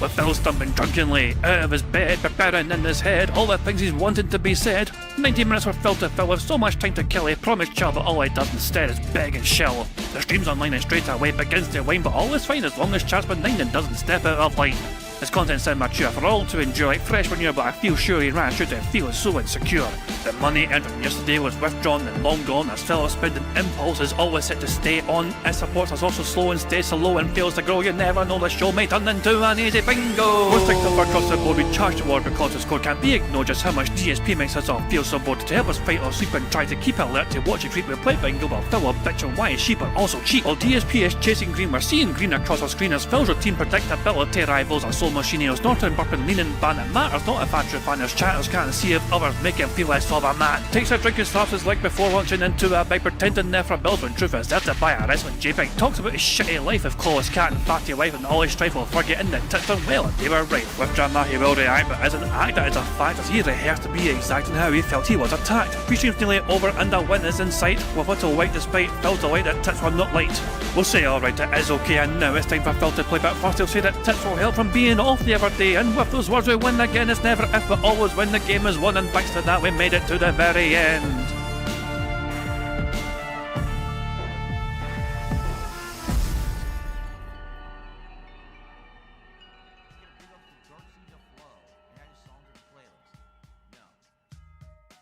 with Phil stumbling drunkenly out of his bed, preparing in his head all the things he's wanted to be said. 90 minutes for Phil to fill with so much time to kill. He promised Chill, but all he does instead is beg and shill. The stream's online and straight away begins to wane, but all is fine as long as Chad's been 9 and doesn't step out of line. His content's immature for all to enjoy, fresh when you're, but I feel sure he ran through to feel so insecure. The money earned from yesterday was withdrawn and long gone, as Phil's spending impulse is always set to stay on. His supports us also slow and stays so low and fails to grow. You never know, the show may turn into an easy bingo. Most things are across the board, we charge the ward because the score can't be ignored. Just how much DSP makes us all feel so bored. To help us fight or sleep and try to keep alert to watch it creep, we play bingo while Phil will bitch on why is she but also cheap. While DSP is chasing green, we're seeing green across our screen as Phil's routine predictability rivals our soul machine. Norton burping, leaning, ban. It matters not if Andrew fan his chatters can't see if others make him feel less of a man. Takes a drink and slaps his leg before launching into a bike, pretending there for bills when truth is there to buy a wrestling JPEG. Talks about his shitty life with Clawless Cat and fatty wife and all his strife while forgetting that tits are well and they were right. With drama he will react, but as an actor it's a fact as he rehearsed to be exact in how he felt he was attacked. 3 streams nearly over and a win is in sight, with little white despite Phil's delight that tits were not light. We'll say alright, it is okay, and now it's time for Phil to play, but first he'll say that tits will help from being off the other day, and with those words we win again. It's never if but always when the game is won, and thanks to that we made it to the very end.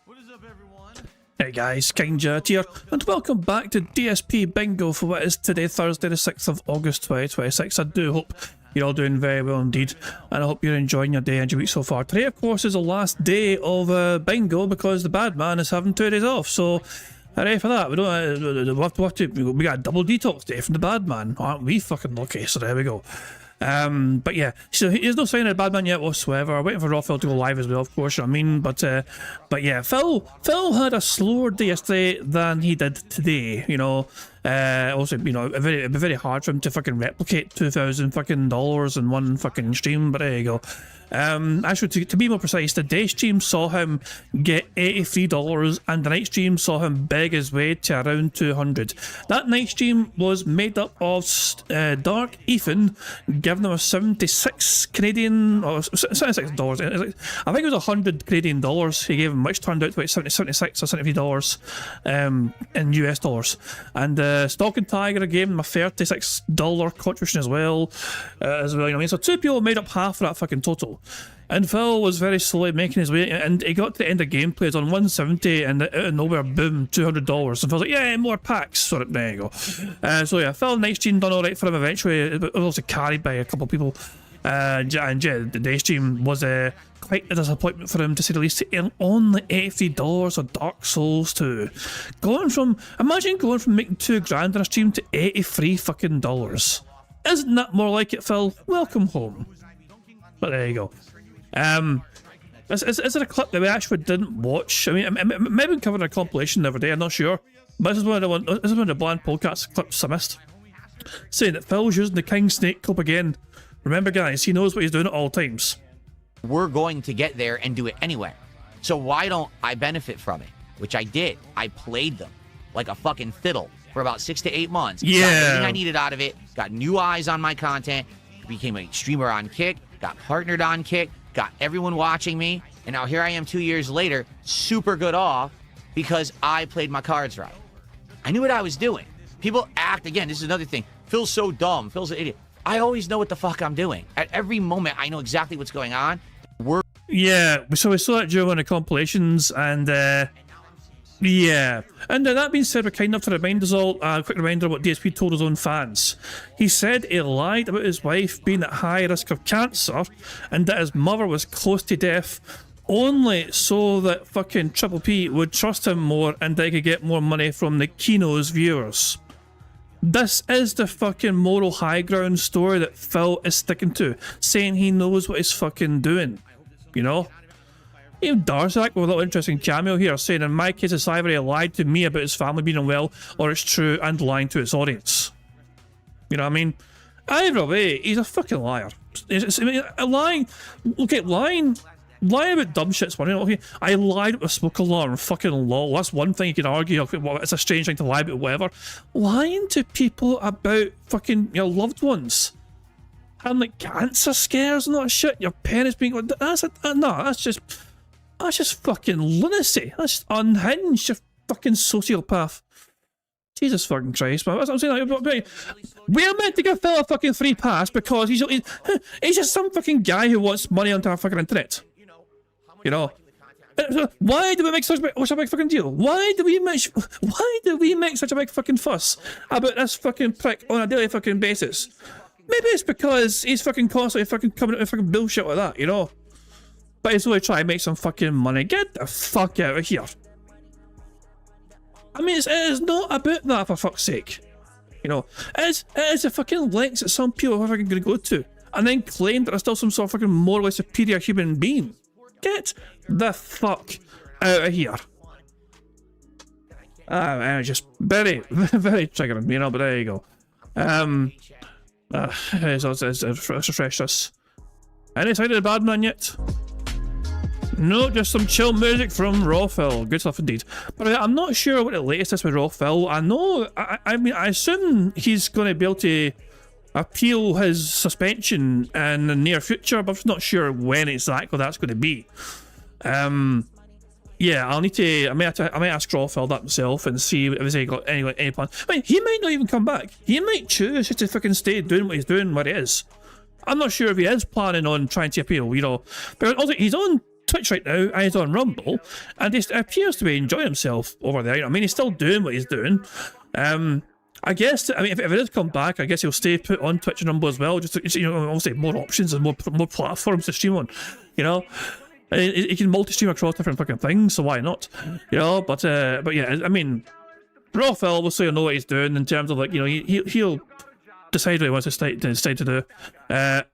What is up, everyone? Hey guys, Kingjat here, and welcome back to DSP Bingo for what is today, Thursday the 6th of August 2026. I do hope you're all doing very well indeed, and I hope you're enjoying your day and your week so far. Today, of course, is the last day of Bingo because the bad man is having 2 days off, so hooray for that. We got a double detox day from the bad man. Aren't we fucking lucky? So there we go. But yeah, so there's no sign of the bad man yet whatsoever. I'm waiting for Raw Phil to go live as well, of course, you know what I mean? But yeah, Phil had a slower day yesterday than he did today, you know. Also, you know, it'd be very hard for him to fucking replicate $2,000 fucking dollars in one fucking stream, but there you go. Actually, to be more precise, the day stream saw him get $83 and the night stream saw him beg his way to around 200. That night stream was made up of Dark Ethan giving him a 76 Canadian, or $76. I think it was 100 Canadian dollars he gave him, which turned out to be 76 or $73 in US dollars. And Stalking Tiger gave him a $36 contribution as well, you know what I mean? So 2 people made up half of that fucking total. And Phil was very slowly making his way, and he got to the end of gameplay, it's on 170, and out of nowhere, boom, $200. And Phil's like, yeah, more packs. So there you go. So yeah, Phil night stream done alright for him eventually. It was also carried by a couple of people. And yeah, the day stream was quite a disappointment for him, to say the least, to earn only $83 of Dark Souls 2. Imagine going from making $2,000 on a stream to 83 fucking dollars. Isn't that more like it, Phil? Welcome home. But there you go. Is it a clip that we actually didn't watch? I mean, maybe covering a compilation the other day, I'm not sure. But this is one of the bland podcast clips I missed. Saying that Phil's using the King Snake clip again. Remember, guys, he knows what he's doing at all times. We're going to get there and do it anyway. So why don't I benefit from it? Which I did. I played them like a fucking fiddle for about 6 to 8 months. Yeah. Got everything I needed out of it. Got new eyes on my content. Became a streamer on Kick. Got partnered on Kick. Got everyone watching me. And now here I am 2 years later, super good off because I played my cards right. I knew what I was doing. People act, again, this is another thing. Phil's so dumb. Phil's an idiot. I always know what the fuck I'm doing. At every moment, I know exactly what's going on. Yeah, so we saw that during one of the compilations, and yeah. And that being said, we're kind enough to remind us all, a quick reminder of what DSP told his own fans. He said he lied about his wife being at high risk of cancer, and that his mother was close to death, only so that fucking Triple P would trust him more and they could get more money from the Kino's viewers. This is the fucking moral high ground story that Phil is sticking to, saying he knows what he's fucking doing. You know? Even Darzak with a little interesting cameo here, saying in my case it's either he lied to me about his family being unwell, or it's true and lying to its audience. You know what I mean? Either way, he's a fucking liar. Lying about dumb shit's one. Okay, I lied about a smoke alarm, fucking lol. That's one thing you can argue. Okay, well, it's a strange thing to lie about, whatever. Lying to people about fucking, you know, loved ones. having like cancer scares and all that shit. Your parents being no, that's just fucking lunacy. That's just unhinged. You're fucking sociopath. Jesus fucking Christ, man. That's what I'm saying. We're meant to give Phil a fucking free pass because he's just some fucking guy who wants money onto our fucking internet. You know? Why do we make such a big fucking deal? Why do we make such a big fucking fuss about this fucking prick on a daily fucking basis? Maybe it's because he's fucking constantly fucking coming out with fucking bullshit like that, you know? But he's really trying to make some fucking money. Get the fuck out of here. I mean, it is not about that, for fuck's sake. You know, it is the fucking lengths that some people are fucking going to go to and then claim that they're still some sort of fucking morally superior human being. Get the fuck out of here. Just very, very triggering, you know, but there you go. It's refreshed us. Any sight of the bad man yet? No, just some chill music from Raw Phil. Good stuff indeed. But I'm not sure what the latest is with Raw Phil. I know, I mean, I assume he's going to be able to appeal his suspension in the near future, but I'm just not sure when exactly that's going to be. Yeah, I'll need to. I might ask Raw Phil that myself and see if he's got any plan. I mean, he might not even come back. He might choose to fucking stay doing what he's doing where he is. I'm not sure if he is planning on trying to appeal, you know. But also, he's on Twitch right now, and he's on Rumble, and he appears to be enjoying himself over there. I mean, he's still doing what he's doing. I guess, I mean, if it does come back, I guess he'll stay put on Twitch and Rumble as well, just to, you know, obviously more options and more platforms to stream on, you know. He can multi-stream across different fucking things, so why not, you know. But yeah, I mean, Raw Phil obviously will know what he's doing in terms of, like, you know, he'll decide what he wants to decide to do. It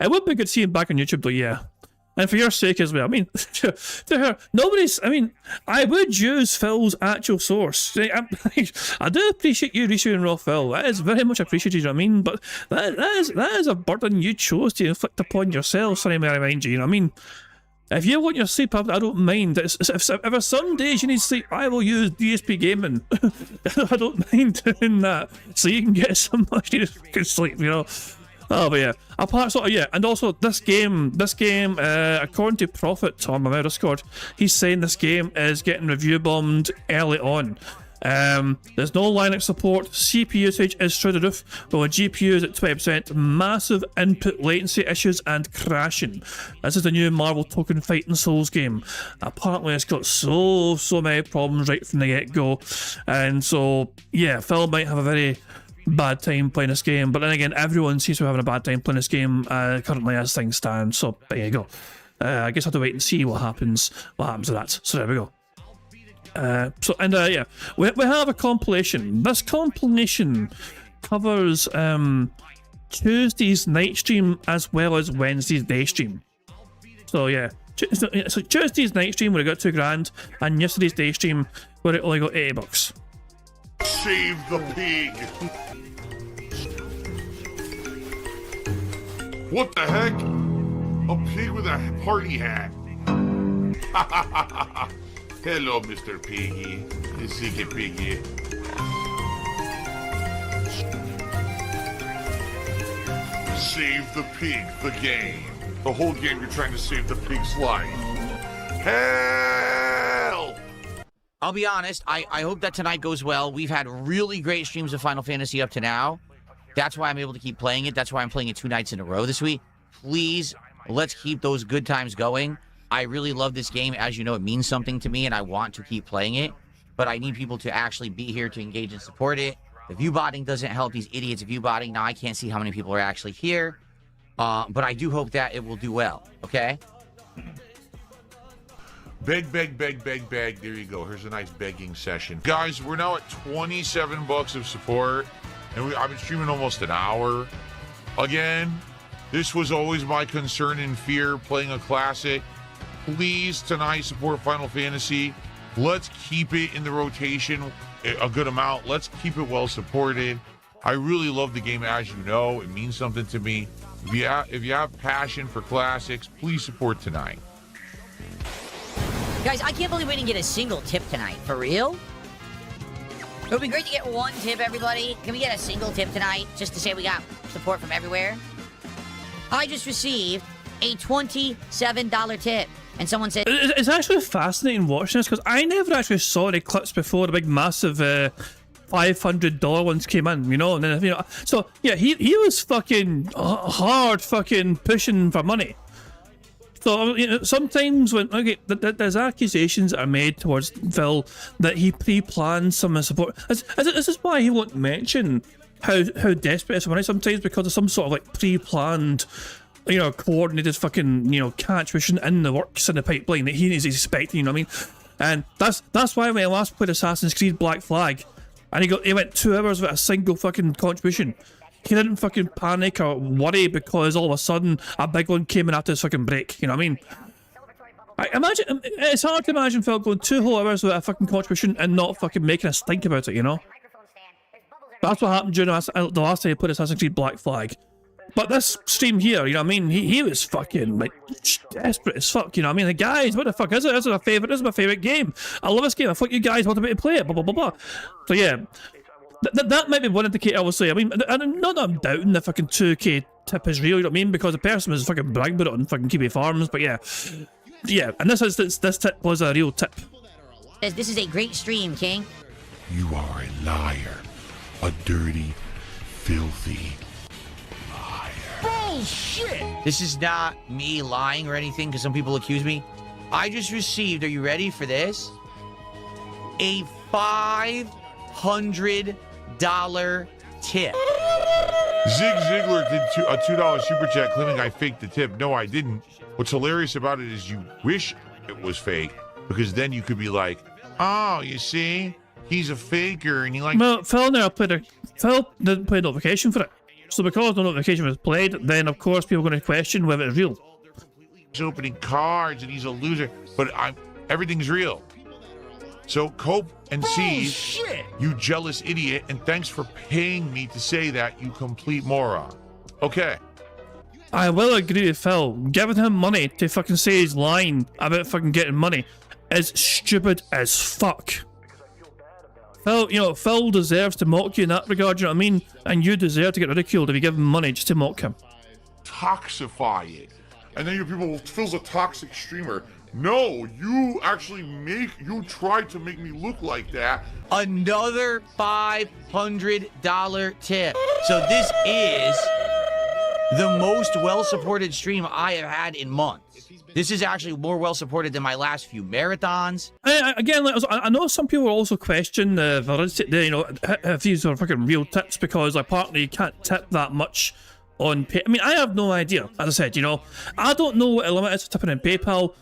would be good to see him back on YouTube though, yeah. And for your sake as well, I mean, to her, I mean, I would use Phil's actual source. I do appreciate you resharing Raw Phil. That is very much appreciated, you know what I mean? But that is a burden you chose to inflict upon yourself, sorry, may I remind you, you know what I mean? If you want your sleep, I don't mind. If some days you need sleep, I will use DSP Gaming. I don't mind doing that, so you can get some much needed sleep, you know? Oh, but yeah, and also this game, according to Prophet on my Discord, he's saying this game is getting review bombed early on. There's no Linux support, CPU usage is through the roof, but with GPUs at 20%, massive input latency issues and crashing. This is the new Marvel Token Fighting Souls game. Apparently it's got so many problems right from the get-go, and so yeah, Phil might have a very bad time playing this game, but then again, everyone seems to be having a bad time playing this game currently as things stand, so there you go. I guess I have to wait and see what happens with that, so there we go. Yeah, we have a compilation. This compilation covers Tuesday's night stream as well as Wednesday's day stream. So yeah, so Tuesday's night stream where I got $2,000, and yesterday's day stream where it only got $80. Save the pig! What the heck? A pig with a party hat. Hello, Mr. Piggy. Ziggy Piggy. Save the pig, the game. The whole game you're trying to save the pig's life. Help! I'll be honest, I hope that tonight goes well. We've had really great streams of Final Fantasy up to now. That's why I'm able to keep playing it. That's why I'm playing it 2 nights in a row this week. Please, let's keep those good times going. I really love this game. As you know, it means something to me, and I want to keep playing it. But I need people to actually be here to engage and support it. The view botting doesn't help these idiots view botting. Now, I can't see how many people are actually here. But I do hope that it will do well, okay? Beg, beg, beg, beg, beg. There you go. Here's a nice begging session. Guys, we're now at 27 bucks of support. And I've been streaming almost an hour. Again, this was always my concern and fear, playing a classic. Please, tonight, support Final Fantasy. Let's keep it in the rotation a good amount. Let's keep it well supported. I really love the game, as you know. It means something to me. If you have passion for classics, please support tonight. Guys, I can't believe we didn't get a single tip tonight. For real? It would be great to get one tip, everybody. Can we get a single tip tonight, just to say we got support from everywhere? I just received a $27 tip. And someone said, It's actually fascinating watching this, because I never actually saw any clips before the big massive $500 ones came in, you know, and then, you know, so yeah, he was fucking hard fucking pushing for money. So, you know, sometimes when, okay, there's accusations that are made towards Phil that he pre-planned some support. This is why he won't mention how desperate he is for money sometimes, because of some sort of like pre-planned, you know, coordinated fucking, you know, catch mission in the works in the pipeline that he is expecting, you know what I mean? And that's why when I last played Assassin's Creed Black Flag, and he went 2 hours without a single fucking contribution, he didn't fucking panic or worry because all of a sudden a big one came in after his fucking break, you know what I mean? I imagine, it's hard to imagine Phil going 2 whole hours without a fucking contribution and not fucking making a stink about it, you know? That's what happened during the last time he played Assassin's Creed Black Flag. But this stream here, you know what I mean? He was fucking, like, desperate as fuck, you know what I mean? Like, guys, what the fuck is it? This is my favourite game. I love this game. I thought you guys wanted me to play it, blah, blah, blah, blah. So, yeah. That might be one indicator, I will say. I mean, and not that I'm doubting the fucking 2k tip is real, you know what I mean? Because the person was fucking bragging about it on fucking Kiwi Farms, but yeah. Yeah, and this tip was a real tip. this is a great stream, King. You are a liar. A dirty, filthy liar. Bullshit! This is not me lying or anything, because some people accuse me. I just received, are you ready for this? A $500 tip. Zig Ziglar did a $2 super chat claiming I faked the tip. No, I didn't. What's hilarious about it is you wish it was fake, because then you could be like, oh, you see, he's a faker, and he like. Well, Phil didn't play notification for it. So because the notification was played, then of course people are going to question whether it's real. He's opening cards and he's a loser, but everything's real. So cope and seize, you jealous idiot, and thanks for paying me to say that, you complete moron. Okay. I will agree with Phil. Giving him money to fucking say he's lying about fucking getting money is stupid as fuck. Phil, you know, Phil deserves to mock you in that regard, you know what I mean? And you deserve to get ridiculed if you give him money just to mock him. Toxify it. And then your people, well, Phil's a toxic streamer. No, you tried to make me look like that. Another $500 tip. So this is the most well-supported stream I have had in months. This is actually more well-supported than my last few marathons. Again, I know some people also question the validity, you know, if these are fucking real tips, because apparently you can't tip that much on pay. I mean, I have no idea. As I said, you know, I don't know what the limit is for tipping in PayPal.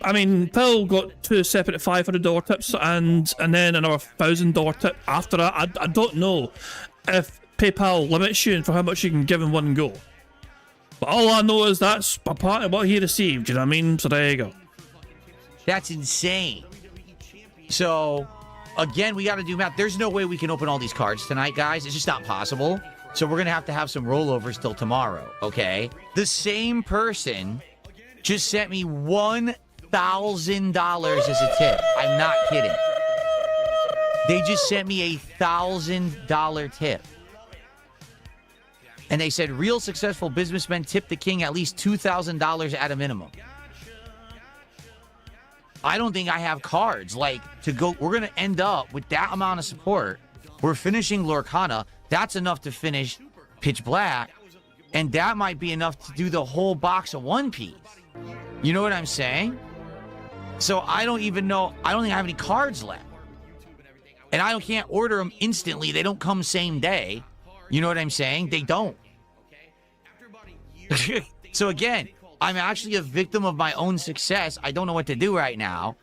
I mean, Phil got 2 separate $500 tips and then another $1,000 tip after that. I don't know if PayPal limits you for how much you can give in one go. But all I know is that's a part of what he received, you know what I mean? So there you go. That's insane. So, again, we got to do math. There's no way we can open all these cards tonight, guys. It's just not possible. So we're going to have some rollovers till tomorrow, okay? The same person just sent me $1,000 as a tip. I'm not kidding. They just sent me a $1,000 tip. And they said, real successful businessmen tip the king at least $2,000 at a minimum. I don't think I have cards. Like, to go, we're going to end up with that amount of support. We're finishing Lorcana. That's enough to finish Pitch Black. And that might be enough to do the whole box of One Piece. You know what I'm saying? So I don't even know. I don't think I have any cards left. And I can't order them instantly. They don't come same day. You know what I'm saying? They don't. So again, I'm actually a victim of my own success. I don't know what to do right now.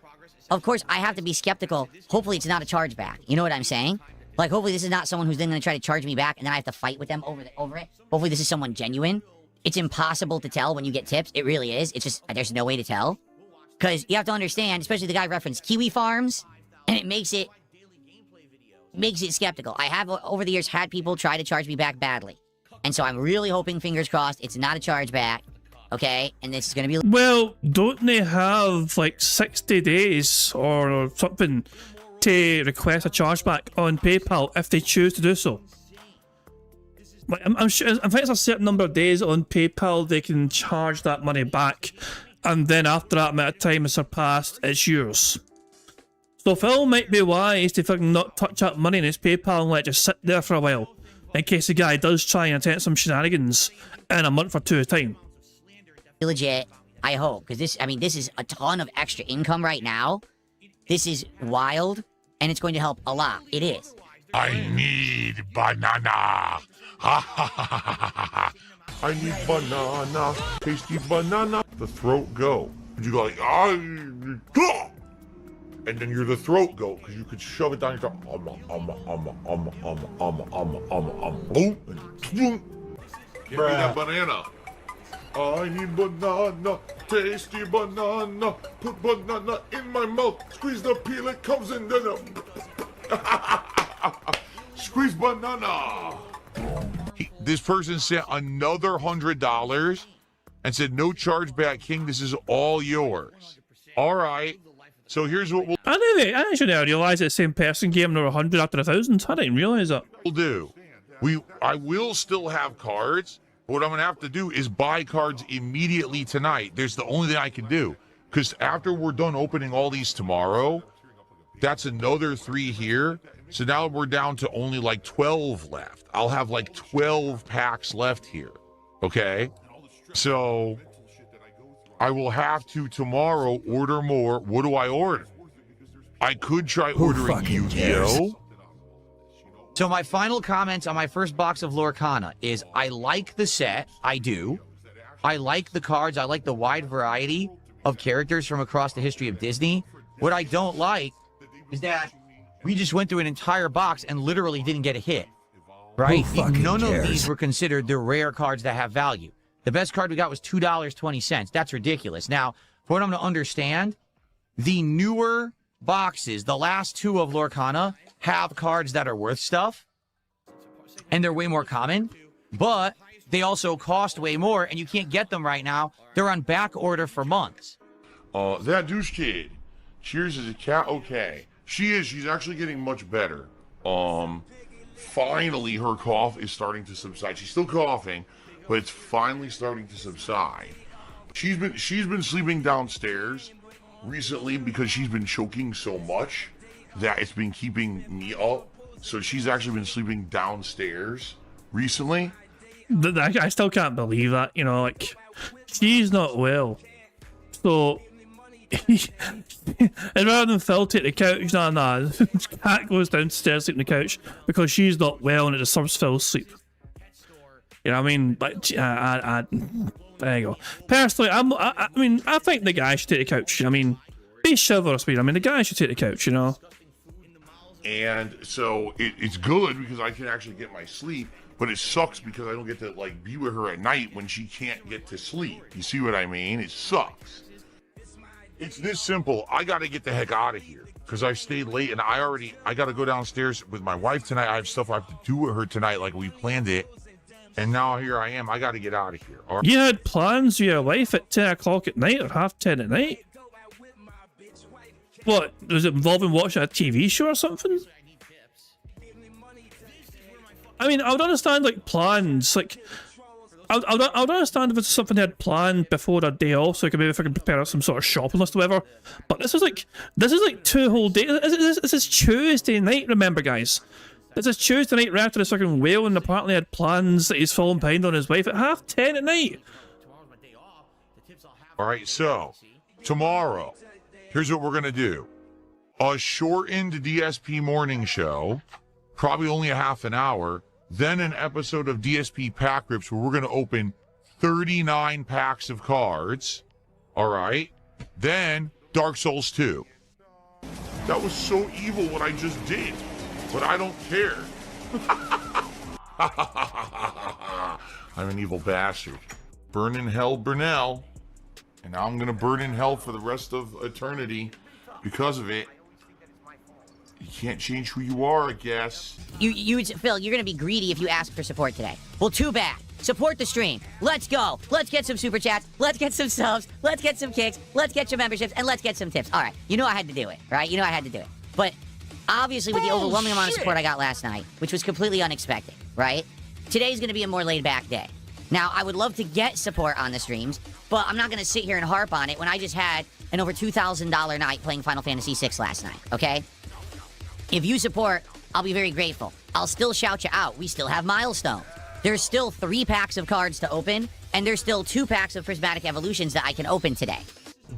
Of course, I have to be skeptical. Hopefully, it's not a chargeback. You know what I'm saying? Like, hopefully, this is not someone who's then going to try to charge me back, and then I have to fight with them over it. Hopefully, this is someone genuine. It's impossible to tell when you get tips. It really is. It's just, there's no way to tell. Because you have to understand, especially the guy referenced Kiwi Farms, and it makes it skeptical. I have, over the years, had people try to charge me back badly. And so I'm really hoping, fingers crossed, it's not a chargeback, okay? And this is going to be... Well, don't they have, like, 60 days or something to request a chargeback on PayPal if they choose to do so? Like, I'm sure, in fact, it's a certain number of days on PayPal they can charge that money back, and then after that amount of time is surpassed, it's yours. So Phil might be wise to fucking not touch that money in his PayPal and let it just sit there for a while, in case the guy does try and attempt some shenanigans in a month or two's time. Legit, I hope, because this is a ton of extra income right now. This is wild, and it's going to help a lot. It is. I need banana. Ha ha ha ha ha. I need banana, tasty banana. The throat go. You go like, and then you're the throat go, because you could shove it down your throat. Give me that banana. I need banana, tasty banana. Put banana in my mouth. Squeeze the peel, it comes in. Then squeeze banana. This person sent another $100 and said, no chargeback, King. This is all yours. All right. So here's what we'll I actually didn't realise that the same person gave him 100 after 1,000. I didn't realise that. do. I will still have cards. What I'm going to have to do is buy cards immediately tonight. There's the only thing I can do. Because after we're done opening all these tomorrow, that's another 3 here. So now we're down to only like 12 left. I'll have like 12 packs left here. Okay? So I will have to tomorrow order more. What do I order? I could try ordering Yu-Gi-Oh! So my final comments on my first box of Lorcana is I like the set. I do. I like the cards. I like the wide variety of characters from across the history of Disney. What I don't like is that we just went through an entire box and literally didn't get a hit. Right? None of these were considered the rare cards that have value. The best card we got was $2.20. That's ridiculous. Now, for what I'm to understand, the newer boxes, the last 2 of Lorcana, have cards that are worth stuff, and they're way more common, but they also cost way more, and you can't get them right now. They're on back order for months. That douche kid. Cheers as a cat. Okay. She's actually getting much better. Finally her cough is starting to subside. She's still coughing, but it's finally starting to subside. She's been sleeping downstairs recently because she's been choking so much that it's been keeping me up. So she's actually been sleeping downstairs recently. I still can't believe that, you know, like, she's not well. So, and rather than Phil take the couch, nah, Cat goes downstairs sleep on the couch because she's not well and it disturbs Phil's sleep. You know what I mean? Like, there you go. Personally, I think the guy should take the couch. I mean, be chivalrous, I mean, the guy should take the couch, you know? And so it's good because I can actually get my sleep, but it sucks because I don't get to, like, be with her at night when she can't get to sleep. You see what I mean? It sucks. It's this simple. I got to get the heck out of here because I stayed late and I got to go downstairs with my wife tonight. I have stuff I have to do with her tonight like we planned it. And now here I am. I got to get out of here. All right? You had plans with your wife at 10 o'clock at night or 10:30 at night? What? Was it involving watching a TV show or something? I mean, I would understand, like, plans. Like, I would understand if it's something they had planned before their day off, so I could maybe fucking prepare some sort of shopping list or whatever. But this is like 2 whole days. This is Tuesday night, remember, guys. This is Tuesday night right after the fucking whale, and apparently had plans that he's fallen behind on his wife at 10:30 at night. All right, so tomorrow, here's what we're going to do. A shortened DSP morning show, probably only a half an hour, then an episode of DSP Pack Rips where we're going to open 39 packs of cards. All right. Then Dark Souls 2. That was so evil what I just did, but I don't care. I'm an evil bastard. Burn in hell, Burnell. And now I'm going to burn in hell for the rest of eternity because of it. You can't change who you are, I guess. Phil, you're gonna be greedy if you ask for support today. Well, too bad. Support the stream. Let's go. Let's get some super chats. Let's get some subs. Let's get some kicks. Let's get some memberships, and let's get some tips. All right. You know I had to do it, right? You know I had to do it. But obviously, with the overwhelming amount of support I got last night, which was completely unexpected, right? Today's going to be a more laid-back day. Now, I would love to get support on the streams, but I'm not going to sit here and harp on it when I just had an over $2,000 night playing Final Fantasy VI last night, okay? If you support, I'll be very grateful. I'll still shout you out. We still have milestones. There's still 3 packs of cards to open, and there's still 2 packs of Prismatic Evolutions that I can open today.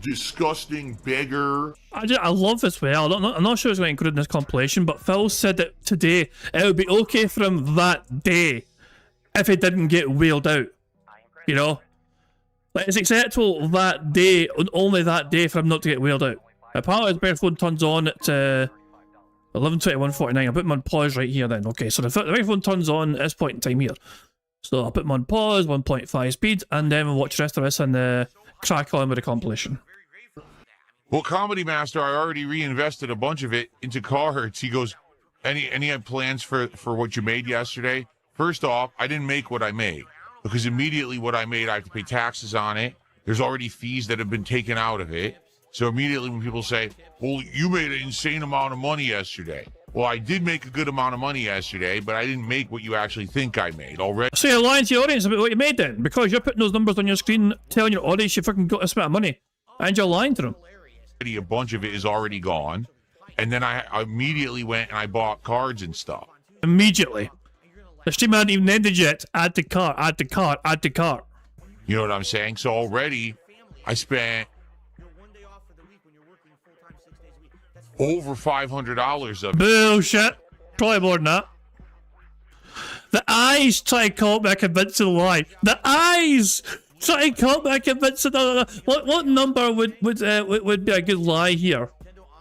Disgusting beggar. I love this way. I'm not sure it's going to include in this compilation, but Phil said that today it would be okay for him that day if he didn't get wheeled out. You know? Like, it's acceptable that day, only that day, for him not to get wheeled out. Apparently his microphone turns on at 11:21:49. I'll put him on pause right here then. Okay, so the microphone turns on at this point in time here. So I'll put him on pause, 1.5 speed, and then we'll watch the rest of this and crack on with the compilation. Well, Comedy Master, I already reinvested a bunch of it into cards. He goes, any plans for what you made yesterday? First off, I didn't make what I made, because immediately what I made, I have to pay taxes on it. There's already fees that have been taken out of it. So immediately when people say, well, you made an insane amount of money yesterday. Well, I did make a good amount of money yesterday, but I didn't make what you actually think I made already. So you're lying to your audience about what you made then? Because you're putting those numbers on your screen telling your audience you fucking got this amount of money. And you're lying to them. A bunch of it is already gone. And then I immediately went and I bought cards and stuff. Immediately. The stream hadn't even ended yet. Add to cart, add to cart, add to cart. You know what I'm saying? So already I spent over $500 of it. Bullshit. Probably more than that. The eyes try to call back a convincing lie. The eyes try to call back a convincing lie. What number would be a good lie here?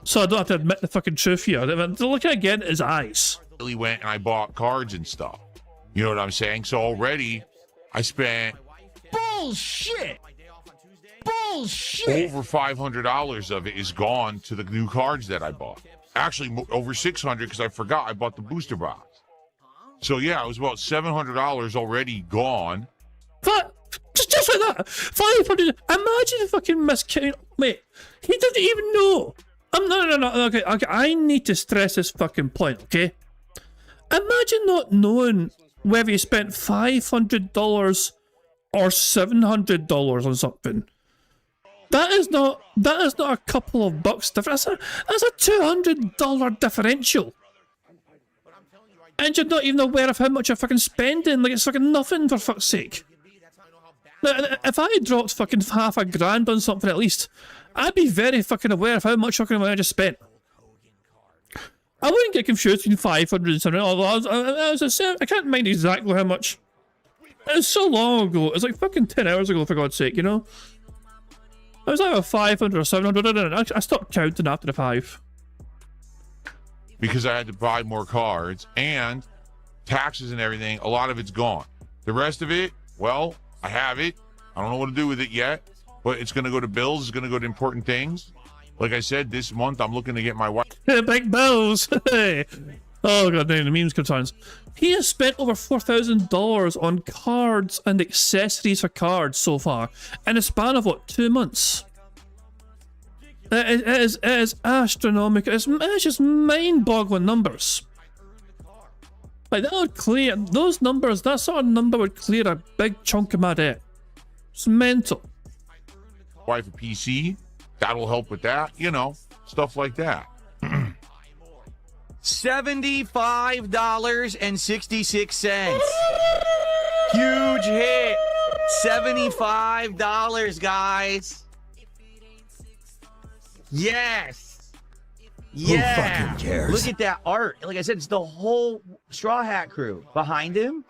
So I don't have to admit the fucking truth here. Look again at his eyes. I really went and I bought cards and stuff. You know what I'm saying? So already I spent Bullshit! Bullshit! over $500 of it is gone to the new cards that I bought. Actually, over $600 because I forgot I bought the booster box. So yeah, it was about $700 already gone. But just like that, 500. Imagine the fucking miscount. Mate, he doesn't even know. No. Okay. I need to stress this fucking point. Okay. Imagine not knowing whether you spent $500 or $700 on something. That is not a couple of bucks difference. That's a $200 differential. And you're not even aware of how much you're fucking spending. Like, it's fucking nothing, for fuck's sake. Now, if I dropped fucking half a grand on something at least, I'd be very fucking aware of how much fucking money I just spent. I wouldn't get confused between 500 and something. Although I can't mind exactly how much. It was so long ago. It was like fucking 10 hours ago, for God's sake, you know? I was either 500 or 700. I stopped counting after the 5. Because I had to buy more cards and taxes and everything. A lot of it's gone. The rest of it, well, I have it. I don't know what to do with it yet, but it's going to go to bills. It's going to go to important things. Like I said, this month I'm looking to get my wife. Big bills. Oh god damn, the memes concerns. He has spent over $4,000 on cards and accessories for cards so far in a span of what, 2 months? It is astronomical. It's just mind-boggling numbers. Like, that would clear those numbers. That sort of number would clear a big chunk of my debt. It's mental. Wife a PC. That'll help with that. You know, stuff like that. $75.66. Huge hit. $75, guys. Yes. Yeah. Who fucking cares? Look at that art. Like I said, it's the whole Straw Hat crew behind him.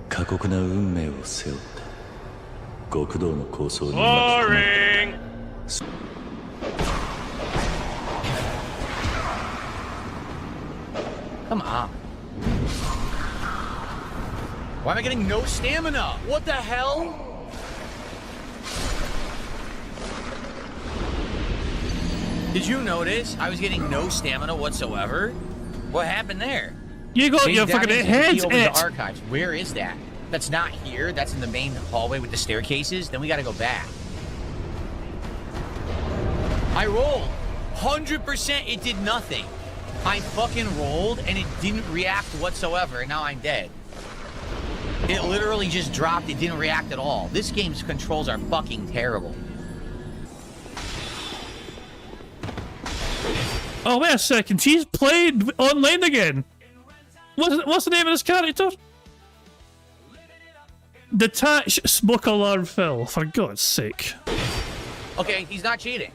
過酷な運命を背負って極道の構想に Boring. Come on. Why am I getting no stamina? What the hell? Did you notice I was getting no stamina whatsoever? What happened there? You got Maybe your that fucking means heads it's the it. archives. Where is that? That's not here. That's in the main hallway with the staircases. Then we gotta go back. I rolled. 100%. It did nothing. I fucking rolled and it didn't react whatsoever, and now I'm dead. It literally just dropped. It didn't react at all. This game's controls are fucking terrible. Oh, wait a second. He's played online again. What's the name of this character? Detach smoke alarm Phil, for God's sake. Okay, he's not cheating.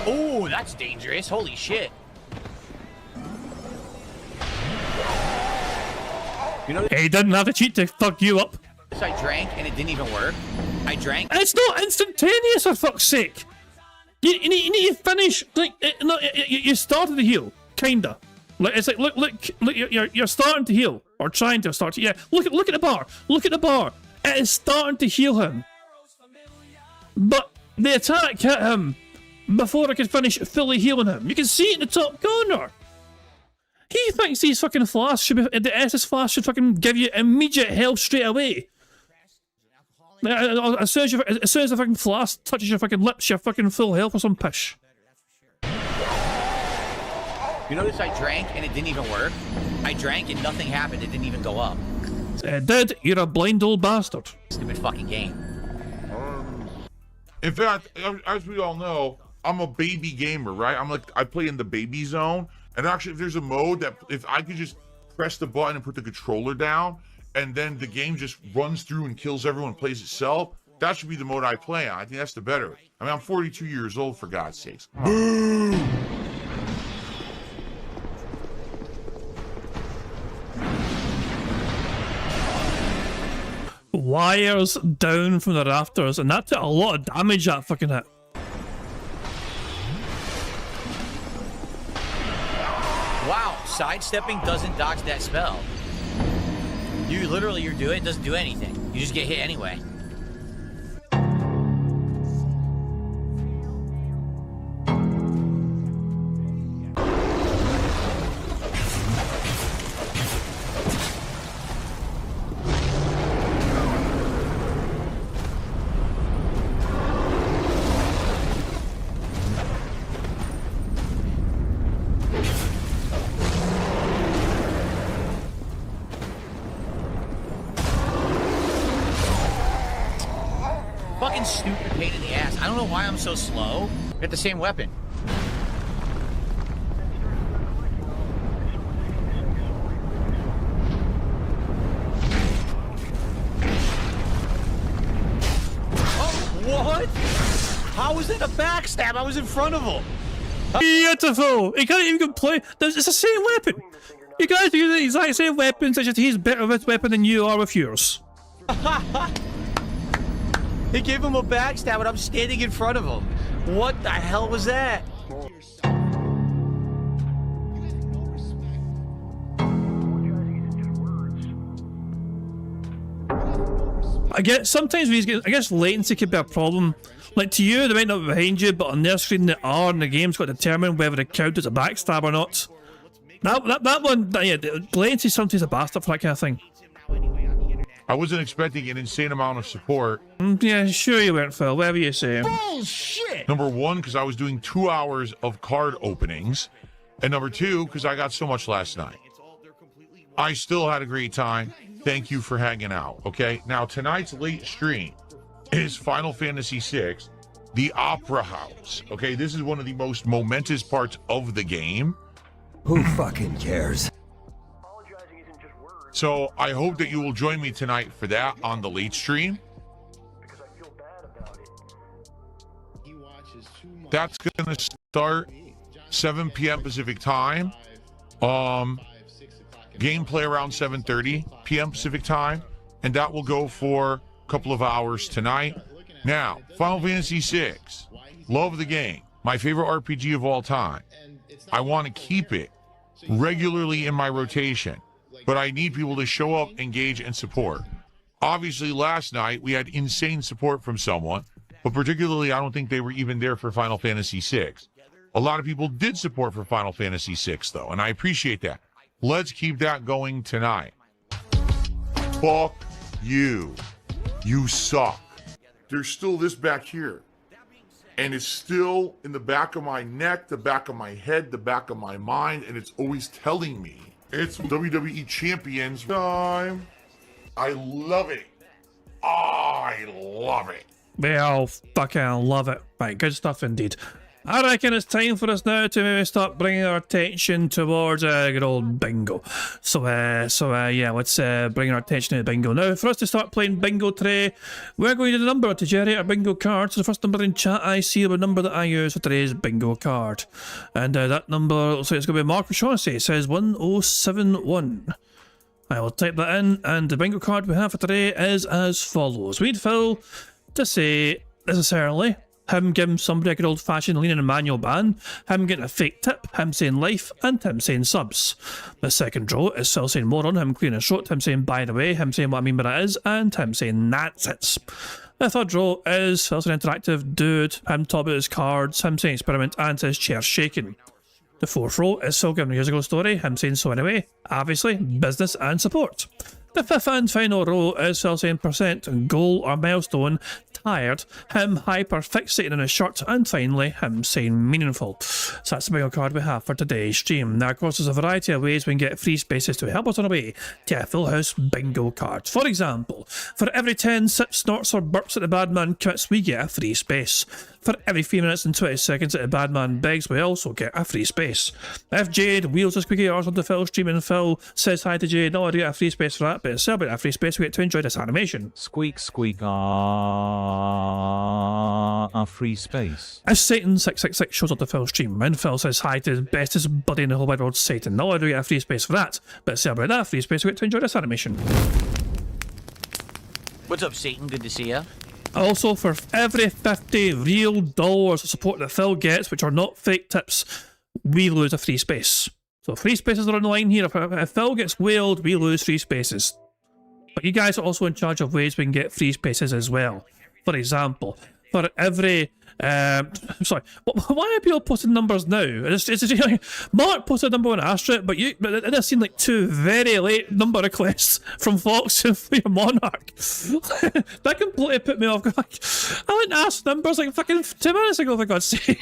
Oh, that's dangerous. Holy shit. You know, he didn't have to cheat to fuck you up. I drank and it didn't even work. I drank. It's not instantaneous, for fuck's sake. You need to finish. Like, no, you started to heal, kinda. Like, it's like, look, you're starting to heal, or trying to start to. Yeah, look at the bar. Look at the bar. It is starting to heal him, but the attack hit him before I could finish fully healing him. You can see it in the top corner. He thinks these fucking flasks should be, the SS flask should fucking give you immediate health straight away. As soon as the fucking flask touches your fucking lips, you're fucking full health or some pish. You notice I drank and it didn't even work? I drank and nothing happened. It didn't even go up. It did. You're a blind old bastard. Stupid fucking game. In fact, as we all know, I'm a baby gamer, right? I play in the baby zone. And actually, if there's a mode that if I could just press the button and put the controller down, and then the game just runs through and kills everyone, plays itself, that should be the mode I play on. I think that's the better. I mean, I'm 42 years old, for God's sakes. Boo! Wires down from the rafters, and that took a lot of damage, that fucking hit. Wow, sidestepping doesn't dodge that spell. You do it doesn't do anything. You just get hit anyway. Fucking stupid pain in the ass. I don't know why I'm so slow. Get the same weapon. Oh, what? How was it a backstab? I was in front of him. Beautiful! He can't even play. It's the same weapon. You guys use the exact same weapons, it's just he's better with weapon than you are with yours. He gave him a backstab and I'm standing in front of him. What the hell was that? Sometimes I guess latency could be a problem. Like, to you, they might not be behind you, but on their screen they are, and the game's got to determine whether it counts as a backstab or not. That one, yeah, latency sometimes a bastard for that kind of thing. I wasn't expecting an insane amount of support. Yeah, sure you weren't, Phil. Whatever you say. Bullshit! Number one, because I was doing 2 hours of card openings. And number two, because I got so much last night. I still had a great time. Thank you for hanging out, okay? Now, tonight's late stream is Final Fantasy VI, the Opera House, okay? This is one of the most momentous parts of the game. Who fucking cares? So I hope that you will join me tonight for that on the late stream. That's going to start 7 p.m. Pacific time. Gameplay around 7:30 p.m. Pacific time. And that will go for a couple of hours tonight. Now, Final Fantasy VI. Love the game. My favorite RPG of all time. I want to keep it regularly in my rotation. But I need people to show up, engage, and support. Obviously, last night, we had insane support from someone, but particularly, I don't think they were even there for Final Fantasy VI. A lot of people did support for Final Fantasy VI, though, and I appreciate that. Let's keep that going tonight. Fuck you. You suck. there's still this back here. And it's still in the back of my neck, the back of my head, the back of my mind, and it's always telling me it's WWE Champions time. I love it. I love it. Well, fucking love it. Right, good stuff indeed. I reckon it's time for us now to maybe start bringing our attention towards good old bingo. So yeah, let's bring our attention to bingo. Now, for us to start playing bingo today, we're going to do the number to generate our bingo card. So the first number in chat I see, the number that I use for today's bingo card. And that number looks like it's going to be Mark O'Shaughnessy. It says 1071. I will type that in, and the bingo card we have for today is as follows. We need Phil to say necessarily him giving somebody a good old-fashioned lean and manual ban, him getting a fake tip, him saying life, and him saying subs. The second row is Phil saying moron, him clearing his throat, him saying by the way, him saying what I mean by that is, and him saying that's it. The third row is Phil saying interactive dude, him talking about his cards, him saying experiment, and his chair shaking. The fourth row is Phil giving a years ago story, him saying so anyway, obviously, business and support. The fifth and final row is Phil saying percent, goal or milestone, tired, him hyper fixating on his shirt, and finally him saying meaningful. So that's the bingo card we have for today's stream. Now of course there's a variety of ways we can get free spaces to help us on our way to a full house bingo card. For example, for every 10 sips, snorts or burps that the bad man quits, we get a free space. For every 3 minutes and 20 seconds that the bad man begs, we also get a free space. If Jade wheels a squeaky arse onto Phil's stream and Phil says hi to Jade, no, I do get a free space for that, but to celebrate a free space, we get to enjoy this animation. Squeak, squeak, a free space. As Satan666 shows up to Phil's stream, and Phil says hi to his bestest buddy in the whole wide world, Satan, no, I do get a free space for that, but to celebrate that free space, we get to enjoy this animation. What's up, Satan? Good to see ya. Also, for every 50 real dollars of support that Phil gets, which are not fake tips, we lose a free space. So free spaces are on the line here. If Phil gets whaled, we lose free spaces. But you guys are also in charge of ways we can get free spaces as well. For example, for every... sorry, why are people posting numbers now? Mark posted a number when I asked it, but it does seem like 2 very late number requests from Fox and for your Monarch. That completely put me off. I went and asked numbers like fucking 2 minutes ago, for God's sake.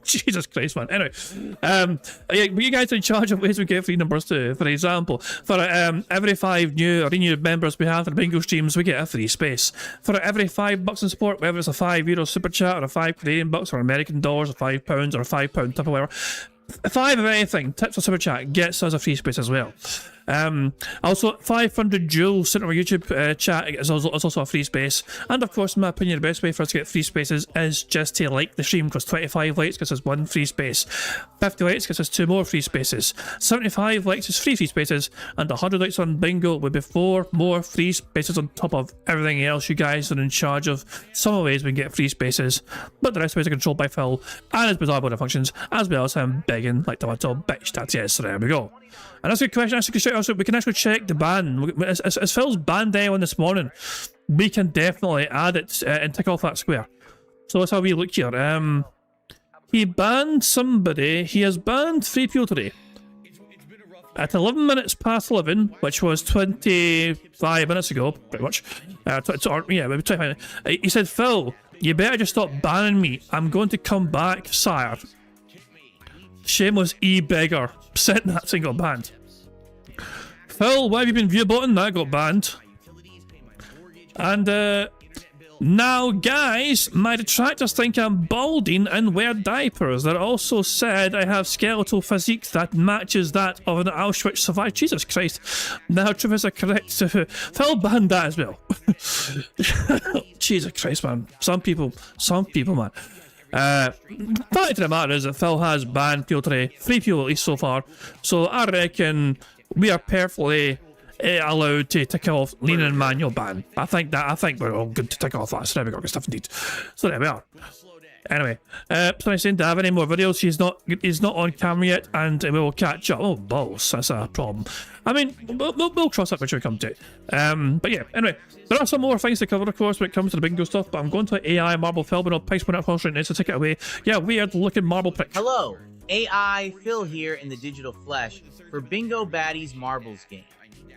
Jesus Christ, man. Anyway, yeah, but you guys are in charge of ways we get free numbers too. For example, for every 5 new or renewed members we have for the bingo streams, we get a free space. For every $5 in support, whether it's a €5 super chat or a 5 Canadian bucks or American dollars or £5 or a £5 tip or whatever, 5 of anything, tips or super chat, gets us a free space as well. Also, 500 joules sent on our YouTube chat is also a free space. And of course, in my opinion, the best way for us to get free spaces is just to like the stream, because 25 likes gets us 1 free space, 50 likes gets us 2 more free spaces, 75 likes is 3 free spaces, and 100 likes on bingo would be 4 more free spaces on top of everything else. You guys are in charge of some of the ways we can get free spaces, but the rest of the ways are controlled by Phil and his bizarre bonus functions, as well as him begging like the little bitch. That's yes, so there we go. And that's a good question. Also, we can actually check the ban. As Phil's banned anyone this morning, we can definitely add it and tick off that square. So let's have a wee look here. He banned somebody. He has banned 3 people today. At 11 minutes past 11, which was 25 minutes ago, pretty much. Yeah, maybe 25 minutes. He said, Phil, you better just stop banning me. I'm going to come back, sire. Shameless e-beggar. Sent that thing got banned. Phil, why have you been view-botting? That got banned. And now, guys, my detractors think I'm balding and wear diapers. They're also said I have skeletal physique that matches that of an Auschwitz survivor. Jesus Christ. Now, truth is correct. Phil banned that as well. Jesus Christ, man. Some people, man. Fact of the matter is that Phil has banned people today, 3 people at least so far, so I reckon we are perfectly allowed to tick off lean and manual ban. I think we're all good to tick off that, so there we go, good stuff indeed. So there we are. Anyway, Sonny's saying to have any more videos. He's not on camera yet, and we will catch up. Oh balls, that's a problem. I mean, we'll cross that bridge when we come to it. But yeah, anyway, there are some more things to cover, of course, when it comes to the bingo stuff. But I'm going to AI marble Phil, but no price point up horse right now, so take it away. Yeah, weird looking marble prick. Hello, AI Phil here in the digital flesh for Bingo Baddies Marbles game.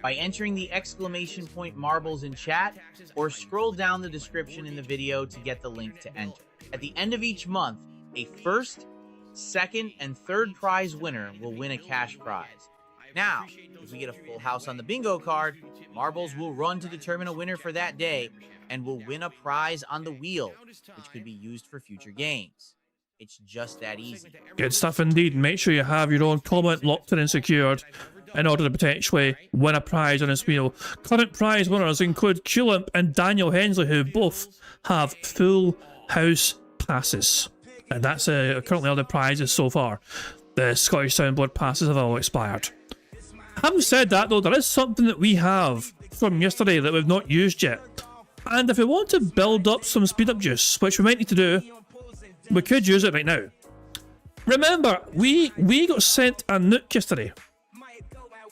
by entering the exclamation point marbles in chat, or scroll down the description in the video to get the link to enter. At the end of each month, a first, second, and third prize winner will win a cash prize. Now, if we get a full house on the bingo card, marbles will run to determine a winner for that day and will win a prize on the wheel, which could be used for future games. It's just that easy. Good stuff indeed. Make sure you have your own comment locked in and secured in order to potentially win a prize on this wheel. Current prize winners include Culimp and Daniel Hensley, who both have full house passes. And that's currently all the prizes so far. The Scottish Soundboard passes have all expired. Having said that though, there is something that we have from yesterday that we've not used yet. And if we want to build up some speed up juice, which we might need to do, we could use it right now. Remember, we got sent a nuke yesterday.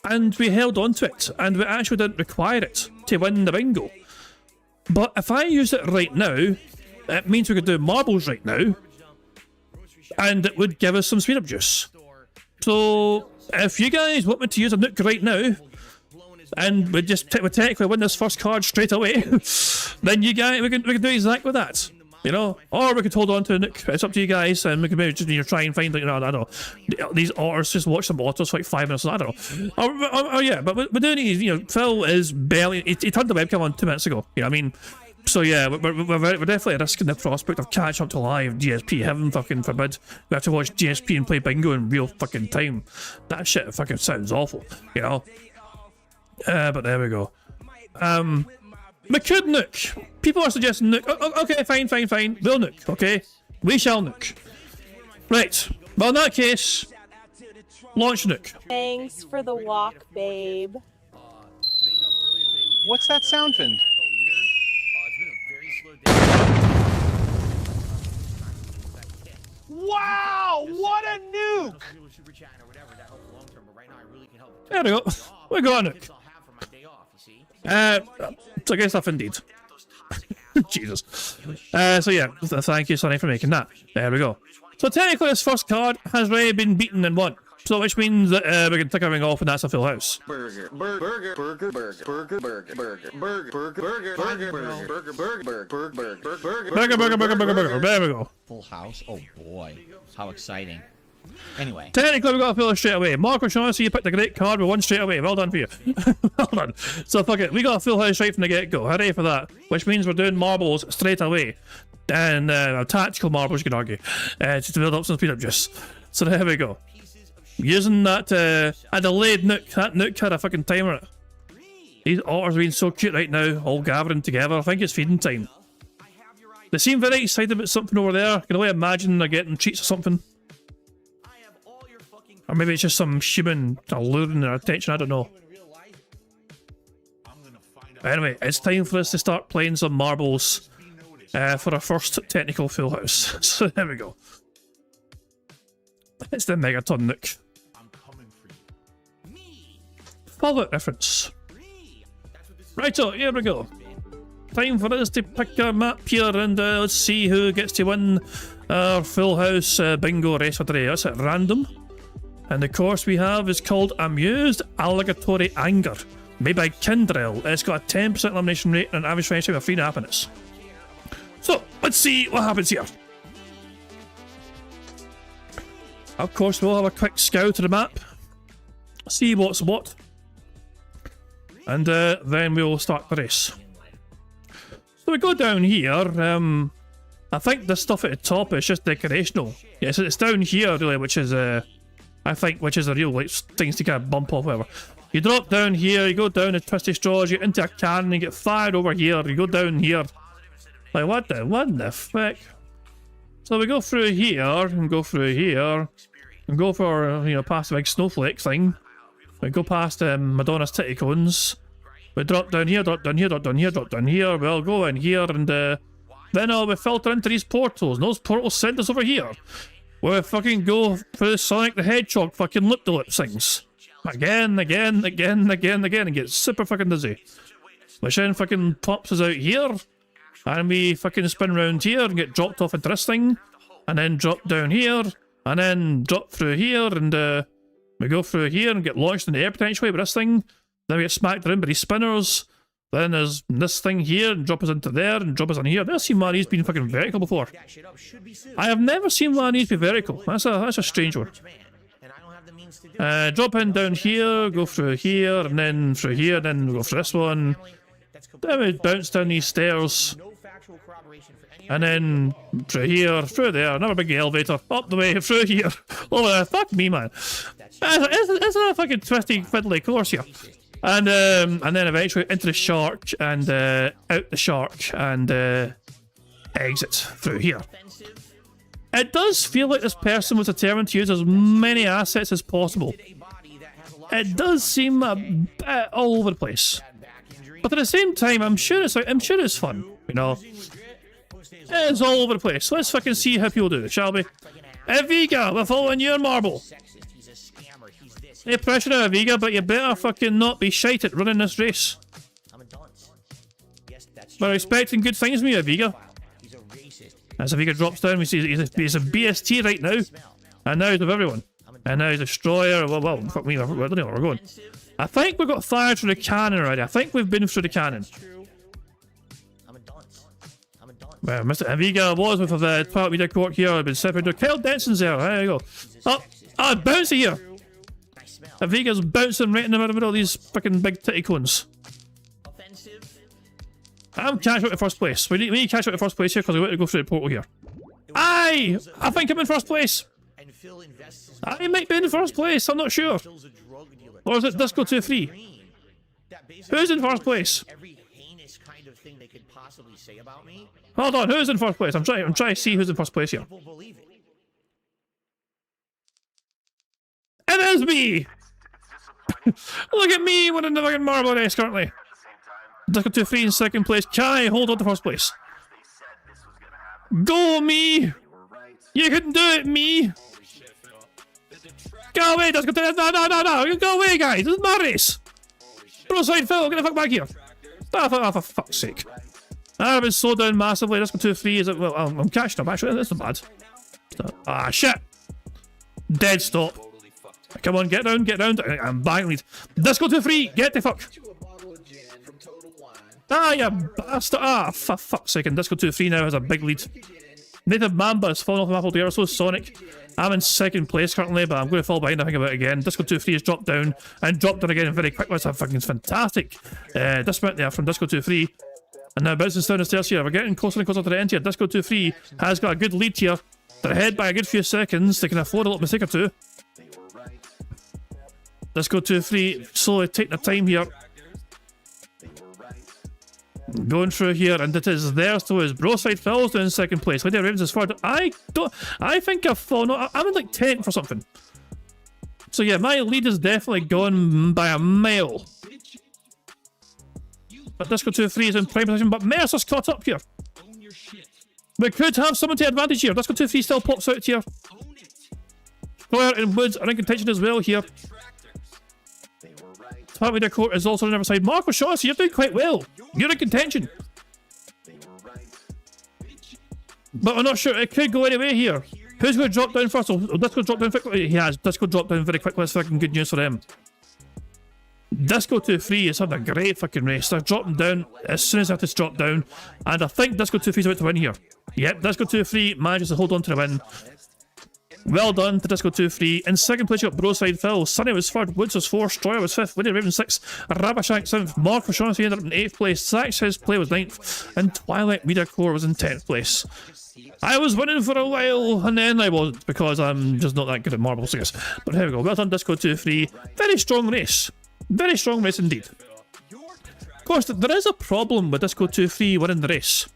And we held on to it, and we actually didn't require it to win the bingo. But if I use it right now, it means we could do marbles right now, and it would give us some speed up juice. So if you guys want me to use a nuke right now, and we technically win this first card straight away, then you guys we can do exactly that. You know, or we could hold on to a nuke. It's up to you guys, and we could maybe just try and find, I don't know, these otters, just watch them autos for like 5 minutes. I don't know. Oh yeah, but we do need, Phil is barely. He turned the webcam on 2 minutes ago. You know what I mean? So yeah, we're definitely risking the prospect of catching up to live DSP. Heaven fucking forbid we have to watch DSP and play bingo in real fucking time. That shit fucking sounds awful. You know. But there we go. We could nuke. People are suggesting nuke. Okay, fine. We'll nuke, okay? We shall nuke. Right. Well, in that case, launch nuke. Thanks for the walk, babe. What's that sound, Finn? Wow! What a nuke! There we go. We got a nuke. So good stuff indeed. Jesus. So yeah, thank you, Sonny, for making that. There we go. So technically this first card has already been beaten and won. So which means that we can tick everything off and that's a full house. Burger. There we go. Full house? Oh boy. How exciting. Anyway. Technically we got a full house straight away. Mark O'Shaughnessy, you picked a great card with one straight away. Well done for you. Well done. So fuck it. We got a full house right from the get-go. Hooray for that. Which means we're doing marbles straight away. And tactical marbles, you can argue. Just to build up some speed up juice. So there we go. Using that a delayed nuke. That nuke had a fucking timer in it. These otters are being so cute right now, all gathering together. I think it's feeding time. They seem very excited about something over there. I can only imagine they're getting treats or something. Or maybe it's just some human luring their attention, I don't know. Anyway, it's time for us to start playing some marbles for our first technical full house. So there we go. It's the Megaton nuke. Fallout reference. Righto, here we go. Time for us to pick a map here and let's see who gets to win our full house bingo race for today. That's at random. And the course we have is called Amused Alligatory Anger, made by Kindrel. It's got a 10% elimination rate and an average finish time of 3.5 minutes. So, let's see what happens here. Of course, we'll have a quick scout of the map, see what's what, and then we'll start the race. So we go down here. I think the stuff at the top is just decorational. Yes, it's down here really, which is I think, which is the real like things to kind of bump off, whatever. You drop down here, you go down the twisty straws, you get into a cannon, you get fired over here, you go down here. Like what the fuck? So we go through here and go through here and go for past the big snowflake thing. We go past Madonna's titty cones. We drop down here, drop down here, drop down here, drop down here. We'll go in here and then we filter into these portals, and those portals send us over here. Where we fucking go for the Sonic the Hedgehog fucking lip-to-lip things. Again, and get super fucking dizzy. Which then fucking pops us out here. And we fucking spin around here and get dropped off into this thing. And then drop down here. And then drop through here and we go through here and get launched in the air potentially with this thing. Then we get smacked around by these spinners. Then there's this thing here, and drop us into there, and drop us in here. I've never seen one of these being fucking vertical before. I have never seen one of these be vertical. That's a strange one. Drop in down here, go through here, and then through here, then we'll go for this one. Then we bounce down these stairs. And then through here, through there, another big elevator, up the way, through here, over there. Fuck me, man. It's a fucking twisty, fiddly course here. And then eventually into the shark, and out the shark, and exit through here. It does feel like this person was determined to use as many assets as possible. It does seem a bit all over the place. But at the same time, I'm sure it's fun, you know. It's all over the place. Let's fucking see how people do it, shall we? Aviga, we're following your marble. No pressure on Aviga, but you better fucking not be shite at running this race. We're expecting good things from you, Aviga. As Aviga drops down, we see he's a BST right now. And now he's with everyone. And now he's a destroyer. Well, fuck me, I don't know where we're going. I think we got fired through the cannon already. I think we've been through the cannon. Well, Mr. Aviga was with the Twilight Media Court here. I've been separated. Kyle Denson's there. There you go. Oh, bouncy here. Aviga's bouncing right in the middle of these fucking big titty cones. I'm catching up to first place. We need to catch up to first place here because we want to go through the portal here. Aye! I think I'm in first place. I might be in first place. I'm not sure. Or is it Disco 2-3? Who's in first place? Hold on, who's in first place? I'm trying to see who's in first place here. It is me! Look at me winning the fucking marble race currently. Disco 2-3 in second place. Can I hold on to first place? Go, me! You can do it, me! Go away, Disco 2. No. Go away, guys. This is my race. Broadside Phil, get the fuck back here. Oh, for fuck's sake. I've been slowed down massively. Disco 2-3 is... Well, I'm catching up, actually. That's not bad. Ah, shit. Dead stop. Come on, get down. I'm bang lead. Disco 2-3, get the fuck. Ah, you bastard. Ah, for fuck's sake. And Disco 2-3 now has a big lead. Native Mamba has fallen off the map altogether, so is Sonic. I'm in second place currently, but I'm going to fall behind, I think, about it again. Disco 2-3 has dropped down, and dropped down again very quickly. That's a fucking fantastic dismount there from Disco 2-3. And now bouncing down the stairs here. We're getting closer and closer to the end here. Disco 2-3 has got a good lead here. They're ahead by a good few seconds. They can afford a little mistake or two. Disco 2-3 slowly taking their time here. Going through here, and it is theirs to his. Broadside Phil's in second place. Lady Ravens is forward. I think I've fallen. No, I'm in like 10th or something. So yeah, my lead is definitely gone by a mile. But Disco 2-3 is in prime position, but Mercer's caught up here. We could have someone to advantage here. Disco 2-3 still pops out here. Squire and Woods are in contention as well here. Twilight Media Court is also on the other side. Marco Shaughnessy, you're doing quite well. You're in contention. But I'm not sure. It could go anyway here. Who's going to drop down first? Oh, Disco dropped down quickly. He has. Disco dropped down very quickly. That's fucking good news for them. Disco 2-3 is having a great fucking race. They're dropping down as soon as they have to drop down. And I think Disco 2-3 is about to win here. Yep, Disco 2-3 manages to hold on to the win. Well done to Disco 2-3. In second place, you got Broadside Phil. Sunny was third. Woods was fourth. Stroyer was fifth. Lady Raven sixth. Rabashank seventh. Mark O'Shaughnessy ended up in 8th place. Zach's his play was 9th. And Twilight Media Core was in 10th place. I was winning for a while, and then I wasn't, because I'm just not that good at marbles, I guess. But here we go. Well done, Disco 2-3. Very strong race. Very strong race indeed. Of course, there is a problem with Disco 2-3 winning the race.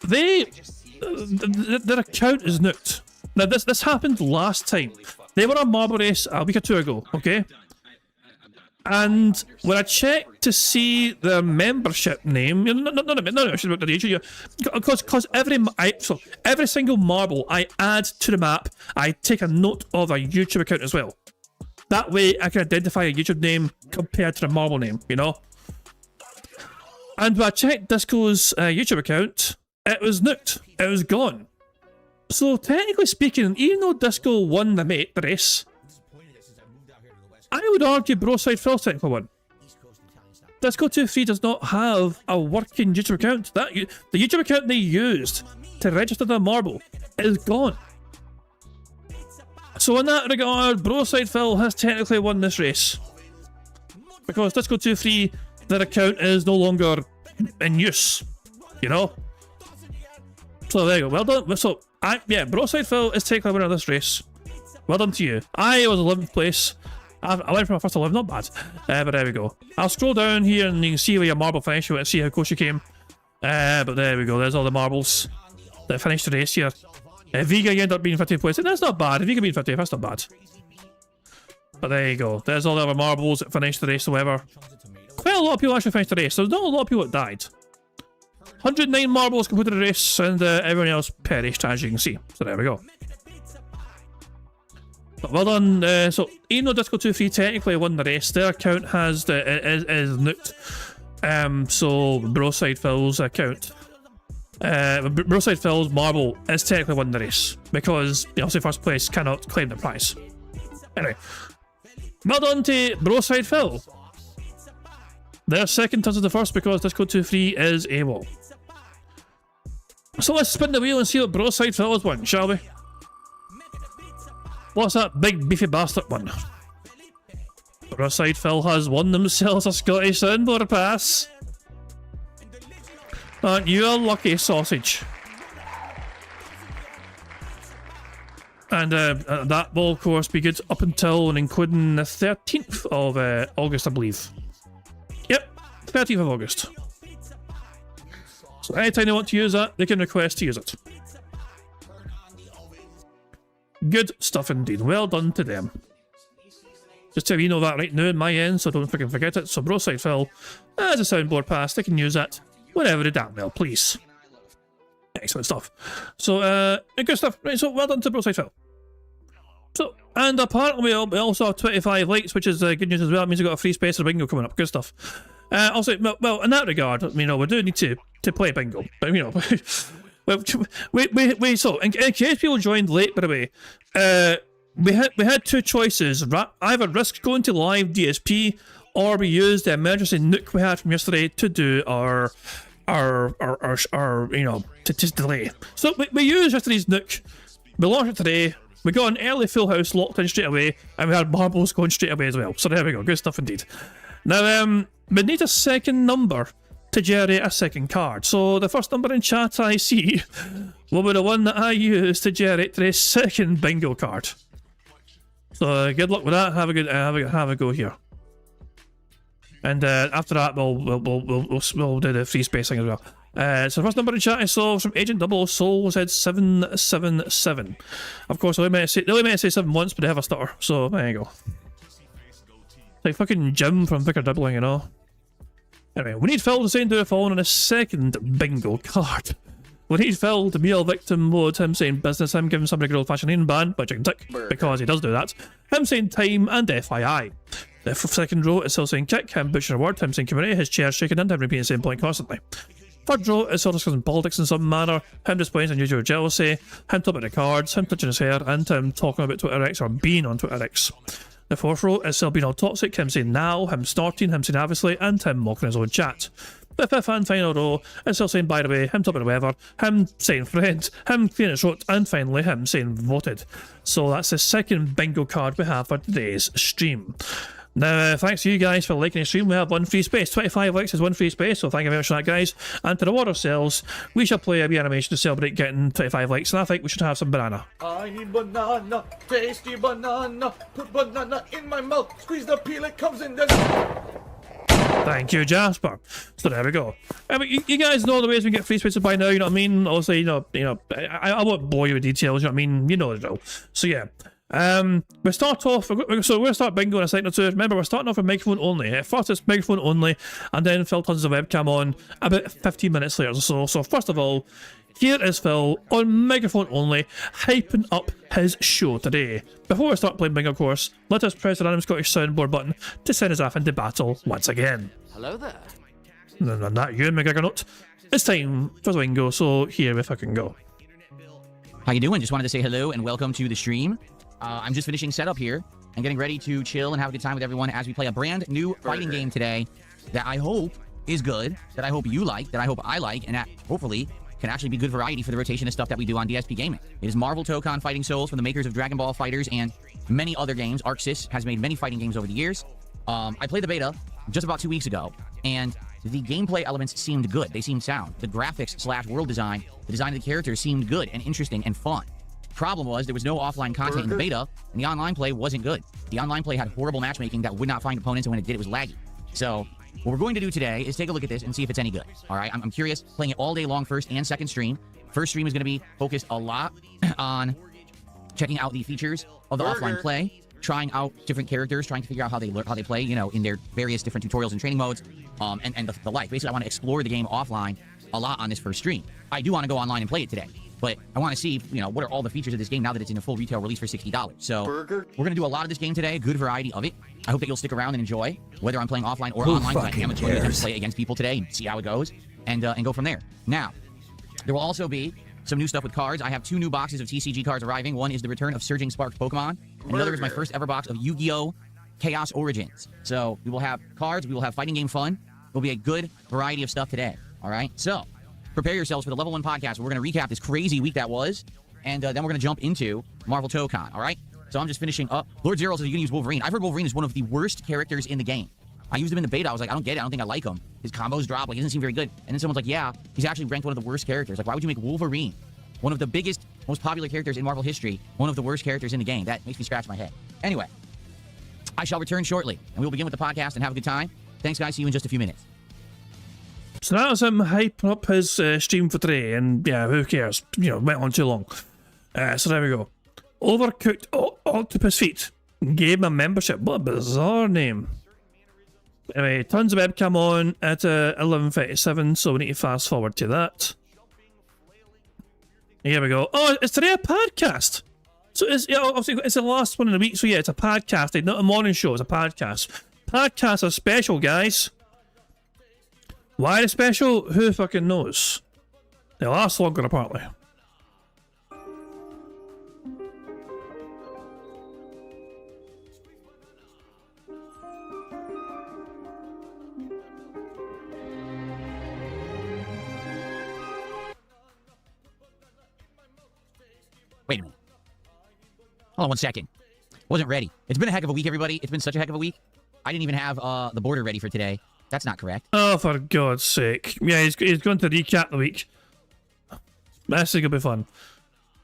Their account is nuked. Now, this happened last time. They were on marble race a week or two ago, okay? And when I checked to see their membership name, no, I should look at the YouTube, because every single marble I add to the map, I take a note of a YouTube account as well. That way, I can identify a YouTube name compared to the marble name, you know? And when I checked Disco's YouTube account, it was nuked. It was gone. So technically speaking, even though Disco won the race, I would argue Broside Phil's technical one. Disco 23 does not have a working YouTube account. The YouTube account they used to register the marble is gone. So in that regard, Broside Phil has technically won this race. Because Disco 23, their account is no longer in use. You know? So there you go. Well done. So, yeah, Broside Phil is technically winner of this race. Well done to you. I was 11th place. I went from my first 11, not bad. But there we go. I'll scroll down here and you can see where your marble finished. You want to see how close you came. But there we go. There's all the marbles that finished the race here. Vega ended up being 15th place. And that's not bad. Vega being 15th, that's not bad. But there you go. There's all the other marbles that finished the race, however. Quite a lot of people actually finished the race. There's not a lot of people that died. 109 marbles completed the race, and everyone else perished, as you can see. So there we go. But well done. So even though Disco 23 technically won the race, their account is nuked. So Broside Phil's account, Broside Phil's marble is technically won the race because obviously first place cannot claim the prize. Anyway, well done to Broside Phil. They're second turns to the first because Disco 23 is AWOL. So let's spin the wheel and see what Broside Phil has won, shall we? What's that big beefy bastard one? Broside Phil has won themselves a Scottish soundboard pass. Aren't you a lucky sausage? And that will of course be good up until and including the 13th of August, I believe. Yep, 13th of August. So anytime they want to use that, they can request to use it. Good stuff indeed. Well done to them. Just so you know that right now in my end, so don't freaking forget it. So Broside Phil as a soundboard pass, they can use that whenever they damn well please. Excellent stuff. So good stuff. Right, so well done to Broside Phil. So, and apparently we also have 25 likes, which is good news as well. It means we've got a free space for bingo coming up. Good stuff. Also, well, in that regard, we do need to play bingo, but well, so in case people joined late, by the way, we had two choices: either risk going to live DSP, or we used the emergency nuke we had from yesterday to do our to just delay. So we used yesterday's nuke. We launched it today. We got an early full house locked in straight away, and we had marbles going straight away as well. So there we go, good stuff indeed. Now, we need a second number to generate a second card. So the first number in chat I see will be the one that I use to generate today's second bingo card. So good luck with that. Have a go here. And after that, we'll do the free spacing as well. So the first number in chat I saw was from Agent Double Soul, said 777. Of course, they only meant to say 7 once, but they have a stutter. So there you go. Like fucking Jim from Vicar Dibbling, you know. Anyway, we need Phil to say do a phone on a second bingo card. We need Phil to be a victim mode, him saying business, him giving somebody a good old-fashioned name ban, which I can tick, because he does do that. Him saying time and FYI. The second row is still saying kick, him butchering a word, him saying community, his chair shaking, and him repeating the same point constantly. Third row is still discussing politics in some manner, him displaying unusual jealousy, him talking about the cards, him touching his hair, and him talking about Twitter X or being on Twitter X. The fourth row is still being all toxic, him saying now, him snorting, him saying obviously, and him mocking his own chat. The fifth and final row is still saying by the way, him talking about weather, him saying friends, him clearing his throat, and finally him saying voted. So that's the second bingo card we have for today's stream. Now, thanks to you guys for liking the stream. We have one free space. 25 likes is one free space, so thank you very much for that, guys. And to reward ourselves, we shall play a wee animation to celebrate getting 25 likes, and I think we should have some banana. I need banana, tasty banana, put banana in my mouth, squeeze the peel, it comes in the... Thank you, Jasper. So there we go. You guys know the ways we get free spaces by now, you know what I mean? Obviously, I won't bore you with details, you know what I mean? You know the drill. So yeah. We start off, so we're going to start bingo in a second or two. Remember, we're starting off with microphone only. At first it's microphone only, and then Phil turns the webcam on about 15 minutes later or so. So first of all, here is Phil on microphone only, hyping up his show today. Before we start playing bingo, of course, let us press the random Scottish soundboard button to send us off into battle once again. Hello there. And that you, McGregor. It's time for the bingo, so here we fucking go. How you doing? Just wanted to say hello and welcome to the stream. I'm just finishing setup here. and getting ready to chill and have a good time with everyone as we play a brand new fighting game today that I hope is good, that I hope you like, that I hope I like, and that hopefully can actually be good variety for the rotation of stuff that we do on DSP Gaming. It is Marvel Tokon Fighting Souls from the makers of Dragon Ball FighterZ and many other games. ArcSys has made many fighting games over the years. I played the beta just about 2 weeks ago, and the gameplay elements seemed good. They seemed sound. The graphics / world design, the design of the characters seemed good and interesting and fun. Problem was there was no offline content in the beta, and the online play wasn't good. The online play had horrible matchmaking that would not find opponents, and when it did, it was laggy. So what we're going to do today is take a look at this and see if it's any good. All right, I'm curious, playing it all day long, first and second stream. First stream is going to be focused a lot on checking out the features of the offline play, trying out different characters, trying to figure out how they play, you know, in their various different tutorials and training modes, and the like. Basically, I want to explore the game offline a lot on this first stream. I do want to go online and play it today, but I want to see, you know, what are all the features of this game now that it's in a full retail release for $60. So we're going to do a lot of this game today, a good variety of it. I hope that you'll stick around and enjoy, whether I'm playing offline or online, because I am going to play against people today and see how it goes, and go from there. Now, there will also be some new stuff with cards. I have 2 new boxes of TCG cards arriving. One is the return of Surging Sparks Pokemon, and the other is my first ever box of Yu-Gi-Oh! Chaos Origins. So we will have cards, we will have fighting game fun. It will be a good variety of stuff today, all right? So prepare yourselves for the Level 1 podcast, where we're going to recap this crazy week that was, and then we're going to jump into Marvel Tokon, all right? So I'm just finishing up. Lord Zero says you can use Wolverine. I've heard Wolverine is one of the worst characters in the game. I used him in the beta. I was like, I don't get it. I don't think I like him. His combos drop. Like, he doesn't seem very good. And then someone's like, yeah, he's actually ranked one of the worst characters. Like, why would you make Wolverine one of the biggest, most popular characters in Marvel history, one of the worst characters in the game? That makes me scratch my head. Anyway, I shall return shortly, and we'll begin with the podcast and have a good time. Thanks, guys. See you in just a few minutes. So that was him hyping up his stream for today, and yeah, who cares? You know, went on too long. So there we go. Overcooked Octopus Feet gave him a membership. What a bizarre name. Anyway, tons of webcam on at 11:57, so we need to fast forward to that. Here we go. Oh, it's today a podcast. So it's, yeah, obviously it's the last one in the week, so yeah, it's a podcast. Not a morning show, it's a podcast. Podcasts are special, guys. Why are they special? Who fucking knows? They last longer, apparently. Wait a minute. Hold on 1 second. Wasn't ready. It's been a heck of a week, everybody. It's been such a heck of a week. I didn't even have the border ready for today. That's not correct. Oh, for God's sake. Yeah, he's going to recap the week. This is going to be fun.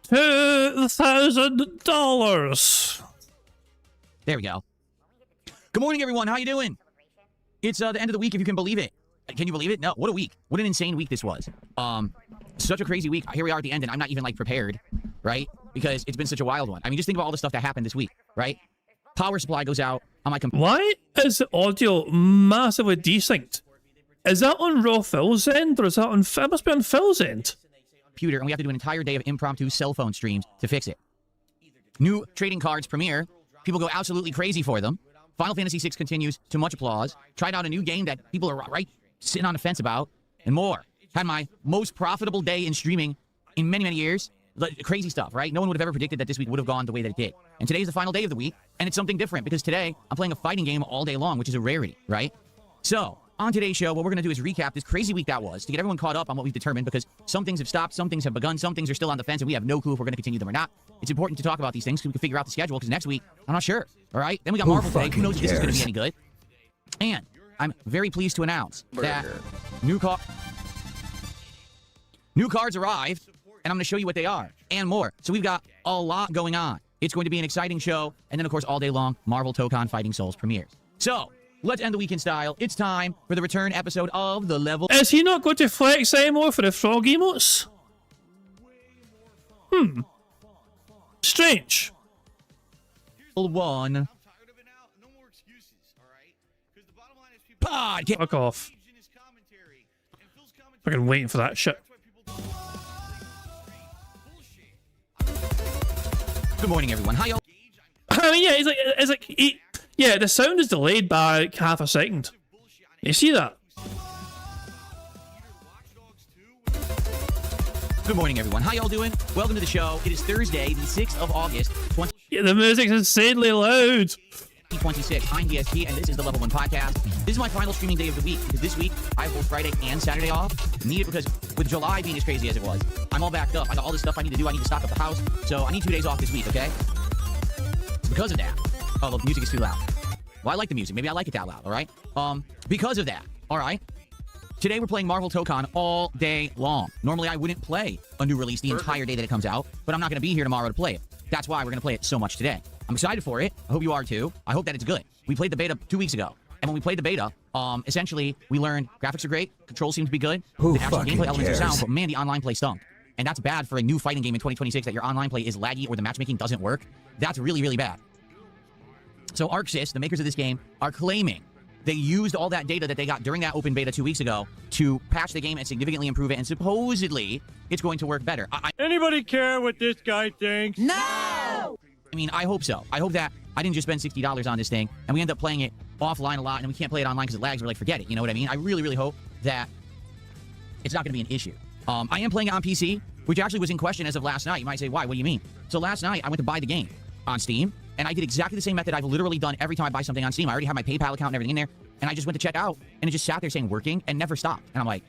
$2,000. There we go. Good morning, everyone. How you doing? It's the end of the week, if you can believe it. Can you believe it? No. What a week. What an insane week this was. Such a crazy week. Here we are at the end, and I'm not even, like, prepared, right? Because it's been such a wild one. I mean, just think about all the stuff that happened this week, right? Power supply goes out on my computer. Why is the audio massively desynced? Is that on Raw Phil's end, or is that on... It must be on Phil's end. Computer, and we have to do an entire day of impromptu cell phone streams to fix it. New trading cards premiere. People go absolutely crazy for them. Final Fantasy VI continues to much applause. Tried out a new game that people are right sitting on the fence about, and more. Had my most profitable day in streaming in many, many years. Crazy stuff, right? No one would have ever predicted that this week would have gone the way that it did. And today's the final day of the week, and it's something different, because today I'm playing a fighting game all day long, which is a rarity, right? So, on today's show, what we're going to do is recap this crazy week that was, to get everyone caught up on what we've determined, because some things have stopped, some things have begun, some things are still on the fence, and we have no clue if we're going to continue them or not. It's important to talk about these things so we can figure out the schedule, because next week, I'm not sure, all right? Then we got Marvel today. Who knows if this is going to be any good? And I'm very pleased to announce that new cards arrived, and I'm going to show you what they are, and more. So we've got a lot going on. It's going to be an exciting show, and then, of course, all day long, Marvel Tokon Fighting Souls premieres. So, let's end the week in style. It's time for the return episode of the Level... Is he not going to flex anymore for the frog emotes? Strange. 1 podcast. Fuck off. Fucking waiting for that shit. Good morning, everyone. Hi, y'all. I mean, yeah, yeah, the sound is delayed by like half a second. You see that? Good morning, everyone. How y'all doing? Welcome to the show. It is Thursday, the 6th of August, 20... Yeah, the music's insanely loud. 26. I'm DSP, and this is the Level 1 Podcast. This is my final streaming day of the week, because this week I have both Friday and Saturday off. Need it because with July being as crazy as it was, I'm all backed up. I got all this stuff I need to do. I need to stock up the house. So I need 2 days off this week, okay? It's because of that. Oh, the music is too loud. Well, I like the music. Maybe I like it that loud, all right? Because of that, all right? Today we're playing Marvel Tokon all day long. Normally I wouldn't play a new release the entire day that it comes out, but I'm not going to be here tomorrow to play it. That's why we're going to play it so much today. I'm excited for it. I hope you are too. I hope that it's good. We played the beta 2 weeks ago. And when we played the beta, essentially, we learned graphics are great, controls seem to be good, the actual gameplay elements are sound, but man, the online play stunk. And that's bad for a new fighting game in 2026 that your online play is laggy or the matchmaking doesn't work. That's really, really bad. So ArcSys, the makers of this game, are claiming they used all that data that they got during that open beta 2 weeks ago to patch the game and significantly improve it, and supposedly it's going to work better. Anybody care what this guy thinks? No! I mean, I hope so. I hope that I didn't just spend $60 on this thing, and we end up playing it offline a lot, and we can't play it online because it lags. We're like, forget it. You know what I mean? I really, really hope that it's not going to be an issue. I am playing it on PC, which actually was in question as of last night. You might say, why? What do you mean? So last night, I went to buy the game on Steam, and I did exactly the same method I've literally done every time I buy something on Steam. I already have my PayPal account and everything in there, and I just went to check out, and it just sat there saying working and never stopped. And I'm like,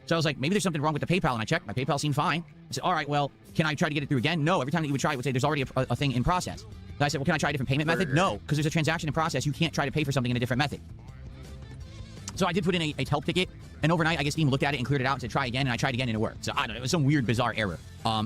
so I was like, maybe there's something wrong with the PayPal, and I checked. My PayPal seemed fine. I said, all right, well, can I try to get it through again? No. Every time that you would try, it would say there's already a thing in process. And I said, well, can I try a different payment method? No, because there's a transaction in process. You can't try to pay for something in a different method. So I did put in a help ticket, and overnight, I guess Steam looked at it and cleared it out and said, try again, and I tried again, and it worked. So I don't know. It was some weird, bizarre error.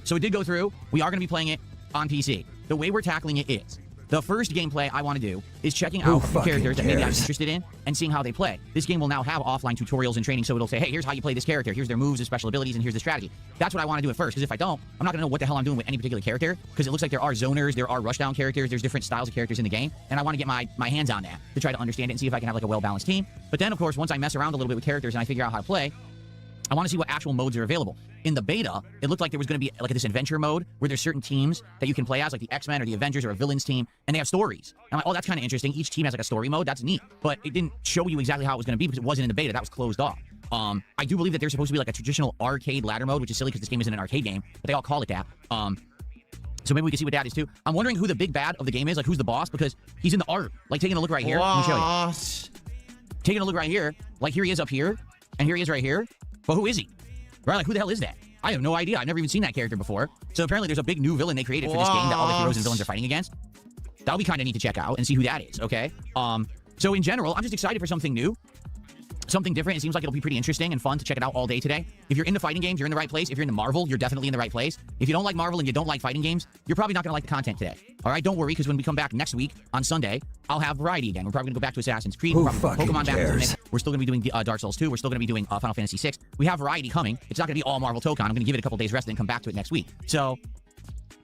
So it did go through. We are going to be playing it on PC. The way we're tackling it is, the first gameplay I want to do is checking out the characters that maybe I'm interested in and seeing how they play. This game will now have offline tutorials and training, so it'll say, hey, here's how you play this character, here's their moves and special abilities, and here's the strategy. That's what I want to do at first, because if I don't, I'm not going to know what the hell I'm doing with any particular character, because it looks like there are zoners, there are rushdown characters, there's different styles of characters in the game, and I want to get my hands on that to try to understand it and see if I can have like a well-balanced team. But then, of course, once I mess around a little bit with characters and I figure out how to play, I want to see what actual modes are available. In the beta, it looked like there was going to be like this adventure mode where there's certain teams that you can play as, like the X-Men or the Avengers or a villains team, and they have stories. And I'm like, oh, that's kind of interesting. Each team has like a story mode. That's neat. But it didn't show you exactly how it was going to be because it wasn't in the beta. That was closed off. I do believe that there's supposed to be like a traditional arcade ladder mode, which is silly because this game isn't an arcade game, but they all call it that. So maybe we can see what that is too. I'm wondering who the big bad of the game is, like who's the boss, because he's in the art. Like taking a look right here. Let me show you. Taking a look right here. Like here he is up here, and here he is right here. But who is he? Right? Like, who the hell is that? I have no idea. I've never even seen that character before. So apparently there's a big new villain they created for this game that all the heroes and villains are fighting against. That'll be kind of neat to check out and see who that is, okay? So in general, I'm just excited for something new. Something different. It seems like it'll be pretty interesting and fun to check it out all day today. If you're into fighting games, you're in the right place. If you're into Marvel, you're definitely in the right place. If you don't like Marvel and you don't like fighting games, you're probably not going to like the content today. All right? Don't worry, because when we come back next week on Sunday, I'll have variety again. We're probably going to go back to Assassin's Creed. We're probably Pokemon back in a minute. We're still going to be doing Dark Souls 2. We're still going to be doing Final Fantasy 6. We have variety coming. It's not going to be all Marvel Tokon. I'm going to give it a couple days rest and then come back to it next week. So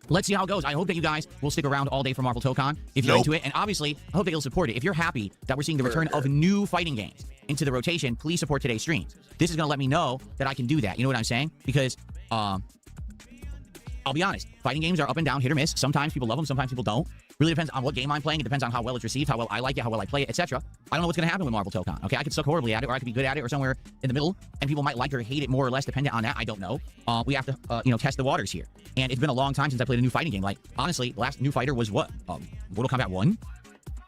let's see how it goes. I hope that you guys will stick around all day for Marvel Tokon if you're into it. And obviously, I hope that you'll support it. If you're happy that we're seeing the return of new fighting games into the rotation, please support today's streams. This is going to let me know that I can do that. You know what I'm saying? Because, I'll be honest, fighting games are up and down, hit or miss. Sometimes people love them, sometimes people don't. Really depends on what game I'm playing. It depends on how well it's received, how well I like it, how well I play it, etc. I don't know what's going to happen with Marvel Tokon, okay? I could suck horribly at it, or I could be good at it, or somewhere in the middle, and people might like or hate it more or less dependent on that. I don't know. We have to, test the waters here. And it's been a long time since I played a new fighting game. Like, honestly, the last new fighter was what? Mortal Kombat 1?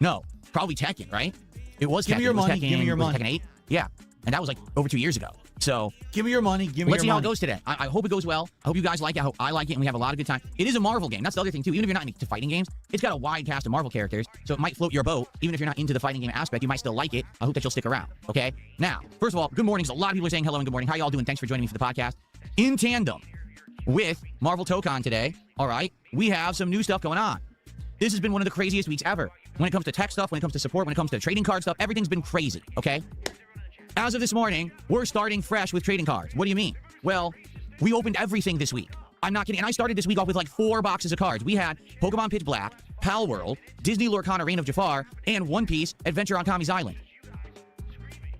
No, probably Tekken, right? It was Tekken. Give me your money. Tekken, Give me your money. Tekken 8? Yeah. And that was like over 2 years ago. So give me your money. Give me let's your see money. how it goes today. I hope it goes well. I hope you guys like it. I hope I like it, and we have a lot of good time. It is a Marvel game. That's the other thing too. Even if you're not into fighting games, it's got a wide cast of Marvel characters, so it might float your boat. Even if you're not into the fighting game aspect, you might still like it. I hope that you'll stick around. Okay. Now, first of all, good morning. A lot of people are saying hello and good morning. How y'all doing? Thanks for joining me for the podcast. In tandem with Marvel Tokon today, all right, we have some new stuff going on. This has been one of the craziest weeks ever. When it comes to tech stuff, when it comes to support, when it comes to trading card stuff, everything's been crazy. Okay. As of this morning, we're starting fresh with trading cards. What do you mean? Well, we opened everything this week. I'm not kidding. And I started this week off with like 4 boxes of cards. We had Pokemon Pitch Black, Pal World, Disney Lorcana Reign of Jafar, and One Piece Adventure on Kami's Island.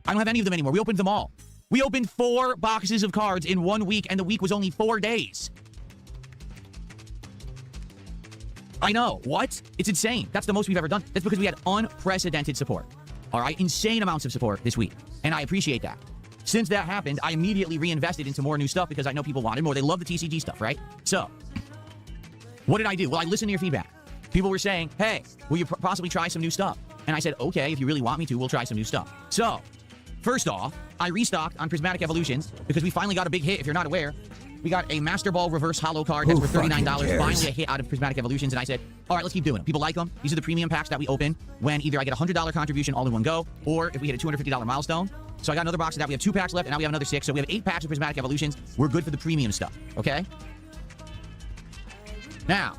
I don't have any of them anymore. We opened them all. We opened 4 boxes of cards in 1 week, and the week was only 4 days. I know. What? It's insane. That's the most we've ever done. That's because we had unprecedented support. All right? Insane amounts of support this week. And I appreciate that. Since that happened, I immediately reinvested into more new stuff because I know people wanted more. They love the TCG stuff, right? So, what did I do? Well, I listened to your feedback. people were saying, hey, will you possibly try some new stuff? And I said, okay, if you really want me to, we'll try some new stuff. So, first off, I restocked on Prismatic Evolutions because we finally got a big hit, if you're not aware. We got a Master Ball Reverse Hollow card that's worth $39. Finally a hit out of Prismatic Evolutions. And I said, all right, let's keep doing it. People like them. These are the premium packs that we open when either I get a $100 contribution all in one go, or if we hit a $250 milestone. So I got another box of that. We have 2 packs left, and now we have another 6. So we have 8 packs of Prismatic Evolutions. We're good for the premium stuff, okay? Now,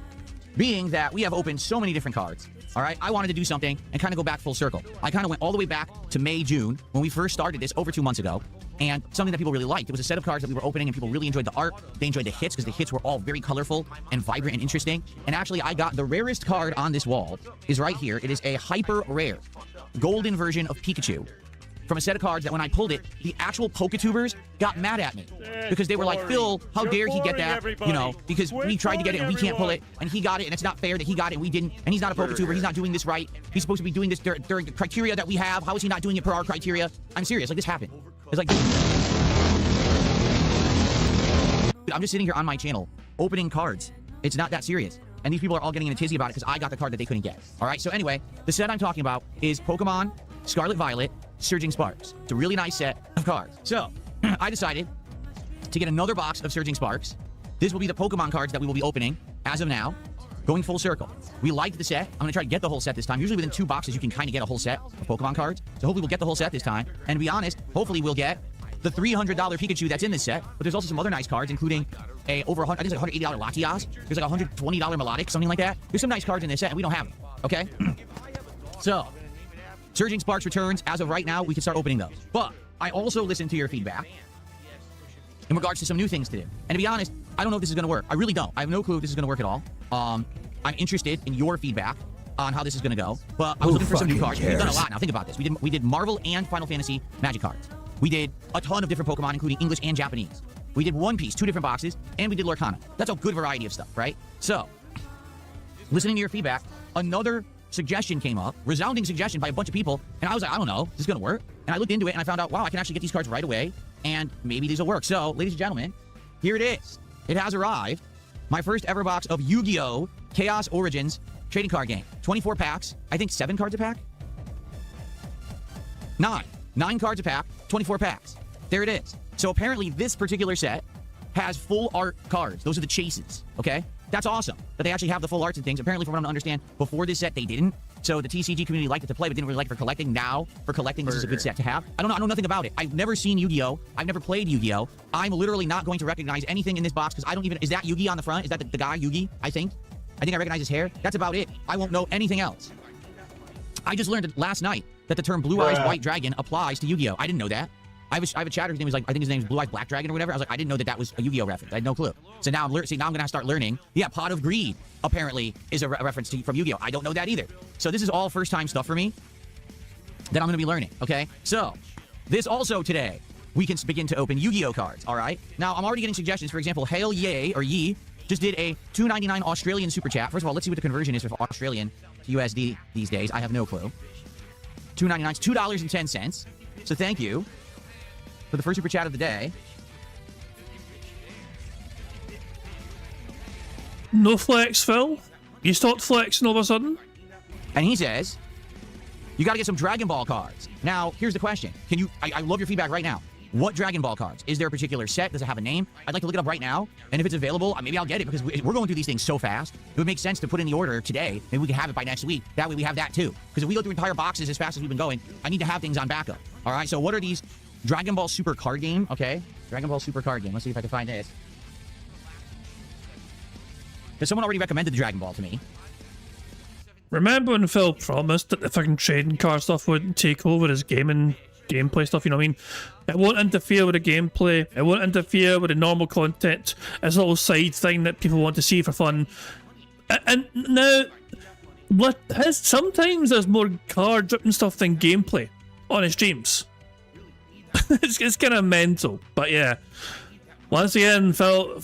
being that we have opened so many different cards, all right, I wanted to do something and kind of go back full circle. I kind of went all the way back to May, June, when we first started this over 2 months ago, and something that people really liked. It was a set of cards that we were opening, and people really enjoyed the art. They enjoyed the hits because the hits were all very colorful and vibrant and interesting. And actually, I got the rarest card on this wall is right here. It is a hyper rare golden version of Pikachu from a set of cards that when I pulled it, the actual Poketubers got mad at me because they were like, Phil, how dare he get that? You know, because we tried to get it and we can't pull it, and he got it, and it's not fair that he got it and we didn't, and he's not a Poketuber, he's not doing this right. He's supposed to be doing this during the criteria that we have. How is he not doing it per our criteria? I'm serious, like this happened. It's like, I'm just sitting here on my channel opening cards. It's not that serious. And these people are all getting in a tizzy about it because I got the card that they couldn't get. All right, so anyway, the set I'm talking about is Pokemon Scarlet Violet Surging Sparks. It's a really nice set of cards. So, I decided to get another box of Surging Sparks. This will be the Pokemon cards that we will be opening as of now, going full circle. We liked the set. I'm going to try to get the whole set this time. Usually within 2 boxes, you can kind of get a whole set of Pokemon cards. So hopefully we'll get the whole set this time. And to be honest, hopefully we'll get the $300 Pikachu that's in this set. But there's also some other nice cards, including a over 100, I think it's like $180 Latias. There's like a $120 Melodic, something like that. There's some nice cards in this set, and we don't have them. Okay? So, Surging Sparks returns. As of right now, we can start opening those. But I also listened to your feedback in regards to some new things to do. And to be honest, I don't know if this is going to work. I really don't. I have no clue if this is going to work at all. I'm interested in your feedback on how this is going to go. But I was looking for some new cards. We've done a lot now. Think about this. We did Marvel and Final Fantasy Magic cards. We did a ton of different Pokemon, including English and Japanese. We did One Piece, 2 different boxes, and we did Lorcana. That's a good variety of stuff, right? So, listening to your feedback, another suggestion came up, resounding suggestion by a bunch of people, and I was like, I don't know, is this gonna work? And I looked into it and I found out, wow, I can actually get these cards right away, and maybe these will work. So, ladies and gentlemen, here it is. It has arrived. My first ever box of Yu-Gi-Oh! Chaos Origins trading card game. 24 packs, I think 7 cards a pack? 9 cards a pack, 24 packs. There it is. So apparently this particular set has full art cards. Those are the chases, okay? That's awesome that they actually have the full arts and things. Apparently, from what I'm understand, before this set, they didn't. So the TCG community liked it to play, but didn't really like it for collecting. Now, for collecting, this is a good set to have. I know nothing about it. I've never seen Yu-Gi-Oh! I've never played Yu-Gi-Oh! I'm literally not going to recognize anything in this box because I don't even... Is that Yugi on the front? Is that the guy, Yugi, I think? I recognize his hair. That's about it. I won't know anything else. I just learned last night that the term Blue Eyes White Dragon applies to Yu-Gi-Oh! I didn't know that. I have a chatter. His name is like, I think his name is Blue Eyes Black Dragon or whatever. I was like, I didn't know that was a Yu-Gi-Oh! Reference. I had no clue. So now I'm now I'm gonna start learning. Yeah, Pot of Greed apparently is a reference from Yu-Gi-Oh! I don't know that either. So this is all first time stuff for me that I'm gonna be learning. Okay. So this also today we can begin to open Yu-Gi-Oh! Cards. All right. Now I'm already getting suggestions. For example, Hail Yay or Yee just did a $2.99 Australian super chat. First of all, let's see what the conversion is for Australian to USD these days. I have no clue. $2.99 is $2.10. So thank you for the first super chat of the day. No flex, Phil? You stopped flexing all of a sudden? And he says, you got to get some Dragon Ball cards. Now, here's the question. Can you... I love your feedback right now. What Dragon Ball cards? Is there a particular set? Does it have a name? I'd like to look it up right now. And if it's available, maybe I'll get it because we're going through these things so fast. It would make sense to put in the order today. Maybe we can have it by next week. That way we have that too. Because if we go through entire boxes as fast as we've been going, I need to have things on backup. All right, so what are these? Dragon Ball Super card game. Okay. Dragon Ball Super card game. Let's see if I can find this. Because someone already recommended the Dragon Ball to me. Remember when Phil promised that the fucking trading card stuff wouldn't take over his gameplay stuff, you know what I mean? It won't interfere with the gameplay. It won't interfere with the normal content. It's a little side thing that people want to see for fun. And now, sometimes there's more card-driven stuff than gameplay on his streams. it's kind of mental, but yeah. Once again, Phil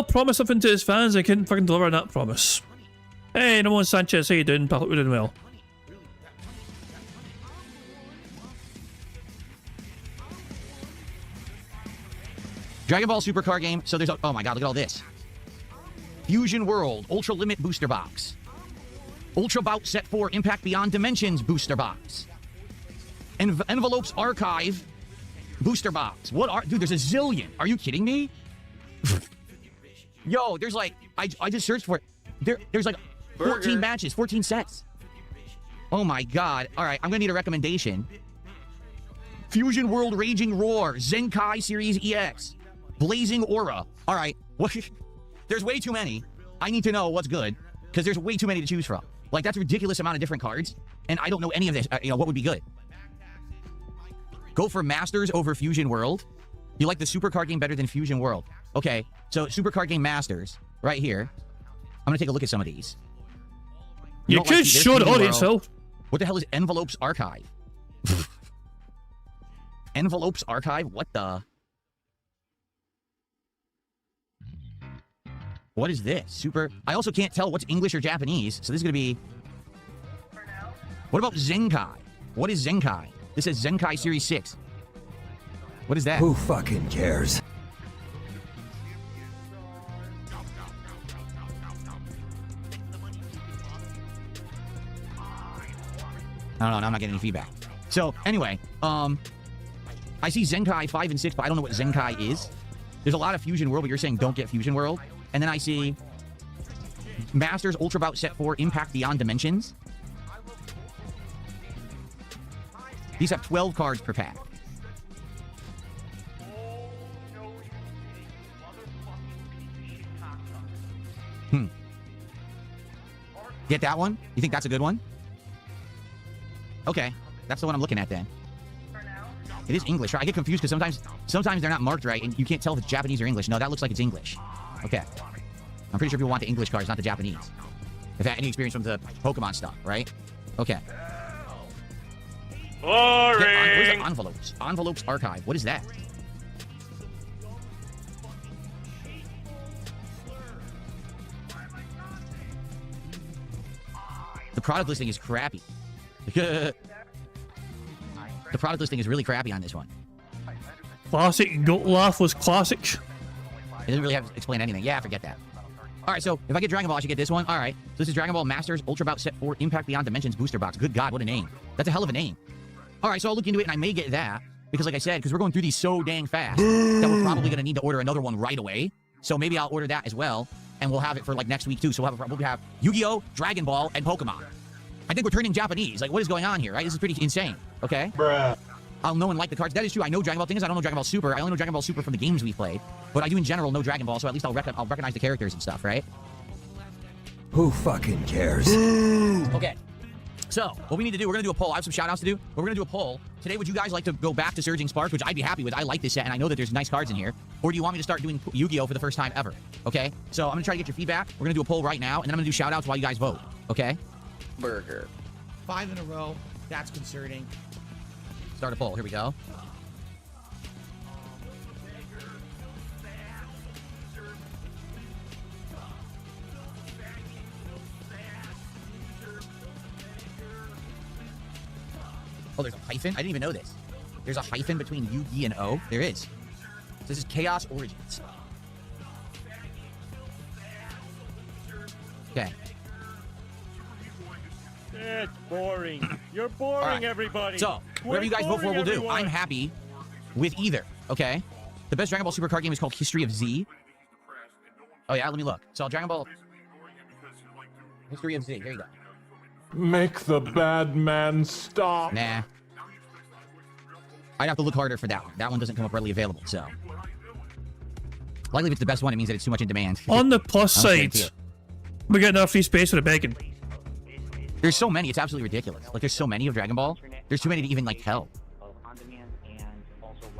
promised something to his fans and he couldn't fucking deliver on that promise. Hey, Ramon Sanchez, how you doing? I hope you're doing well. Dragon Ball Super card game. So there's oh my god, look at all this. Fusion World Ultra Limit Booster Box. Ultra Bout Set 4 Impact Beyond Dimensions Booster Box. Envelopes Archive Booster Box. What are... Dude, there's a zillion. Are you kidding me? Yo, there's like... I just searched for it. There's like 14 matches, 14 sets. Oh my god. All right, I'm gonna need a recommendation. Fusion World Raging Roar. Zenkai Series EX. Blazing Aura. All right. What? There's way too many. I need to know what's good, because there's way too many to choose from. Like, that's a ridiculous amount of different cards, and I don't know any of this. What would be good? Go for Masters over Fusion World. You like the Super Card Game better than Fusion World. Okay, so Super Card Game Masters, right here. I'm going to take a look at some of these. You could show the audience, Phil. What the hell is Envelopes Archive? Envelopes Archive? What the... What is this? Super... I also can't tell what's English or Japanese, so this is going to be... What about Zenkai? What is Zenkai? This says Zenkai Series 6. What is that? Who fucking cares? I don't know, I'm not getting any feedback. So, anyway, I see Zenkai 5 and 6, but I don't know what Zenkai is. There's a lot of Fusion World, but you're saying don't get Fusion World. And then I see Masters Ultra Bout Set 4 Impact Beyond Dimensions. These have 12 cards per pack. Get that one? You think that's a good one? Okay, that's the one I'm looking at then. It is English. I get confused because sometimes they're not marked right, and you can't tell if it's Japanese or English. No, that looks like it's English. Okay. I'm pretty sure people want the English cards, not the Japanese. If you had any experience from the Pokemon stuff, right? Okay. Boring. What is Envelopes? Envelopes Archive. What is that? The product listing is crappy. The product listing is really crappy on this one. Classic. Goat Laugh was classic. It doesn't really have to explain anything. Yeah, forget that. All right, so if I get Dragon Ball, I should get this one. All right, so this is Dragon Ball Masters Ultra Bout Set 4 Impact Beyond Dimensions Booster Box. Good God, what a name. That's a hell of a name. All right, so I'll look into it, and I may get that. Because like I said, because we're going through these so dang fast that we're probably going to need to order another one right away. So maybe I'll order that as well, and we'll have it for like next week too. So we'll have Yu-Gi-Oh!, Dragon Ball, and Pokemon. I think we're turning Japanese. Like, what is going on here, right? This is pretty insane, okay? Bruh. I'll know and like the cards. That is true. I know Dragon Ball things. I don't know Dragon Ball Super. I only know Dragon Ball Super from the games we played. But I do in general know Dragon Ball, so at least I'll recognize the characters and stuff, right? Who fucking cares? Okay. So, what we need to do, we're going to do a poll. I have some shout-outs to do. But we're going to do a poll. Today, would you guys like to go back to Surging Sparks, which I'd be happy with. I like this set, and I know that there's nice cards in here. Or do you want me to start doing Yu-Gi-Oh! For the first time ever? Okay? So, I'm going to try to get your feedback. We're going to do a poll right now, and then I'm going to do shout-outs while you guys vote. Okay? Burger. 5 in a row. That's concerning. Start a poll. Here we go. Oh, there's a hyphen? I didn't even know this. There's a hyphen between U, E, and O. There is. So this is Chaos Origins. Okay. It's boring. You're boring, All right. Everybody. So, whatever you guys vote for, we'll do. I'm happy with either, okay? The best Dragon Ball Super card game is called History of Z. Oh, yeah? Let me look. So, Dragon Ball... History of Z. Here you go. Make the bad man stop. Nah. I'd have to look harder for that one. That one doesn't come up readily available, so... Likely if it's the best one, it means that it's too much in demand. On the plus side, we get enough free space for the begging. There's so many, it's absolutely ridiculous. Like, there's so many of Dragon Ball. There's too many to even, like, tell.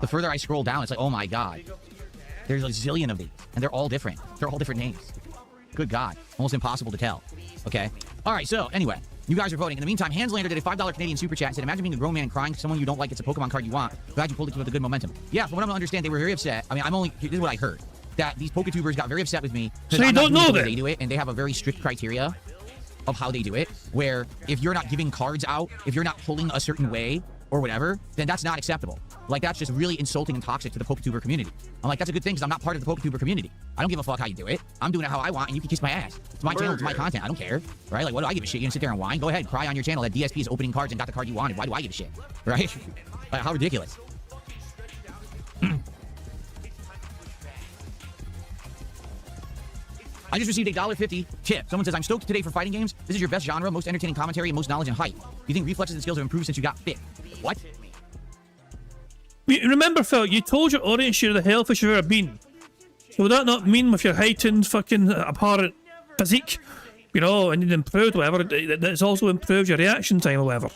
The further I scroll down, it's like, oh my god. There's a zillion of these, and they're all different. They're all different names. Good god. Almost impossible to tell. Okay? Alright, so, anyway. You guys are voting. In the meantime, Hanslander did a $5 Canadian super chat and said, imagine being a grown man and crying to someone you don't like gets a Pokemon card you want. Glad you pulled it with a good momentum. Yeah, from what I'm understand, they were very upset. I mean, this is what I heard. That these Poketubers got very upset with me. So you don't know that? They do it, and they have a very strict criteria of how they do it, where if you're not giving cards out, if you're not pulling a certain way or whatever, then that's not acceptable. Like, that's just really insulting and toxic to the Poketuber community. I'm like, that's a good thing because I'm not part of the Poketuber community. I don't give a fuck how you do it. I'm doing it how I want, and you can kiss my ass. It's my channel, it's my content. I don't care, right? Like, what do I give a shit? You gonna sit there and whine? Go ahead, cry on your channel that DSP is opening cards and got the card you wanted. Why do I give a shit, right? Like, how ridiculous. I just received a $1.50 tip. Someone says, I'm stoked today for fighting games. This is your best genre, most entertaining commentary, and most knowledge and hype. You think reflexes and skills have improved since you got fit? What? Remember, Phil, you told your audience you're the healthiest you've ever been. So would that not mean with your heightened fucking apparent physique, you know, and it improved whatever, it's also improved your reaction time or whatever?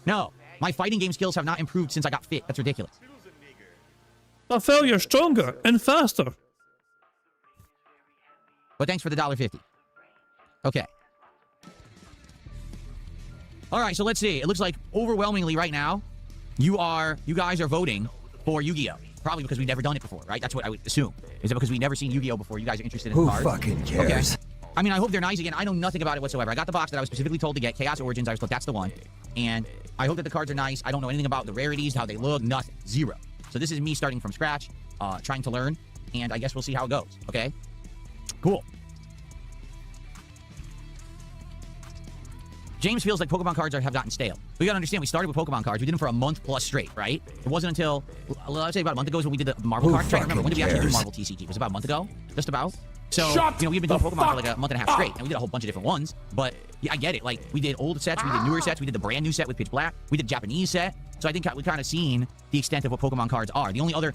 No. My fighting game skills have not improved since I got fit. That's ridiculous. Well, Phil, you're stronger and faster. But thanks for the $1.50. Okay. All right, so let's see. It looks like overwhelmingly right now, you guys are voting for Yu-Gi-Oh! Probably because we've never done it before, right? That's what I would assume. Is it because we've never seen Yu-Gi-Oh! Before? You guys are interested in Who cards? fucking cares? Okay. I mean, I hope they're nice. Again, I know nothing about it whatsoever. I got the box that I was specifically told to get, Chaos Origins. I was told that's the one. And I hope that the cards are nice. I don't know anything about the rarities, how they look, nothing. Zero. So this is me starting from scratch, trying to learn, and I guess we'll see how it goes, okay? Cool. James feels like Pokemon cards have gotten stale. We gotta understand, we started with Pokemon cards. We did them for a month plus straight, right? It wasn't until, let's say about a month ago is when we did the Marvel cards. I remember, when did we actually do Marvel TCG? It was about a month ago? Just about? So, you know, we've been doing Pokemon for like a month and a half straight, and we did a whole bunch of different ones. But, yeah, I get it. Like, we did old sets, we did newer sets, we did the brand new set with Pitch Black, we did a Japanese set. So I think we kind of seen the extent of what Pokemon cards are. The only other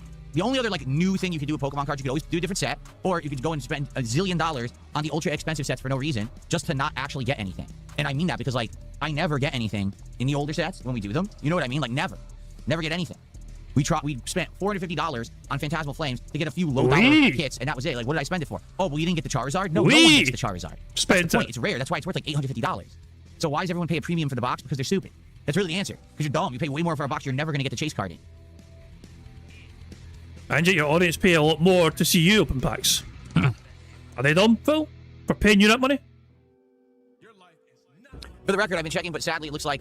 like new thing you could do with Pokemon cards, you could always do a different set, or you could go and spend $1 zillion on the ultra expensive sets for no reason, just to not actually get anything. And I mean that because, like, I never get anything in the older sets when we do them. You know what I mean? Like, never get anything. We spent $450 on Phantasmal Flames to get a few low-dollar kits, and that was it. Like, what did I spend it for? Oh, well, you didn't get the Charizard? No, no one gets the Charizard. That's the point. It's rare. That's why it's worth like $850. So why does everyone pay a premium for the box? Because they're stupid. That's really the answer. Because you're dumb. You pay way more for a box you're never going to get the chase card in. And yet your audience pay a lot more to see you open packs. Are they dumb, Phil? For paying you that money? For the record, I've been checking, but sadly, it looks like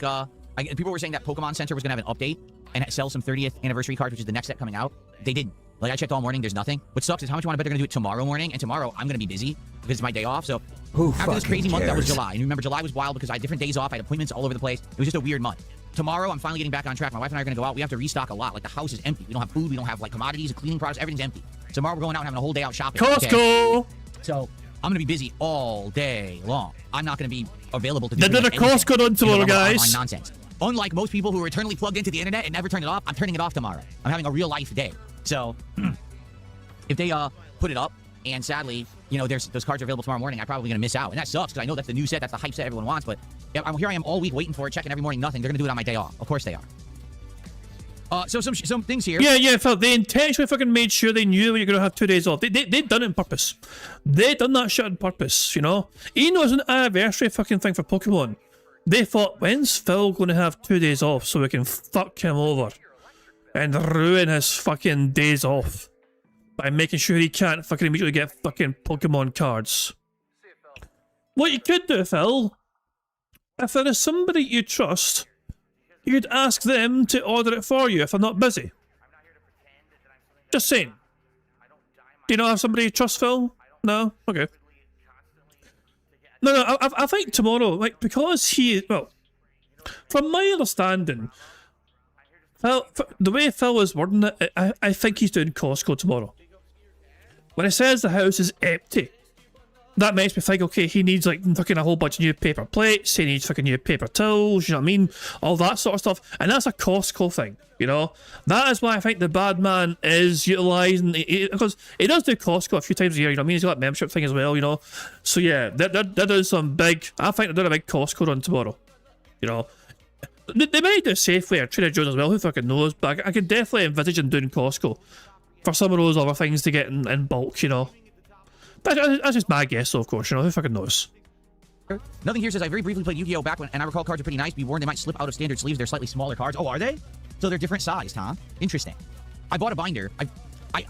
people were saying that Pokemon Center was going to have an update and sell some 30th anniversary cards, which is the next set coming out. They didn't. Like, I checked all morning. There's nothing. What sucks is how much you want to bet they're going to do it tomorrow morning, and tomorrow I'm going to be busy because it's my day off. So after this crazy month that was July, and you remember July was wild because I had different days off. I had appointments all over the place. It was just a weird month. Tomorrow, I'm finally getting back on track. My wife and I are going to go out. We have to restock a lot. Like, the house is empty. We don't have food. We don't have, like, commodities, cleaning products. Everything's empty. Tomorrow, we're going out and having a whole day out shopping. Costco! Okay? So I'm going to be busy all day long. I'm not going to be available to do They did a Costco on tomorrow, guys. Nonsense. Unlike most people who are eternally plugged into the internet and never turn it off, I'm turning it off tomorrow. I'm having a real life day. So if they put it up, and sadly, you know, those cards are available tomorrow morning, I'm probably going to miss out. And that sucks because I know that's the new set, that's the hype set everyone wants. But here I am all week waiting for it, checking every morning, nothing. They're going to do it on my day off. Of course they are. So some things here. Yeah, Phil, they intentionally fucking made sure they knew when you're going to have 2 days off. They done it on purpose. They done that shit on purpose, you know? Even though it was an anniversary fucking thing for Pokemon, they thought, when's Phil going to have 2 days off so we can fuck him over and ruin his fucking days off by making sure he can't fucking immediately get fucking Pokemon cards. What you could do, Phil, if there is somebody you trust, you could ask them to order it for you if they're not busy. Just saying. Do you not have somebody you trust, Phil? No? Okay. No, I think tomorrow, like, because well, from my understanding, Phil, the way Phil is wording it, I think he's doing Costco tomorrow. When it says the house is empty, that makes me think, okay, he needs like fucking a whole bunch of new paper plates, he needs fucking new paper towels, you know what I mean? All that sort of stuff. And that's a Costco thing, you know? That is why I think the bad man is utilising, because he does do Costco a few times a year, you know what I mean? He's got that membership thing as well, you know? So yeah, that is some big, I think they're doing a big Costco run tomorrow, you know? They might do Safeway or Trader Joe's as well, who fucking knows? But I could definitely envisage them doing Costco for some of those other things to get in bulk, you know? But that's just my guess, though, of course, you know, who fucking knows? Nothing here says, I very briefly played Yu-Gi-Oh! Back when, and I recall cards are pretty nice. Be warned, they might slip out of standard sleeves. They're slightly smaller cards. Oh, are they? So they're different sized, huh? Interesting. I bought a binder.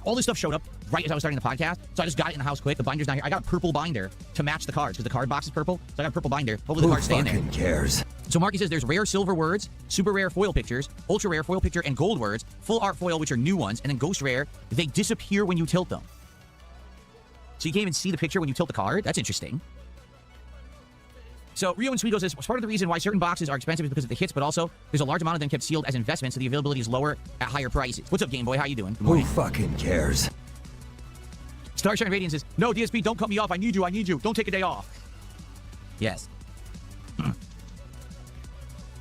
All this stuff showed up right as I was starting the podcast, so I just got it in the house quick. The binder's not here. I got a purple binder to match the cards, because the card box is purple, so I got a purple binder. Hopefully the cards stay in there. Who fucking cares? So Marky says there's rare silver words, super rare foil pictures, ultra rare foil picture, and gold words, full art foil, which are new ones, and then ghost rare. They disappear when you tilt them. So you can't even see the picture when you tilt the card? That's interesting. So Rio and Sweego says, part of the reason why certain boxes are expensive is because of the hits, but also there's a large amount of them kept sealed as investments, so the availability is lower at higher prices. What's up, Game Boy? How you doing? Good Who morning. fucking cares? Starshine Radiant says, no, DSP, don't cut me off. I need you. I need you. Don't take a day off. Yes.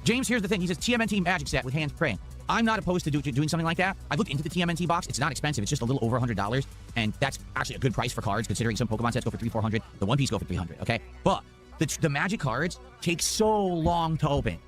James, here's the thing. He says, TMNT Magic set with hands praying. I'm not opposed to doing something like that. I've looked into the TMNT box. It's not expensive. It's just a little over $100, and that's actually a good price for cards, considering some Pokemon sets go for $300-400. The One Piece go for $300, okay? But the Magic cards take so long to open.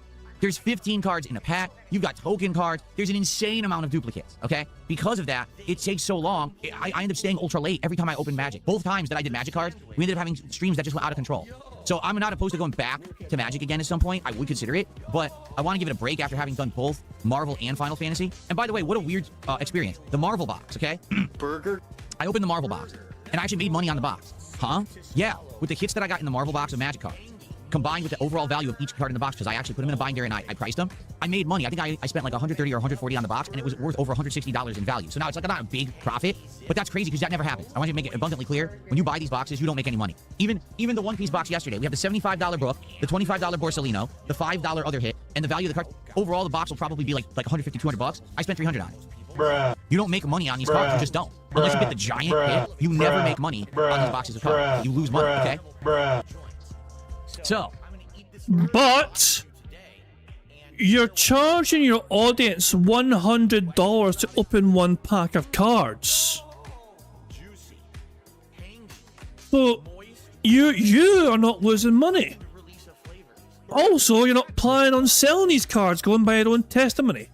There's 15 cards in a pack. You've got token cards. There's an insane amount of duplicates, okay? Because of that, it takes so long. I end up staying ultra late every time I open Magic. Both times that I did Magic cards, we ended up having streams that just went out of control. So I'm not opposed to going back to Magic again at some point. I would consider it, but I want to give it a break after having done both Marvel and Final Fantasy. And by the way, what a weird experience. The Marvel box, okay? Burger. I opened the Marvel box, and I actually made money on the box. Huh? Yeah, with the hits that I got in the Marvel box of Magic cards, combined with the overall value of each card in the box, because I actually put them in a binder and I priced them, I made money. I think I spent like $130 or $140 on the box, and it was worth over $160 in value. So now it's like not a big profit, but that's crazy because that never happens. I want you to make it abundantly clear. When you buy these boxes, you don't make any money. Even the One Piece box yesterday, we have the $75 book, the $25 Borsalino, the $5 other hit, and the value of the card. Overall, the box will probably be like $150, $200. I spent $300 on it. Bruh. You don't make money on these cards. You just don't. Unless you get the giant hit, you never make money on these boxes of cards. You lose money, okay? So... But you're charging your audience $100 to open one pack of cards. So you are not losing money. Also, you're not planning on selling these cards going by your own testimony.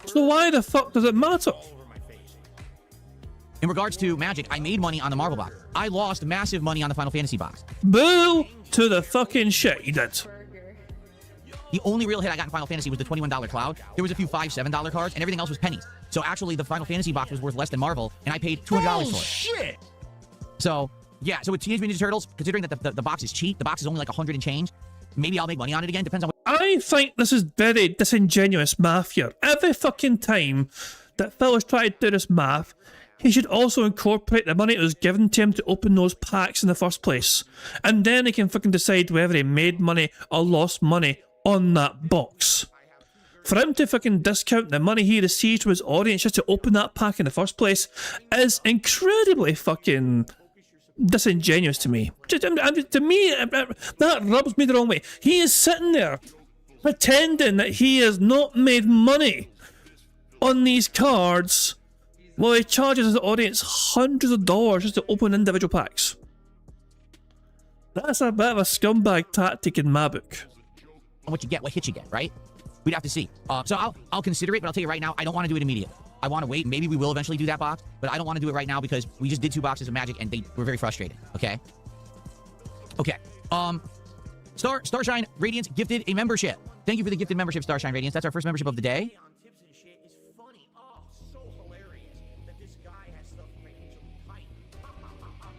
So why the fuck does it matter? In regards to Magic, I made money on the Marvel box. I lost massive money on the Final Fantasy box. Boo to the fucking shit you did. The only real hit I got in Final Fantasy was the $21 Cloud. There was a few $5, $7 cards, and everything else was pennies. So actually, the Final Fantasy box was worth less than Marvel, and I paid $200 for it. Shit! So, yeah, so with Teenage Mutant Ninja Turtles, considering that the box is cheap, the box is only like 100 and change, maybe I'll make money on it again, depends on what... I think this is very disingenuous math here. Every fucking time that Phil has tried to do this math, he should also incorporate the money that was given to him to open those packs in the first place. And then he can fucking decide whether he made money or lost money on that box. For him to fucking discount the money he received from his audience just to open that pack in the first place is incredibly fucking disingenuous to me. To me, that rubs me the wrong way. He is sitting there pretending that he has not made money on these cards, well, he charges his audience hundreds of dollars just to open individual packs. That's a bit of a scumbag tactic in my book. What you get, what hit you get, right? We'd have to see. So I'll consider it, but I'll tell you right now, I don't want to do it immediately. I want to wait. Maybe we will eventually do that box, but I don't want to do it right now because we just did 2 boxes of Magic and they were very frustrating. Okay. Okay. Starshine Radiance gifted a membership. Thank you for the gifted membership, Starshine Radiance. That's our first membership of the day.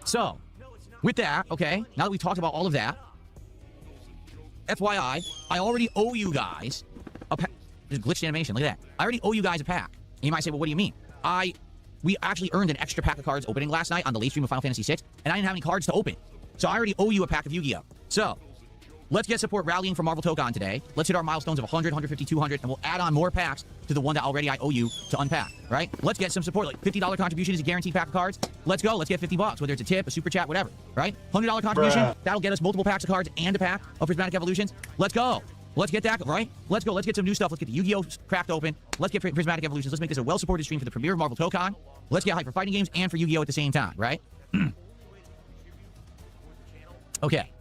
So, with that, okay, now that we've talked about all of that, FYI, I already owe you guys a pack. There's glitched animation, look at that. I already owe you guys a pack. And you might say, well, what do you mean? We actually earned an extra pack of cards opening last night on the late stream of Final Fantasy VI, and I didn't have any cards to open. So I already owe you a pack of Yu-Gi-Oh! So, let's get support rallying for Marvel Tokon today. Let's hit our milestones of 100, 150, 200, and we'll add on more packs to the one that already I owe you to unpack, right? Let's get some support. Like $50 contribution is a guaranteed pack of cards. Let's go. Let's get $50, whether it's a tip, a super chat, whatever, right? $100 contribution, that'll get us multiple packs of cards and a pack of Prismatic Evolutions. Let's go. Let's get that, right? Let's go. Let's get some new stuff. Let's get the Yu-Gi-Oh! Cracked open. Let's get Prismatic Evolutions. Let's make this a well-supported stream for the premiere of Marvel Tokon. Let's get hype for fighting games and for Yu-Gi-Oh! At the same time, right? Okay.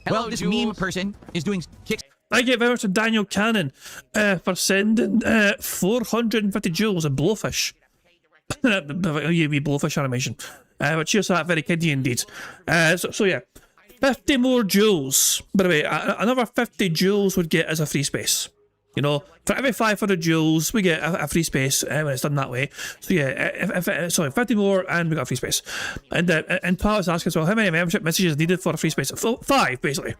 Well, this meme person is doing kicks. Thank you very much to Daniel Cannon for sending 450 jewels of blowfish. UV blowfish animation. But cheers to that, very kiddie indeed. So yeah, 50 more jewels. By the way, another 50 jewels would get us a free space. You know, for every 500 jewels, we get a free space when it's done that way. So yeah, sorry, 50 more and we got a free space. And Paul is asking as well, how many membership messages needed for a free space? 5, basically.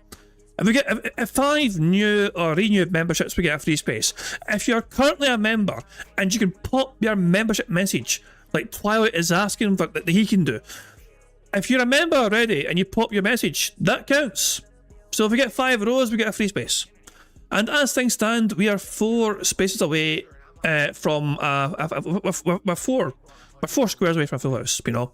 If we get 5 new or renewed memberships, we get a free space. If you're currently a member and you can pop your membership message like Twilight is asking for that he can do. If you're a member already and you pop your message, that counts. So if we get 5 rows, we get a free space. And as things stand, we are 4 spaces away from we're 4 squares away from a full house, you know.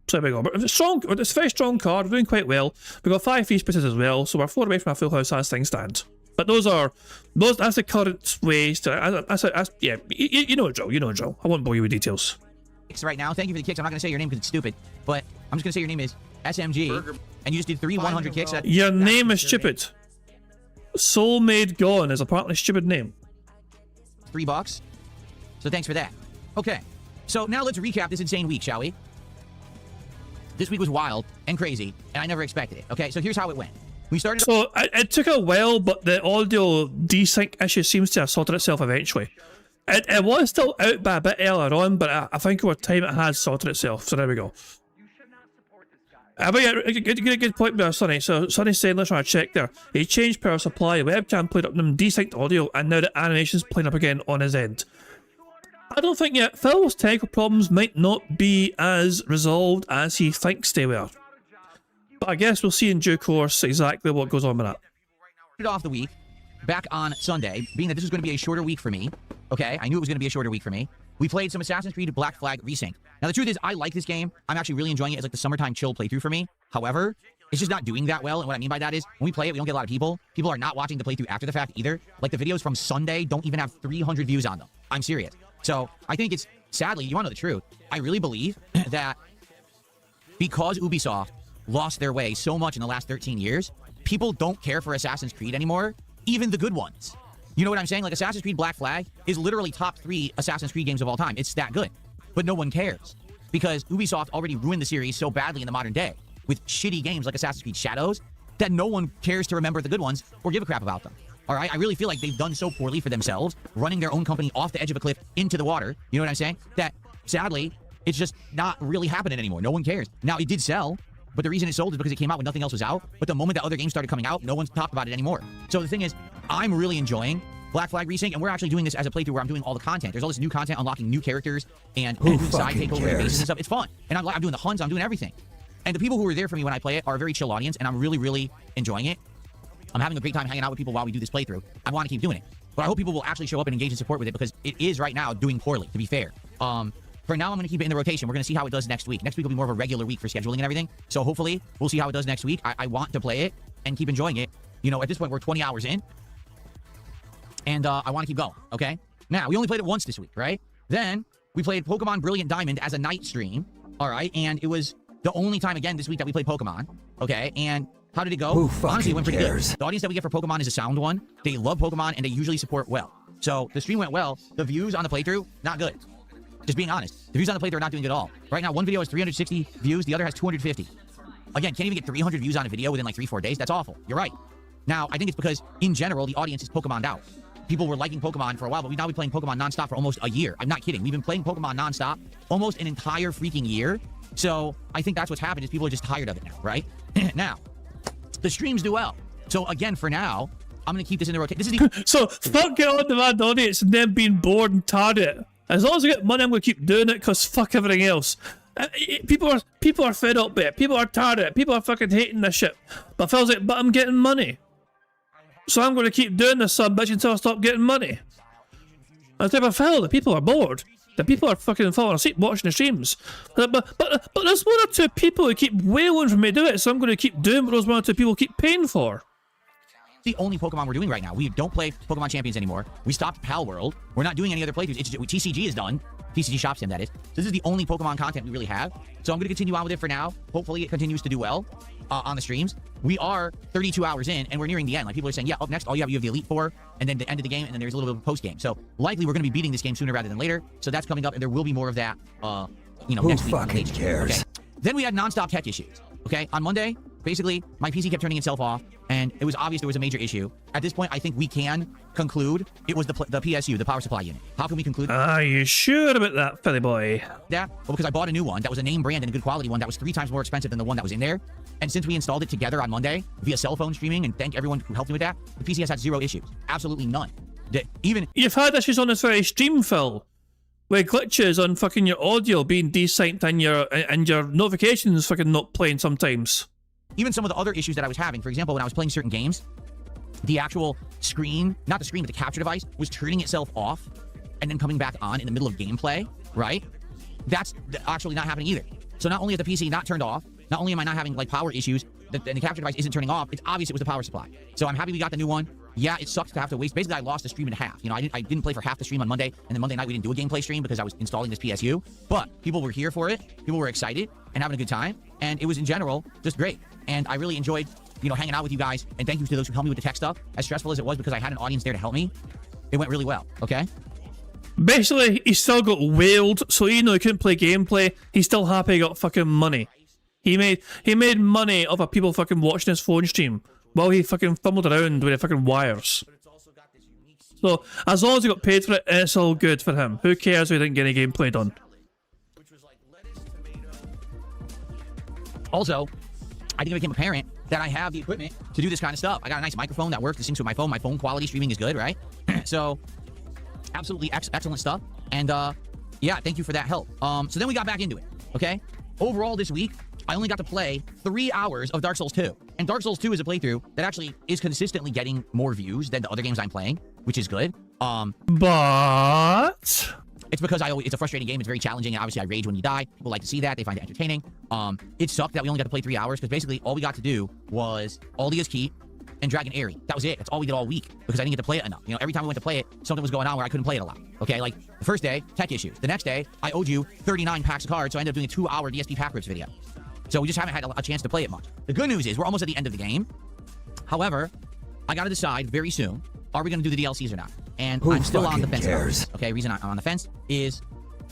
So there we go. But it's strong. It's a very strong card. We're doing quite well. We've got 5 free spaces as well, so we're 4 away from a full house as things stand. But that's the current ways to. Yeah, you know Joe. You know Joe. I won't bore you with details. Right now, thank you for the kicks. I'm not gonna say your name because it's stupid, but I'm just gonna say your name is SMG, and you just did 3 100 kicks. Your name is stupid. Soulmate Gone is apparently a stupid name. $3. So thanks for that. Okay, so now let's recap this insane week, shall we? This week was wild and crazy, and I never expected it. Okay, so here's how it went. We started. So it took a while, but the audio desync issue seems to have sorted itself eventually. It was still out by a bit earlier on, but I think over time it has sorted itself. So there we go. But yeah, good point there, Sonny. So Sonny's saying, let's try to check there. He changed power supply, webcam played up them desynced audio, and now the animation's playing up again on his end. I don't think yet. Phil's technical problems might not be as resolved as he thinks they were. But I guess we'll see in due course exactly what goes on with that. Off the week back on Sunday, being that this was going to be a shorter week for me. Okay, I knew it was going to be a shorter week for me. We played some Assassin's Creed Black Flag Resync. Now the truth is, I like this game. I'm actually really enjoying it. It's like the summertime chill playthrough for me. However, it's just not doing that well. And what I mean by that is, when we play it, we don't get a lot of people. People are not watching the playthrough after the fact either. Like the videos from Sunday don't even have 300 views on them. I'm serious. So I think it's, sadly, you want to know the truth, I really believe that because Ubisoft lost their way so much in the last 13 years, people don't care for Assassin's Creed anymore, even the good ones. You know what I'm saying? Like Assassin's Creed Black Flag is literally top 3 Assassin's Creed games of all time. It's that good. But no one cares because Ubisoft already ruined the series so badly in the modern day with shitty games like Assassin's Creed Shadows that no one cares to remember the good ones or give a crap about them. All right, I really feel like they've done so poorly for themselves, running their own company off the edge of a cliff into the water, you know what I'm saying? That, sadly, it's just not really happening anymore. No one cares. Now, it did sell, but the reason it sold is because it came out when nothing else was out. But the moment that other games started coming out, no one's talked about it anymore. So the thing is, I'm really enjoying Black Flag Resync, and we're actually doing this as a playthrough where I'm doing all the content. There's all this new content, unlocking new characters, and doing side takeover and bases and stuff. It's fun. And I'm doing the hunts, I'm doing everything. And the people who are there for me when I play it are a very chill audience, and I'm really, really enjoying it. I'm having a great time hanging out with people while we do this playthrough. I want to keep doing it. But I hope people will actually show up and engage and support with it because it is right now doing poorly, to be fair. For now, I'm going to keep it in the rotation. We're going to see how it does next week. Next week will be more of a regular week for scheduling and everything. So hopefully, we'll see how it does next week. I want to play it and keep enjoying it. You know, at this point, we're 20 hours in. And I want to keep going, okay? Now, we only played it once this week, right? Then, we played Pokemon Brilliant Diamond as a night stream, all right? And it was the only time, again, this week that we played Pokemon, okay? And how did it go? Honestly, it went pretty good. The audience that we get for Pokemon is a sound one. They love Pokemon, and they usually support well. So, the stream went well. The views on the playthrough, not good. Just being honest. The views on the playthrough are not doing good at all. Right now, one video has 360 views. The other has 250. Again, can't even get 300 views on a video within like 3-4 days. That's awful. You're right. Now, I think it's because, in general, the audience is Pokemon'd out. People were liking Pokemon for a while, but we've now been playing Pokemon nonstop for almost a year. I'm not kidding. We've been playing Pokemon nonstop almost an entire freaking year. So I think that's what's happened is people are just tired of it now, right? Now, the streams do well. So again, for now, I'm going to keep this in the rotation. This is the So fuck it on demand audience and them being bored and tired of it. As long as I get money, I'm going to keep doing it because fuck everything else. People are fed up with it. People are tired of it. People are fucking hating this shit. But Phil's like, but I'm getting money. So I'm going to keep doing this son bitch until I stop getting money. I type of Phil, the people are bored. The people are fucking falling asleep watching the streams. But there's 1 or 2 people who keep wailing for me to do it, so I'm going to keep doing what those 1 or 2 people keep paying for. The only Pokemon we're doing right now. We don't play Pokemon Champions anymore. We stopped Pal World. We're not doing any other playthroughs. TCG is done. TCG Shop Sim, that is. This is the only Pokemon content we really have. So I'm going to continue on with it for now. Hopefully it continues to do well on the streams. We are 32 hours in, and we're nearing the end. Like, people are saying, yeah, up next, you have the Elite Four, and then the end of the game, and then there's a little bit of a post-game. So likely we're going to be beating this game sooner rather than later. So that's coming up, and there will be more of that, next week. Who fucking cares? Okay. Then we had nonstop tech issues. Okay, on Monday, basically, my PC kept turning itself off, and it was obvious there was a major issue. At this point, I think we can conclude it was the PSU, the power supply unit. How can we conclude? Are you sure about that, Philly boy? Yeah, well, because I bought a new one that was a name brand and a good quality one that was 3 times more expensive than the one that was in there. And since we installed it together on Monday via cell phone streaming, and thank everyone who helped me with that, the PC has had 0 issues. Absolutely none. Even you've had issues on this very stream, Phil. with glitches on fucking your audio being desynced and your notifications fucking not playing sometimes. Even some of the other issues that I was having, for example, when I was playing certain games, the actual screen, not the screen, but the capture device was turning itself off and then coming back on in the middle of gameplay, right? That's actually not happening either. So not only is the PC not turned off, not only am I not having like power issues, and the capture device isn't turning off, it's obvious it was the power supply. So I'm happy we got the new one. Yeah, it sucks to have to waste. Basically, I lost the stream in half. You know, I didn't play for half the stream on Monday, and then Monday night we didn't do a gameplay stream because I was installing this PSU. But people were here for it. People were excited and having a good time, and it was in general just great. And I really enjoyed, you know, hanging out with you guys. And thank you to those who helped me with the tech stuff. As stressful as it was because I had an audience there to help me, it went really well. Okay. Basically, he still got whaled, so even though he couldn't play gameplay, he's still happy he got fucking money. He made money off of people fucking watching his phone stream while he fucking fumbled around with the fucking wires. So, as long as he got paid for it, it's all good for him. Who cares if he didn't get any gameplay done? Also, I think it became apparent that I have the equipment to do this kind of stuff. I got a nice microphone that works. It syncs with my phone. My phone quality streaming is good, right? So, absolutely excellent stuff. And, yeah, thank you for that help. So then we got back into it, okay? Overall this week, I only got to play 3 hours of Dark Souls 2. And Dark Souls 2 is a playthrough that actually is consistently getting more views than the other games I'm playing, which is good. But it's because it's a frustrating game. It's very challenging. And obviously, I rage when you die. People like to see that. They find it entertaining. It sucked that we only got to play 3 hours because basically all we got to do was Aldia's Keep and Dragon Airy. That was it. That's all we did all week because I didn't get to play it enough. You know, every time we went to play it, something was going on where I couldn't play it a lot. Okay, like the first day, tech issues. The next day, I owed you 39 packs of cards, so I ended up doing a 2-hour DSP pack rips video. So we just haven't had a chance to play it much. The good news is we're almost at the end of the game. However, I got to decide very soon, are we going to do the DLCs or not? And I'm still on the fence about it. Okay, reason I'm on the fence is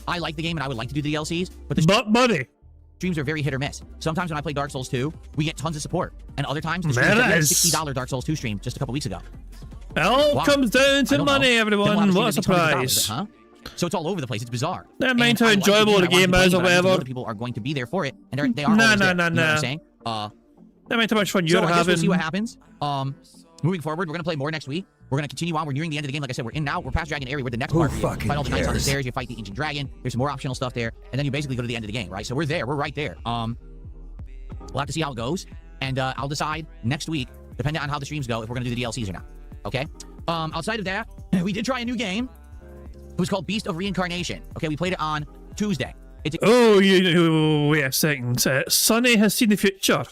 I like the game and I would like to do the DLCs, but the money. Streams are very hit or miss. Sometimes when I play Dark Souls 2, we get tons of support. And other times, the streams like $60 Dark Souls 2 stream just a couple weeks ago. It all comes down to money, everyone. What a surprise. Huh? So it's all over the place. It's bizarre. Never mind how enjoyable the game is or whatever. Other people are going to be there for it, and they are always there. You know what I'm saying? Never mind how much fun you're having. I guess we'll see what happens. Moving forward, we're going to play more next week. We're going to continue on. We're nearing the end of the game. Like I said, we're in now. We're past Dragon Area. We're the next part. You fight all the knights on the stairs. You fight the ancient dragon. There's some more optional stuff there. And then you basically go to the end of the game, right? So we're there. We're right there. We'll have to see how it goes. And I'll decide next week, depending on how the streams go, if we're going to do the DLCs or not. Okay? Outside of that, we did try a new game. It was called Beast of Reincarnation. Okay, we played it on Tuesday. Wait a second. Sonny has seen the future.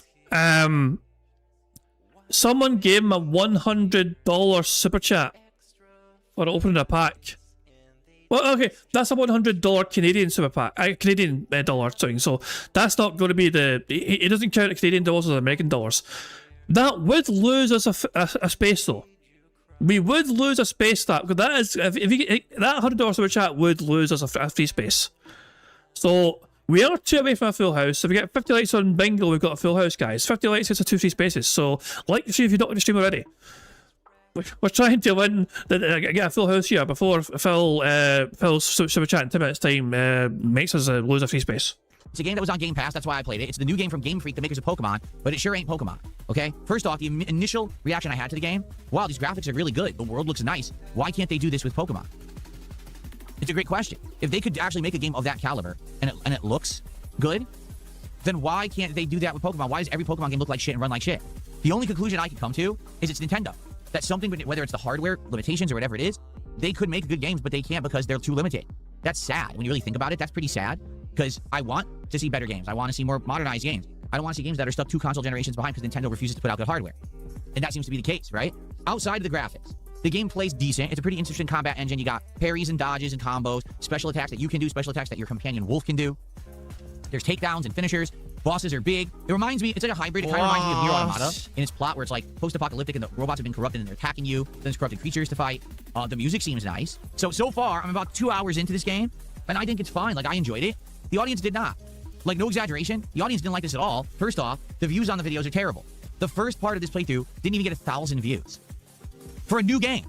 Someone gave him a $100 super chat for opening a pack. Well, okay, that's a $100 Canadian super pack. Canadian dollar thing. So that's not going to be it doesn't count Canadian dollars as American dollars. That would lose us a space though. We would lose a space that because that is if you get that $100 super chat would lose us a free space. So we are 2 away from a full house. If we get 50 likes on Bingo, we've got a full house, guys. 50 likes gets a 2 free spaces. So like to see if you're not in the stream already. We're trying to win get a full house here before Phil's super chat in 10 minutes time makes us lose a free space. It's a game that was on Game Pass. That's why I played it. It's the new game from Game Freak, the makers of Pokemon, but it sure ain't Pokemon. Okay? First off, the initial reaction I had to the game, wow, these graphics are really good. The world looks nice. Why can't they do this with Pokemon? It's a great question. If they could actually make a game of that caliber and it looks good, then why can't they do that with Pokemon? Why does every Pokemon game look like shit and run like shit? The only conclusion I can come to is it's Nintendo. That's something, whether it's the hardware limitations or whatever it is, they could make good games, but they can't because they're too limited. That's sad. When you really think about it, that's pretty sad because I want to see better games. I want to see more modernized games. I don't want to see games that are stuck 2 console generations behind because Nintendo refuses to put out good hardware. And that seems to be the case, right? Outside of the graphics, the game plays decent. It's a pretty interesting combat engine. You got parries and dodges and combos, special attacks that you can do, special attacks that your companion Wolf can do. There's takedowns and finishers. Bosses are big. It reminds me, it's like a hybrid. It kind of reminds me of Nier Automata in its plot where it's like post-apocalyptic and the robots have been corrupted and they're attacking you. Then there's corrupted creatures to fight. The music seems nice. So far, I'm about 2 hours into this game and I think it's fine. Like, I enjoyed it. The audience did not. Like, no exaggeration. The audience didn't like this at all. First off, the views on the videos are terrible. The first part of this playthrough didn't even get 1,000 views. For a new game.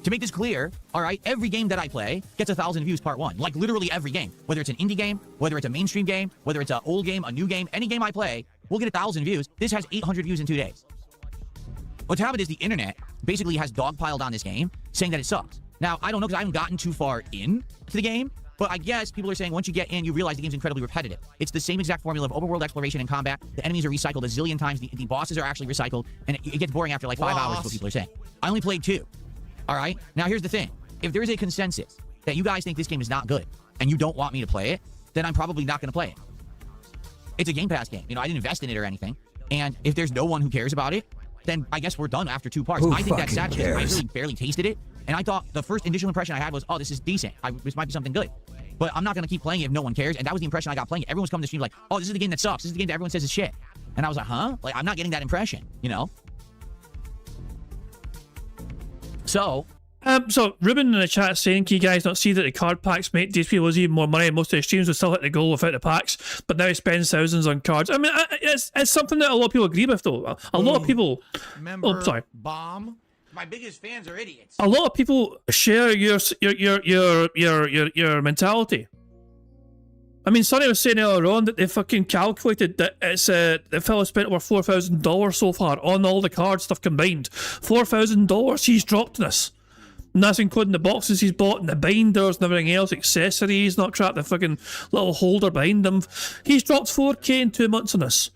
To make this clear, all right, every game that I play gets 1,000 views part 1. Like, literally every game. Whether it's an indie game, whether it's a mainstream game, whether it's an old game, a new game, any game I play will get 1,000 views. This has 800 views in 2 days. What's happened is the internet basically has dogpiled on this game, saying that it sucks. Now, I don't know because I haven't gotten too far in to the game, But I guess people are saying once you get in, you realize the game's incredibly repetitive. It's the same exact formula of overworld exploration and combat. The enemies are recycled a zillion times. The bosses are actually recycled. And it gets boring after like 5 hours, is what people are saying. I only played 2. All right? Now, here's the thing. If there is a consensus that you guys think this game is not good and you don't want me to play it, then I'm probably not going to play it. It's a Game Pass game. You know, I didn't invest in it or anything. And if there's no one who cares about it, then I guess we're done after 2 parts. I think that's sad because I really barely tasted it. And I thought the first initial impression I had was, oh, this is decent. This might be something good. But I'm not going to keep playing it if no one cares. And that was the impression I got playing it. Everyone's coming to stream like, oh, this is the game that sucks. This is the game that everyone says is shit. And I was like, huh? Like, I'm not getting that impression, you know? So Ruben in the chat saying, can you guys not see that the card packs make DSP lose even more money and most of the streams would still hit the goal without the packs, but now he spends thousands on cards? I mean, it's something that a lot of people agree with, though. A lot of people... Remember sorry. Bomb? My biggest fans are idiots. A lot of people share your mentality. I mean, Sonny was saying earlier on that they fucking calculated that it's the fellow spent over $4,000 so far on all the card stuff combined. $4,000 he's dropped this. And that's including the boxes he's bought and the binders and everything else, accessories, not crap, the fucking little holder behind them. He's dropped 4K in 2 months on this.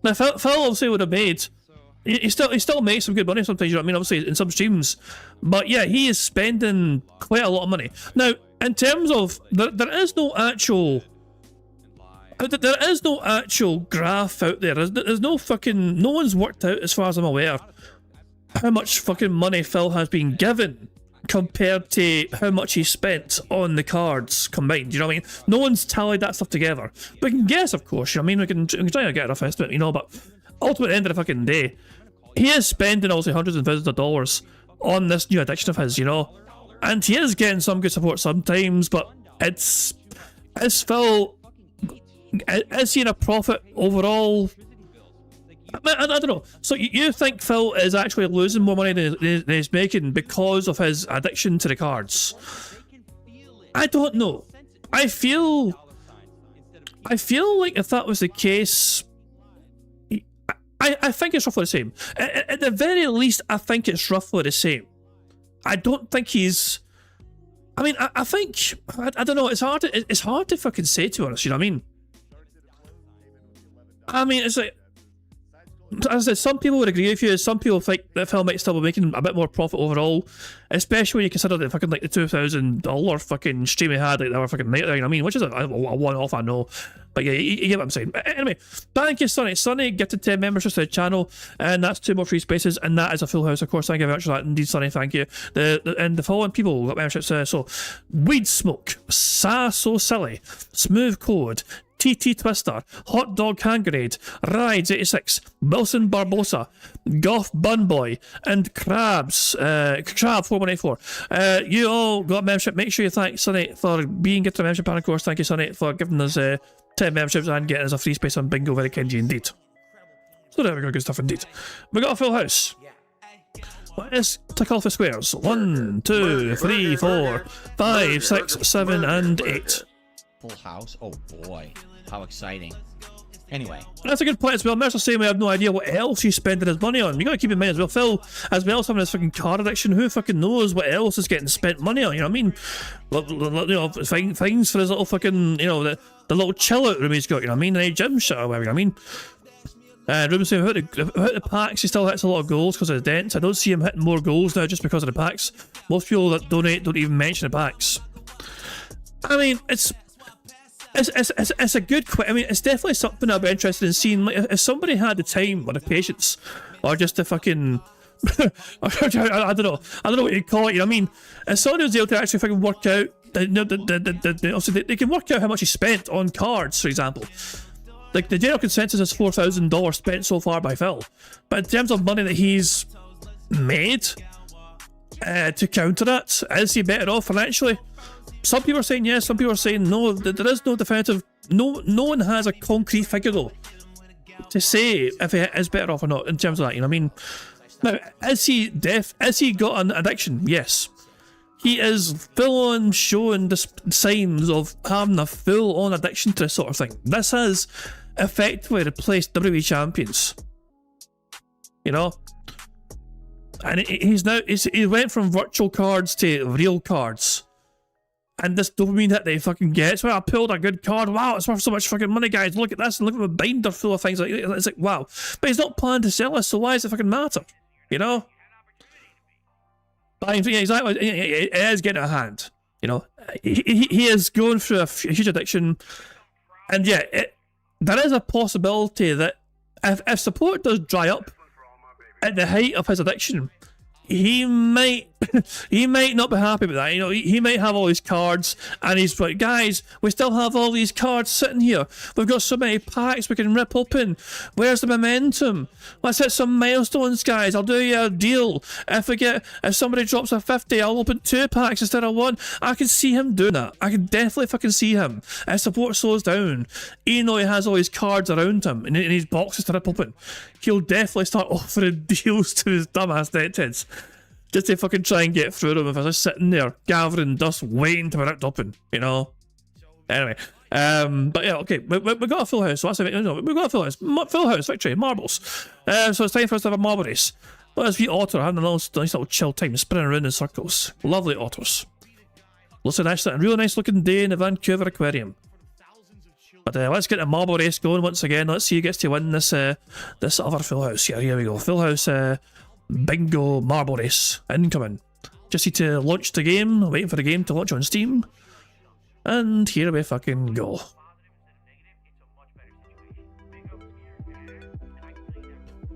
Now, Phil obviously would have made... He still makes some good money sometimes, you know what I mean? Obviously, in some streams. But yeah, he is spending quite a lot of money. Now, in terms of... There is no actual... There is no actual graph out there. There's no fucking... No one's worked out, as far as I'm aware, how much fucking money Phil has been given compared to how much he spent on the cards combined, you know what I mean? No one's tallied that stuff together. We can guess, of course, you know what I mean? We can try to get a rough estimate, you know, but ultimately, at the end of the fucking day, he is spending also hundreds and thousands of dollars on this new addiction of his, you know? And he is getting some good support sometimes, but is Phil... Is he in a profit overall? I don't know. So you think Phil is actually losing more money than he's making because of his addiction to the cards? I don't know. I feel like if that was the case, I think it's roughly the same. At the very least, I think it's roughly the same. I don't think he's... I mean, I think... I don't know. It's hard to fucking say, to be honest, you know what I mean? I mean, it's like... As I said, some people would agree with you. Some people think that Phil might still be making a bit more profit overall, especially when you consider that fucking like the $2,000 fucking stream he had like the other fucking night there. You know what I mean? Which is a one-off, I know, but yeah, you get what I'm saying. Anyway, thank you, Sonny. Sonny gifted 10 memberships to the channel, and that's 2 more free spaces, and that is a full house, of course. Thank you very much for that, indeed, Sonny. Thank you. And the following people got memberships. So, Weed Smoke, So Silly, Smooth Code, TT Twister, Hot Dog Hand Grenade, Rides 86, Wilson Barbosa, Goth Bunboy, and Crab 4184. You all got membership. Make sure you thank Sonny for being gifted a membership, and of course, thank you, Sonny, for giving us 10 memberships and getting us a free space on Bingo. Very Kenji indeed. So there we go, good stuff indeed. We got a full house. Let's tick off the squares. 1, 2, 3, 4, 5, 6, 7, and 8. Full house? Oh boy, how exciting. Anyway. That's a good point as well. Mercer saying we have no idea what else he's spending his money on. You gotta keep in mind as well, Phil, as well as having his fucking car addiction, who fucking knows what else is getting spent money on, you know what I mean? You know, things for his little fucking, you know, the little chill out room he's got, you know what I mean? And a gym shit or whatever, you know what I mean? Ruben saying without the packs, he still hits a lot of goals because of the dents. I don't see him hitting more goals now just because of the packs. Most people that donate don't even mention the packs. I mean, it's a good question. I mean, it's definitely something I'd be interested in seeing. Like, if somebody had the time or the patience, or just the fucking, I don't know what you call it. You know what I mean? If somebody was able to actually fucking work out, obviously they can work out how much he spent on cards, for example. Like the general consensus is $4,000 spent so far by Phil, but in terms of money that he's made to counter that, is he better off financially? Some people are saying yes, some people are saying no. There is no definitive, no one has a concrete figure though to say if he is better off or not in terms of that, you know what I mean? Now, is he deaf? Is he got an addiction? Yes. He is full on showing the signs of having a full on addiction to this sort of thing. This has effectively replaced WWE champions. You know? And he went from virtual cards to real cards. And this dopamine hit that he fucking gets, well, I pulled a good card, wow, it's worth so much fucking money, guys, look at this, and look at my binder full of things, like, it's like, wow. But he's not planning to sell this, so why does it fucking matter, you know? But I think exactly, it is getting out of hand, you know? He is going through a huge addiction, and yeah, there is a possibility that if support does dry up at the height of his addiction, he might not be happy with that. You know, he might have all these cards, and he's like, guys, we still have all these cards sitting here. We've got so many packs we can rip open. Where's the momentum? Let's hit some milestones, guys. I'll do you a deal. If somebody drops a 50, I'll open 2 packs instead of 1. I can see him doing that. I can definitely fucking see him. As support slows down, even though he has all his cards around him and in his boxes to rip open, he'll definitely start offering deals to his dumbass deadheads. Just to fucking try and get through them if I was just sitting there gathering dust waiting to be ripped open, you know? Anyway, but yeah, okay, we got a full house, so that's it. No, we got a full house. Full house, victory, marbles. So it's time for us to have a marble race. Well, as we otter having a nice little chill time, spinning around in circles. Lovely otters. Looks like a really nice looking day in the Vancouver Aquarium. But let's get the marble race going once again. Let's see who gets to win this this other full house. Yeah, here we go. Full house bingo marble race incoming. Just need to launch the game. Waiting for the game to launch on Steam. And here we fucking go.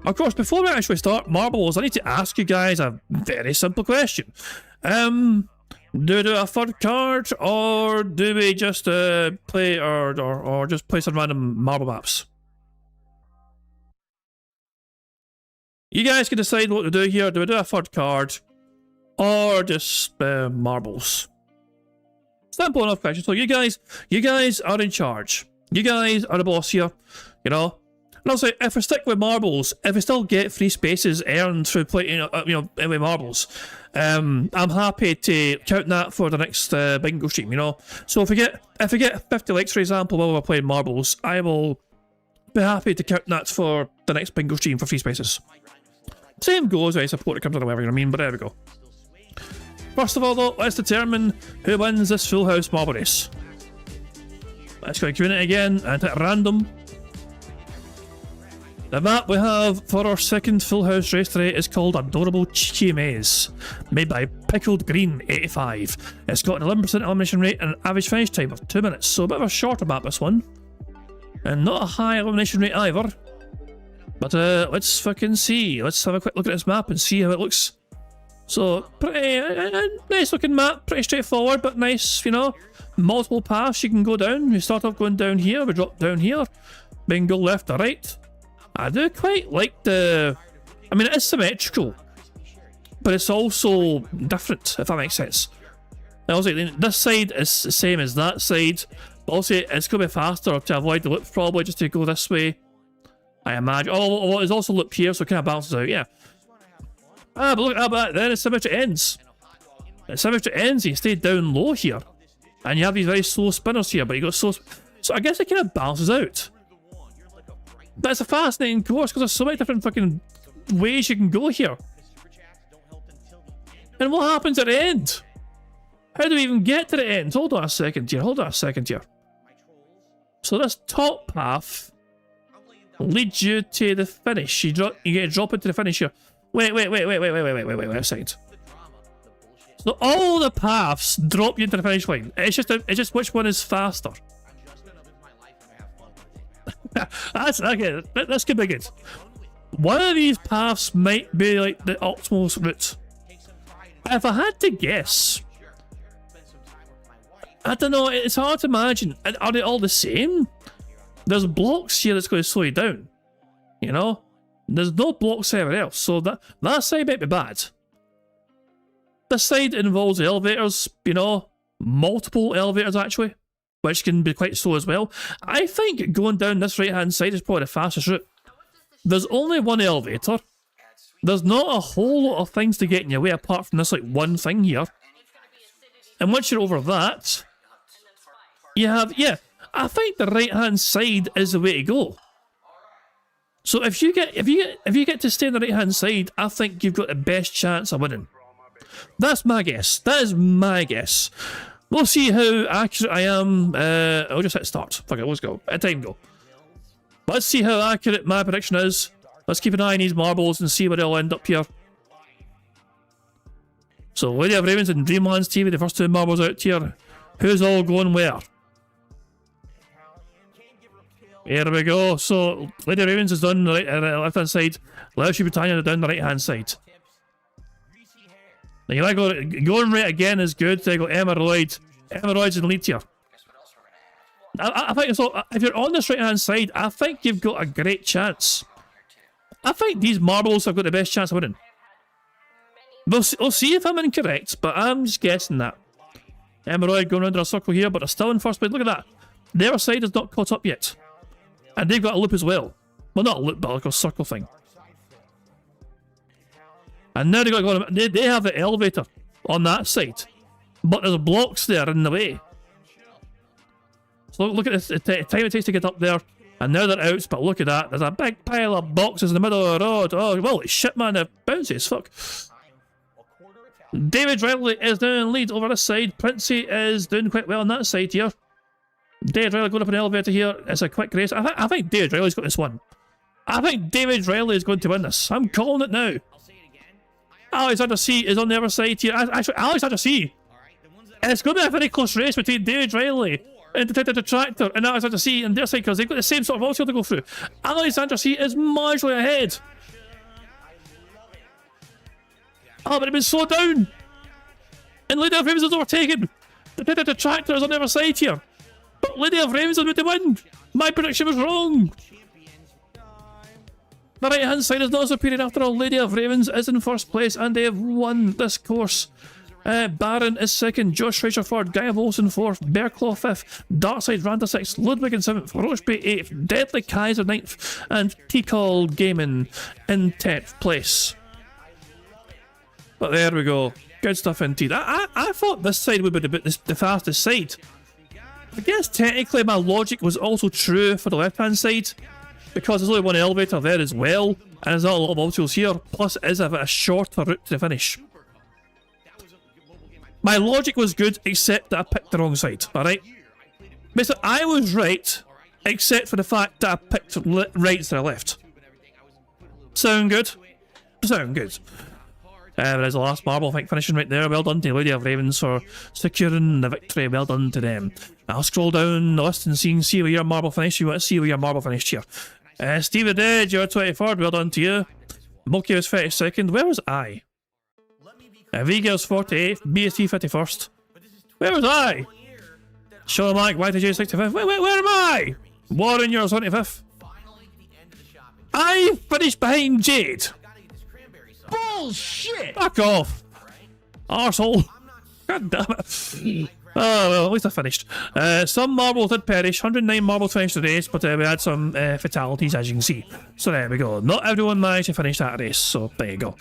Of course, before we actually start marbles, I need to ask you guys a very simple question. Do we do a third card, or do we just play or just play some random marble maps? You guys can decide what to do here. Do we do a third card, or just marbles? Simple enough, guys. So you guys are in charge. You guys are the boss here, you know. And also, if we stick with marbles, if we still get free spaces earned through playing, with marbles, I'm happy to count that for the next bingo stream, you know. So if we get 50 likes, for example, while we're playing marbles, I will be happy to count that for the next bingo stream for free spaces. Same goes with support that comes out of whatever, you know what I mean, but there we go. First of all, though, let's determine who wins this full house marble race. Let's go to community again and hit random. The map we have for our second full house race today is called Adorable Cheeky Maze, made by Pickled Green 85. It's got an 11% elimination rate and an average finish time of 2 minutes, so a bit of a shorter map, this one. And not a high elimination rate either. But let's fucking see. Let's have a quick look at this map and see how it looks. So, pretty nice looking map, pretty straightforward, but nice, you know. Multiple paths you can go down. We start off going down here, we drop down here. Bingo left to right. I do quite like the... I mean, it is symmetrical, but it's also different, if that makes sense. And also, this side is the same as that side, but also it's going to be faster to avoid the loop, probably, just to go this way, I imagine. Oh, there's also a loop here, so it kind of balances out, yeah. But look at that, then it's symmetry ends. It's symmetry ends, you stay down low here. And you have these very slow spinners here, but you got slow... So I guess it kind of balances out. But it's a fascinating course, because there's so many different fucking ways you can go here. And what happens at the end? How do we even get to the end? Hold on a second here. So this top path leads you to the finish. You get to drop into the finish here. Wait a second. So all the paths drop you into the finish line. It's just which one is faster. That's okay. This could be good. One of these paths might be like the optimal route. If I had to guess, I don't know. It's hard to imagine. Are they all the same? There's blocks here that's going to slow you down. You know, there's no blocks anywhere else, so that side might be bad. This side involves elevators. You know, multiple elevators actually, which can be quite slow as well. I think going down this right-hand side is probably the fastest route. There's only one elevator. There's not a whole lot of things to get in your way apart from this like one thing here. And once you're over that, you have, yeah, I think the right-hand side is the way to go. So if you get to stay on the right-hand side, I think you've got the best chance of winning. That's my guess. That is my guess. We'll see how accurate I am. I'll just hit start. Fuck it, let's go. Let time go. Let's see how accurate my prediction is. Let's keep an eye on these marbles and see where they'll end up here. So, Lady of Ravens and Dreamlands TV, the first two marbles out here. Who's all going where? Here we go. So, Lady of Ravens is done the left hand side. Leadership Britannia down the right hand side. Now, you like going right again is good. They go Emerald. Emerald's in lead here. I think so. If you're on this right hand side, I think you've got a great chance. I think these marbles have got the best chance of winning. We'll see if I'm incorrect, but I'm just guessing that. Emerald going around in a circle here, but they're still in first place. Look at that. Their side is not caught up yet. And they've got a loop as well. Well, not a loop, but like a circle thing. And now they have the elevator on that side. But there's blocks there in the way. So look at this, the time it takes to get up there. And now they're out, but look at that. There's a big pile of boxes in the middle of the road. Oh, well, shit, man, it bounces. Fuck. David Riley is now in lead over this side. Princey is doing quite well on that side here. David Riley going up an elevator here. It's a quick race. I think David Riley's got this one. I think David Riley is going to win this. I'm calling it now. Alexander C is on the other side here. Actually, Alexander C. It's going to be a very close race between David Riley and Detective Detractor and Alexander C on their side because they've got the same sort of obstacle to go through. Alexander C is marginally ahead. Oh, but it's been slowed down. And Lady of Ravens is overtaken. Detective Detractor is on the other side here. But Lady of Ravens is about to win. My prediction was wrong. The right hand side is not superior after all. Lady of Ravens is in first place and they have won this course. Baron is second, Josh Fraser fourth, Guy of Olsen fourth, Bearclaw fifth, Darkside Randa sixth, Ludwig in seventh, Rochebay eighth, Deadly Kaiser ninth, and Tikal Gaming in 10th place. But there we go. Good stuff indeed. I thought this side would be the fastest side. I guess technically my logic was also true for the left hand side. Because there's only one elevator there as well, and there's not a lot of obstacles here, plus it is a shorter route to the finish. My logic was good, except that I picked the wrong side, alright? Basically, I was right, except for the fact that I picked right instead of left. Sound good? Sound good. There's the last marble, I think, finishing right there. Well done to Lady of Ravens for securing the victory. Well done to them. I'll scroll down the list and see where your marble finished. You want to see where your marble finished here. Steve the Dead, you're 23rd. Well done to you. Moki was 32nd. Where was I? Vigil's 48th. BST 51st. Where was I? Sean Mike, YTJ 65th. Where am I? Warren, you're 25th. I finished behind Jade. Bullshit! Fuck off! Arsehole! God damn it. Oh, well, at least I finished. Some marbles did perish. 109 marbles finished the race, but we had some fatalities, as you can see. So there we go. Not everyone managed to finish that race, so there you go.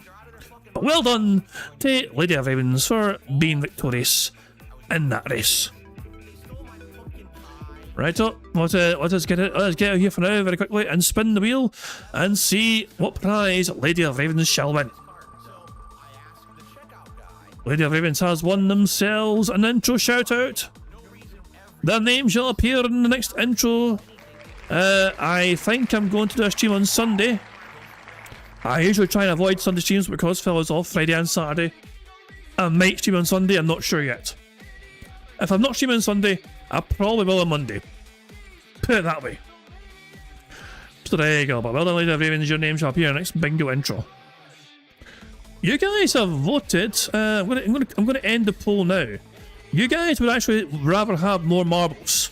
But well done to Lady of Ravens for being victorious in that race. Right up, let's get out of here for now very quickly and spin the wheel and see what prize Lady of Ravens shall win. Lady of Ravens has won themselves an intro shout out. Their name shall appear in the next intro. I think I'm going to do a stream on Sunday. I usually try and avoid Sunday streams because Phil is off Friday and Saturday. I might stream on Sunday, I'm not sure yet. If I'm not streaming on Sunday, I probably will on Monday. Put it that way. So there you go. But well done, Lady of Ravens, your name shall appear in the next bingo intro. You guys have voted. I'm gonna end the poll now. You guys would actually rather have more marbles.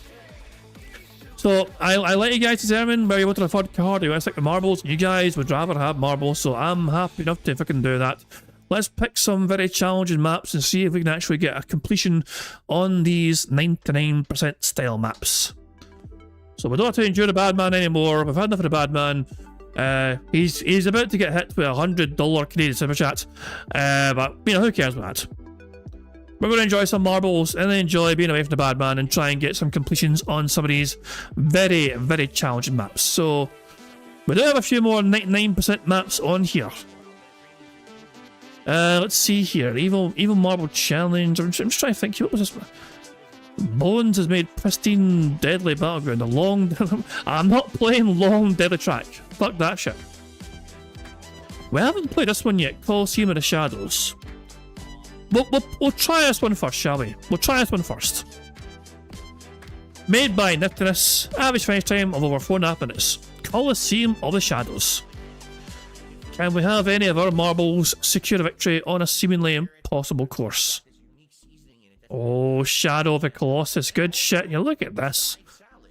So I let you guys determine where you want to afford card. You want to stick with marbles. You guys would rather have marbles, so I'm happy enough to fucking do that. Let's pick some very challenging maps and see if we can actually get a completion on these 99% style maps. So we don't have to endure the bad man anymore. We've had enough of the bad man. He's about to get hit with $100 Canadian super chat. But you know, who cares about that? We're going to enjoy some marbles and enjoy being away from the bad man and try and get some completions on some of these very, very challenging maps. So we do have a few more 99% maps on here. Let's see here. Evil Marble Challenge. I'm just trying to think. What was this? Bones has made pristine deadly battleground. A long... I'm not playing long deadly track. Fuck that shit. We haven't played this one yet. Colosseum of the Shadows. We'll try this one first, shall we? We'll try this one first. Made by Niptonus. Average finish time of over 4.5 minutes. Colosseum of the Shadows. Can we have any of our marbles secure a victory on a seemingly impossible course? Oh, Shadow of the Colossus. Good shit. You look at this.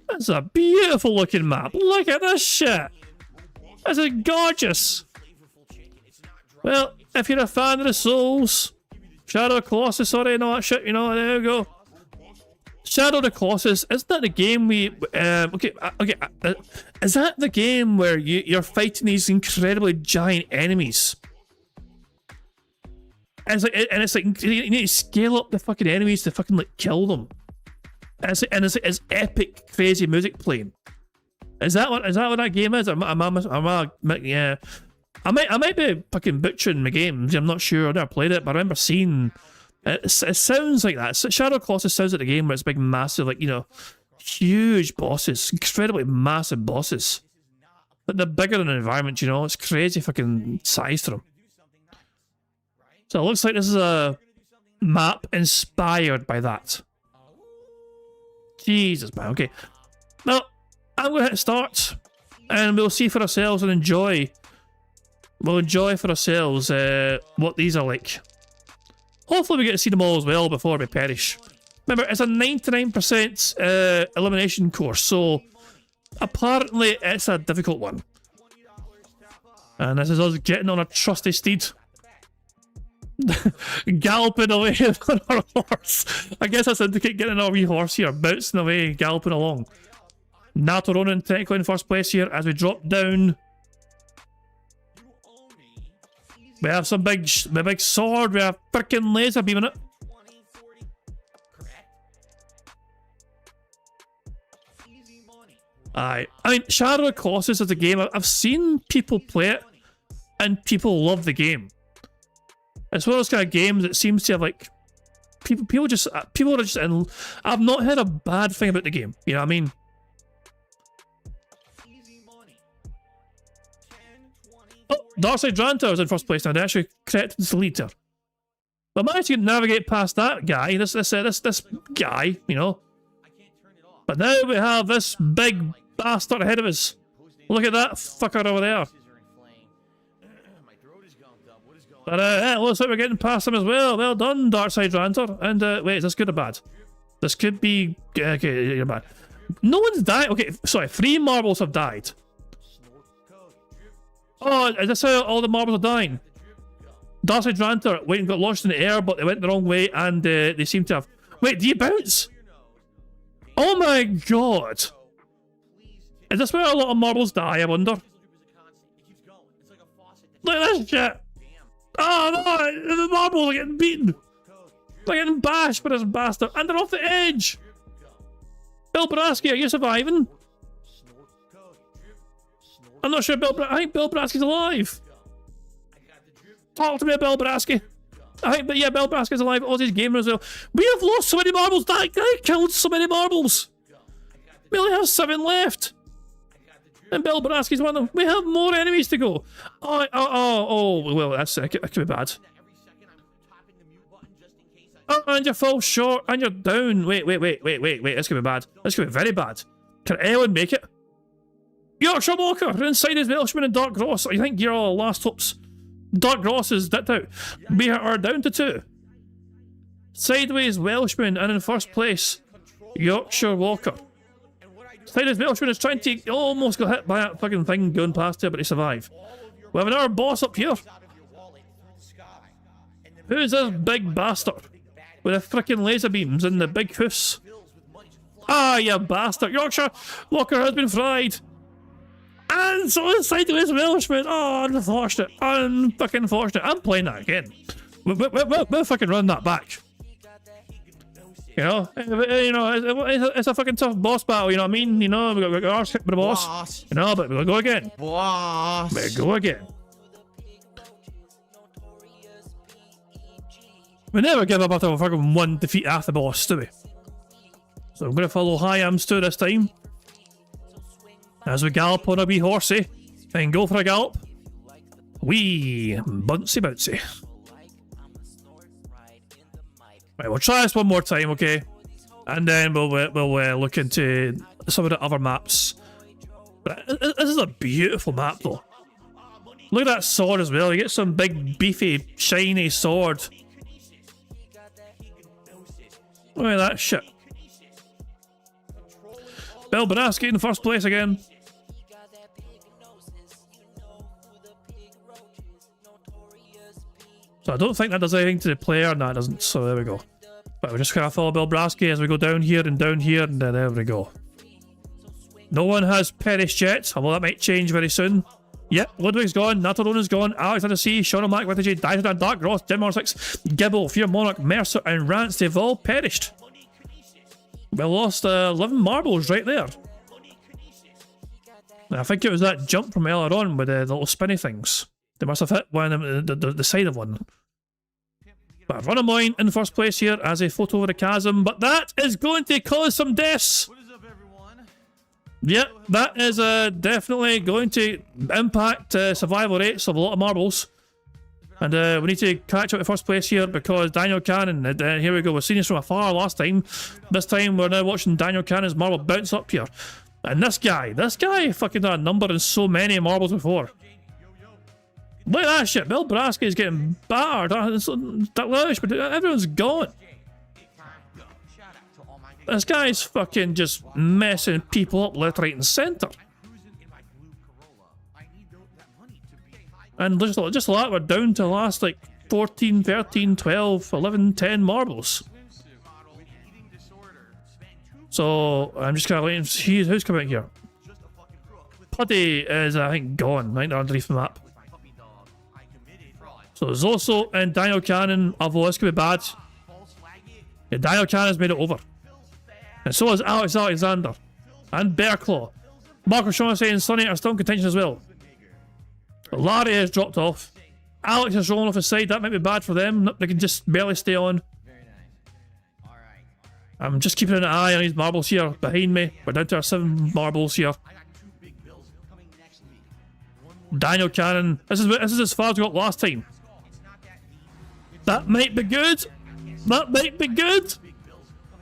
That's a beautiful looking map. Look at this shit. This is gorgeous. Well, if you're a fan of the Souls, Shadow of the Colossus, sorry, no, that shit, you know, there we go. Shadow of the Colossus, isn't that the game we, is that the game where you're fighting these incredibly giant enemies? And it's like you need to scale up the fucking enemies to fucking like kill them. And it's epic, crazy music playing. Is that what that game is? Yeah. I might be fucking butchering my games. I'm not sure. I never played it, but I remember seeing. It sounds like that. Shadow of Colossus sounds like the game where it's big, massive, like, you know, huge bosses, incredibly massive bosses. But they're bigger than the environment, you know. It's crazy fucking size to them. So it looks like this is a map inspired by that. Jesus, man. Okay. Now, I'm going to hit start, and we'll see for ourselves and enjoy. We'll enjoy for ourselves what these are like. Hopefully we get to see them all as well before we perish. Remember, it's a 99% elimination course, so apparently it's a difficult one. And this is us getting on a trusty steed. Galloping away on our horse. I guess that's indicate getting our wee horse here, bouncing away, galloping along. Nato Ronin technically in first place here as we drop down. We have some big sword, we have frickin' laser beam in it. Aye. I mean, Shadow of the Colossus is a game, I've seen people play it, and people love the game. It's one of those kind of games that seems to have like, people are just in, I've not heard a bad thing about the game, you know what I mean? Oh, Darkside Drantar is in first place now. They actually corrected the leader. But I managed to navigate past that guy, this guy, you know. But now we have this big bastard ahead of us. Look at that fucker over there. But it looks like we're getting past him as well. Well done, Darkside Drantar. And wait, is this good or bad? This could be okay. You're bad. No one's died. Okay, sorry. 3 marbles have died. Oh, is this how all the marbles are dying? Darkside Drantar went and got launched in the air, but they went the wrong way, and they seem to have... Wait, do you bounce? Oh my god! Is this where a lot of marbles die, I wonder? Look at this shit! Oh no! The marbles are getting beaten! They're getting bashed by this bastard, and they're off the edge! Bill Brasky, are you surviving? I'm not sure I think Bill Brasky's alive. Talk to me, Bill Brasky. But yeah, Bill Brasky's alive. All these gamers as well. We have lost so many marbles. That guy killed so many marbles. We only have 7 left. And Bill Brasky's one of them. We have more enemies to go. Oh, well, that could be bad. Oh, and you fall short, and you're down. Wait. This could be bad. This could be very bad. Can anyone make it? Yorkshire Walker, inside his Welshman and Dark Ross. I think you're all last hopes. Dark Ross is dipped out. We are down to 2. Sideways Welshman, and in first place, Yorkshire Walker. Sideways Welshman is trying to almost got hit by that fucking thing going past here, but he survived. We have another boss up here. Who's this big bastard with the frickin' laser beams and the big hoofs? Ah, you bastard! Yorkshire Walker has been fried. And so inside to his Welshman. Oh, unfortunate. Unfucking fortunate. I'm playing that again. We'll fucking run that back. You know, it's a fucking tough boss battle, you know what I mean? You know, we got our hit with the boss. You know, but we'll go again. Boss. We'll go again. We never give up after fucking 1 defeat after boss, do we? So I'm going to follow Hyam Stu this time. As we gallop on a wee horsey. And go for a gallop. Wee bouncy bouncy. Right, we'll try this one more time, okay? And then we'll look into some of the other maps. But this is a beautiful map, though. Look at that sword as well. You get some big, beefy, shiny sword. Look at that shit. Bill Baraski in first place again. So I don't think that does anything to the player. No, it doesn't. So there we go. But we're just going to follow Bill Brasky as we go down here, and then there we go. No one has perished yet, although that might change very soon. Yep, Ludwig's gone, Natarona's gone, Alexander C, Sean O'Mac, Vintage, Dieter, Dark Ross, Jim Morsix, Gibble, Fear Monarch, Mercer, and Rance, they've all perished. We lost 11 marbles right there. I think it was that jump from earlier on with the little spinny things. They must have hit one the side of one. But Runamoyne in first place here as a photo over the chasm, but that is going to cause some deaths. Yep, that is definitely going to impact survival rates of a lot of marbles. And we need to catch up to first place here because Daniel Cannon, here we go, we've seen this from afar last time. This time we're now watching Daniel Cannon's marble bounce up here. And this guy fucking done a number in so many marbles before. Look at that shit, Bill Brasky is getting battered. But everyone's gone. This guy's fucking just messing people up left, right, and centre. And just like that, we're down to the last like 14, 13, 12, 11, 10 marbles. So I'm just kind of waiting to see who's coming here. Putty is, I think, gone. Right underneath the map. So Zoso and Daniel Cannon, although this could be bad. Yeah, Daniel Cannon's made it over. And so is Alex Alexander. And Bearclaw. Marco Shaughnessy and Sonny are still in contention as well. Larry has dropped off. Alex has rolling off his side. That might be bad for them. They can just barely stay on. I'm just keeping an eye on these marbles here behind me. We're down to our 7 marbles here. Daniel Cannon. This is as far as we got last time. That might be good. That might be good.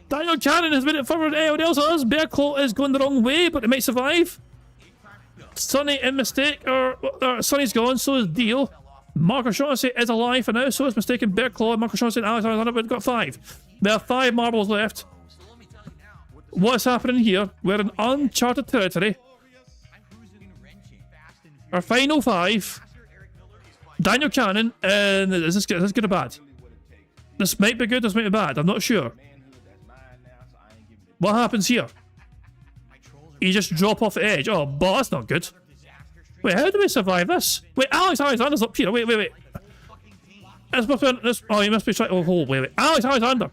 Daniel Cannon has made it further than anyone else has. Bearclaw is going the wrong way, but they might survive. Sonny in mistake, or Sonny's gone, so is Dio. Marco Shaughnessy is alive for now, so is mistaken Bearclaw. Marco Shaughnessy and Alex Alexander, we've got 5. There are 5 marbles left. What's happening here? We're in uncharted territory. Our final 5. Daniel Cannon, and is this good or bad? This might be good, this might be bad, I'm not sure. What happens here? You just drop off the edge. Oh, but that's not good. Wait, how do we survive this? Wait, Alex Alexander's up here. Wait. This must be, oh, you must be trying. Oh, wait. Alex Alexander.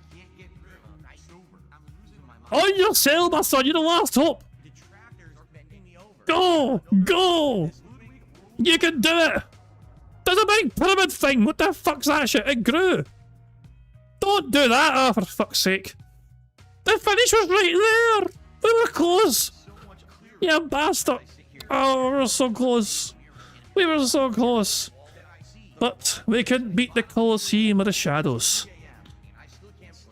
On your sail, my son. You're the last hope. Go. You can do it. There's a big pyramid thing. What the fuck's that shit? It grew. Don't do that. Oh, for fuck's sake. The finish was right there. We were close. You bastard. Oh, we were so close. We were so close. But we couldn't beat the Colosseum of the Shadows.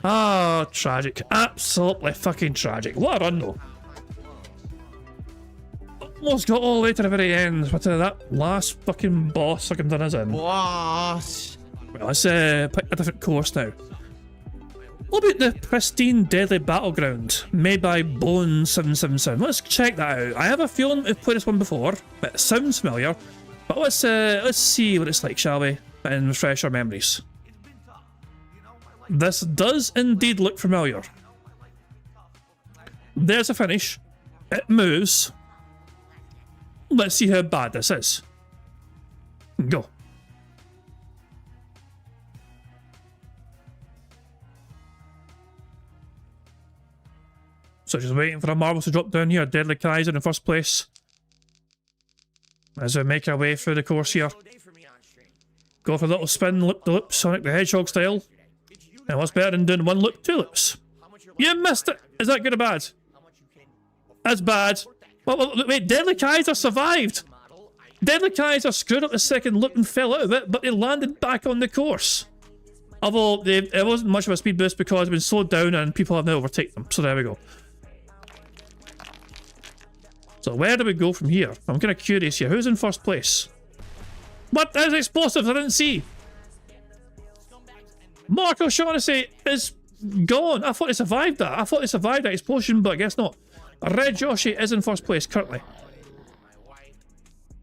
Ah, tragic. Absolutely fucking tragic. What a run though. Almost got all the way to the very end, but that last fucking boss fucking done us in. Boss. Well, let's pick a different course now. What about the pristine deadly battleground made by Bone 777? Let's check that out. I have a feeling we've played this one before, but it sounds familiar. But let's see what it's like, shall we? And refresh our memories. This does indeed look familiar. There's a finish. It moves. Let's see how bad this is. Go. So just waiting for a marble to drop down here. Deadly Kaiser in first place. As we make our way through the course here. Go for a little spin, loop the loop, Sonic the Hedgehog style. And what's better than doing 1 loop, 2 loops? You missed it. Is that good or bad? That's bad. Wait, Deadly Kaiser survived. Deadly Kaiser screwed up the second loop and fell out of it, but they landed back on the course. Although it wasn't much of a speed boost because it's been slowed down and people have now overtaken them. So there we go. So where do we go from here? I'm kind of curious here. Who's in first place? What? There's explosives I didn't see. Mark O'Shaughnessy is gone. I thought he survived that. I thought he survived that explosion, but I guess not. Red Joshi is in first place currently.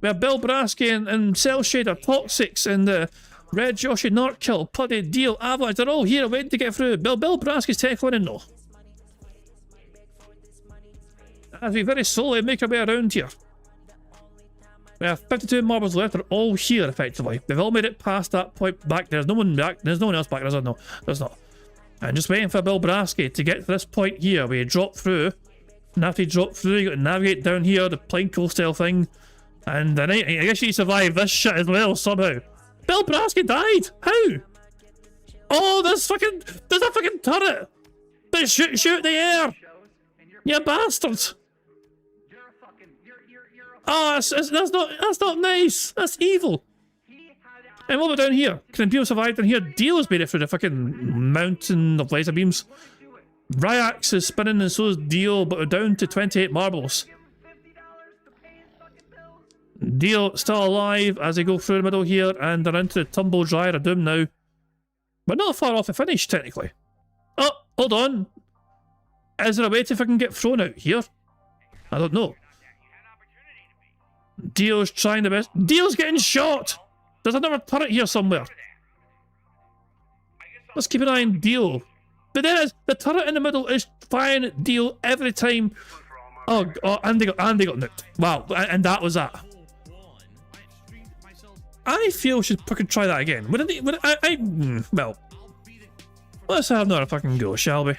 We have Bill Brasky and Cell Shader, Toxics, and Red Joshi, Narkill, Puddy, Deal, Avalanche. They're all here waiting to get through. Bill Brasky's tackling in though. As we very slowly make our way around here. We have 52 marbles left. They're all here effectively. They've all made it past that point back. There's no one back. There's no one else back. There's not. I'm just waiting for Bill Brasky to get to this point here where you drop through. And after you drop through, you got to navigate down here, the Planko style thing. And then I guess you survive this shit as well somehow. Bill Brasky died! How? Oh, there's a fucking turret! They shoot the air! You bastards! Oh, that's not nice! That's evil! And what about down here? Can people survive down here? Deal has made it through the fucking mountain of laser beams. Ryax is spinning and so is Deal, but we're down to 28 marbles. Deal still alive as they go through the middle here, and they're into the tumble dryer of doom now. We're not far off the finish, technically. Oh, hold on. Is there a way to fucking get thrown out here? I don't know. Deal's trying the best. Deal's getting shot! There's another turret here somewhere. Let's keep an eye on Deal. But there is, the turret in the middle is firing at Deal every time. Oh, and they got nuked. Wow, and that was that. I feel we should fucking try that again. Well, let's have another fucking go, shall we?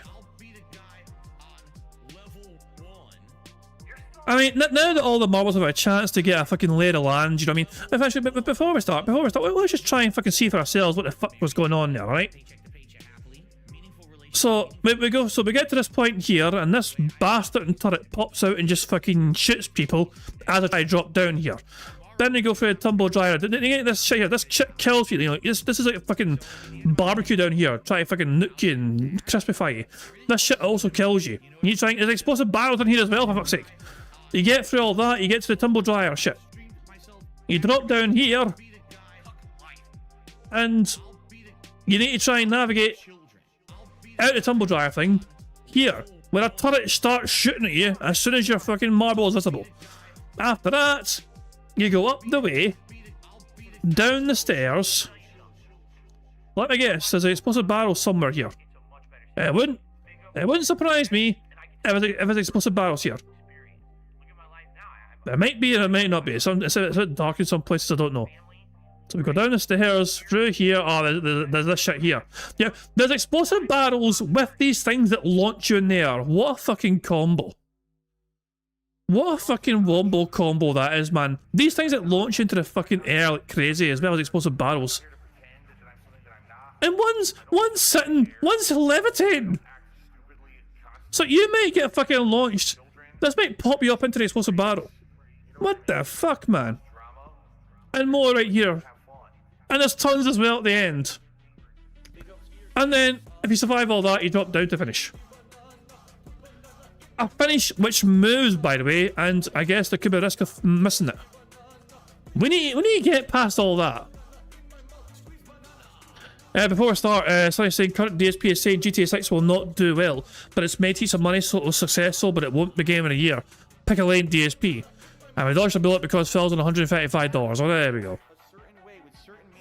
I mean, now that all the marbles have a chance to get a fucking lay of the land, you know what I mean? Actually, but before we start, let's just try and fucking see for ourselves what the fuck was going on there, right? So we get to this point here, and this bastard and turret pops out and just fucking shoots people as I drop down here. Then they go through a tumble dryer. This shit here, this shit kills you. You know, this is like a fucking barbecue down here. Try to fucking nuke you and crispify you. This shit also kills you. You try. There's explosive barrels in here as well, for fuck's sake. You get through all that, you get to the tumble dryer shit. You drop down here, and you need to try and navigate out the tumble dryer thing here, where a turret starts shooting at you as soon as your fucking marble is visible. After that, you go up the way, down the stairs. Let me guess, there's an explosive barrel somewhere here. It wouldn't surprise me if there's explosive barrels here. It might be and it might not be. It's a bit dark in some places, I don't know. So we go down the stairs, through here. Oh, there's this shit here. Yeah, there's explosive barrels with these things that launch you in the air. What a fucking combo. What a fucking wombo combo that is, man. These things that launch into the fucking air like crazy, as well as explosive barrels. And one's sitting, one's levitating. So you might get fucking launched. This might pop you up into the explosive barrel. What the fuck, man? And more right here. And there's tons as well at the end. And then, if you survive all that, you drop down to finish. A finish which moves, by the way, and I guess there could be a risk of missing it. We need to get past all that. Before we start, somebody's saying current DSP is saying GTA 6 will not do well, but it's made heaps of money, so it was successful, but it won't be game in a year. Pick a lane, DSP. And my dollars should bill it because Phil's on $135. Oh, there we go.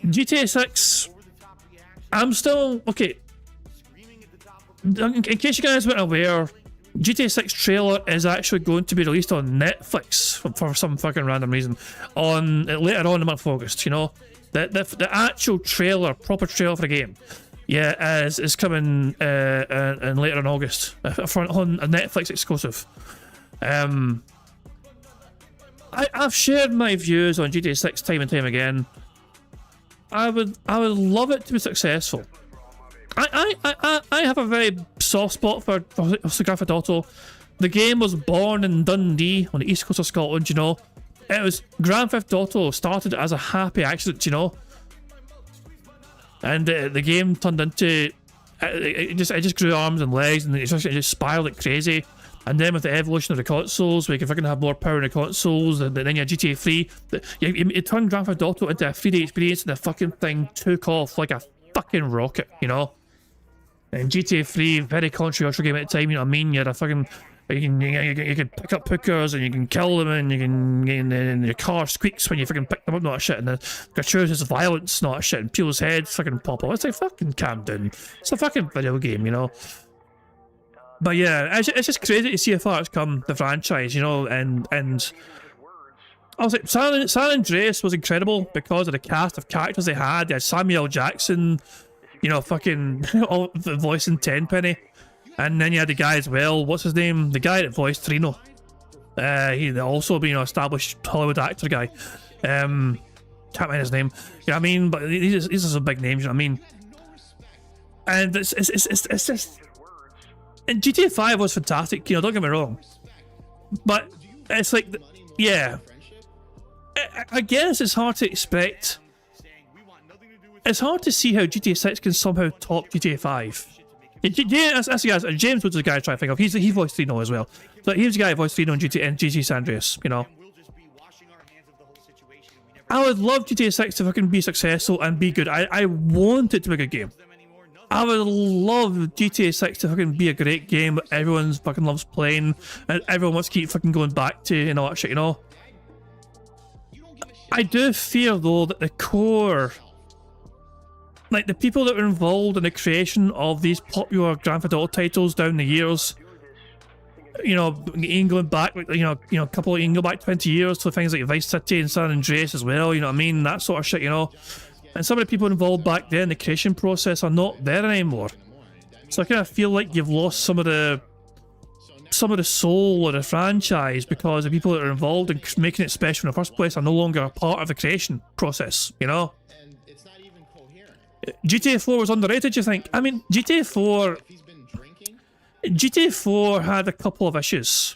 GTA 6. I'm still... Okay. In case you guys weren't aware, GTA 6 trailer is actually going to be released on Netflix for some fucking random reason later on in the month of August, you know? The actual trailer, proper trailer for the game, yeah, is coming in later in August on a Netflix exclusive. I've shared my views on GTA 6 time and time again. I would love it to be successful. I I have a very soft spot for Grand Theft Auto. The game was born in Dundee on the east coast of Scotland, you know. It was Grand Theft Auto started as a happy accident, you know. And the game turned into it just grew arms and legs, and it just spiraled like crazy. And then with the evolution of the consoles, where you can fucking have more power in the consoles, and then you had GTA 3, it turned Grand Theft Auto into a 3D experience, and the fucking thing took off like a fucking rocket, you know? And GTA 3, very controversial game at the time, you know what I mean? You had a fucking... You can pick up hookers, and you can kill them, and you can... And your car squeaks when you fucking pick them up, not that shit, and the gratuitous violence, not that shit, and people's heads fucking pop off. It's like, fucking calm down. It's a fucking video game, you know? But yeah, it's just crazy to see how far it's come, the franchise, you know, and I was like, San Andreas was incredible because of the cast of characters they had. They had Samuel Jackson, you know, fucking all the voice in Tenpenny, and then you had the guy as well. What's his name? The guy that voiced Trino. He also been an established Hollywood actor guy. Can't remember his name. You know what I mean? But these are some big names. You know what I mean? And it's just. And GTA 5 was fantastic, you know, don't get me wrong. But it's like, yeah. I guess it's hard to expect. It's hard to see how GTA 6 can somehow top GTA 5. Yeah, that's the guy. James Woods is the guy I try to think of. He voiced Reno as well. So he was the guy who voiced Reno in GTA San Andreas, you know. I would love GTA 6 to fucking be successful and be good. I want it to be a good game. I would love GTA 6 to fucking be a great game that everyone fucking loves playing and everyone wants to keep fucking going back to and all that shit, you know? I do fear though that the core, like the people that were involved in the creation of these popular Grand Theft Auto titles down the years, you know, even going back, you know, a couple, you can go back 20 years to things like Vice City and San Andreas as well, you know what I mean? That sort of shit, you know? And some of the people involved back then in the creation process are not there anymore. So I kind of feel like you've lost some of the soul of the franchise because the people that are involved in making it special in the first place are no longer a part of the creation process, you know? GTA 4 was underrated, you think? I mean, GTA 4 had a couple of issues.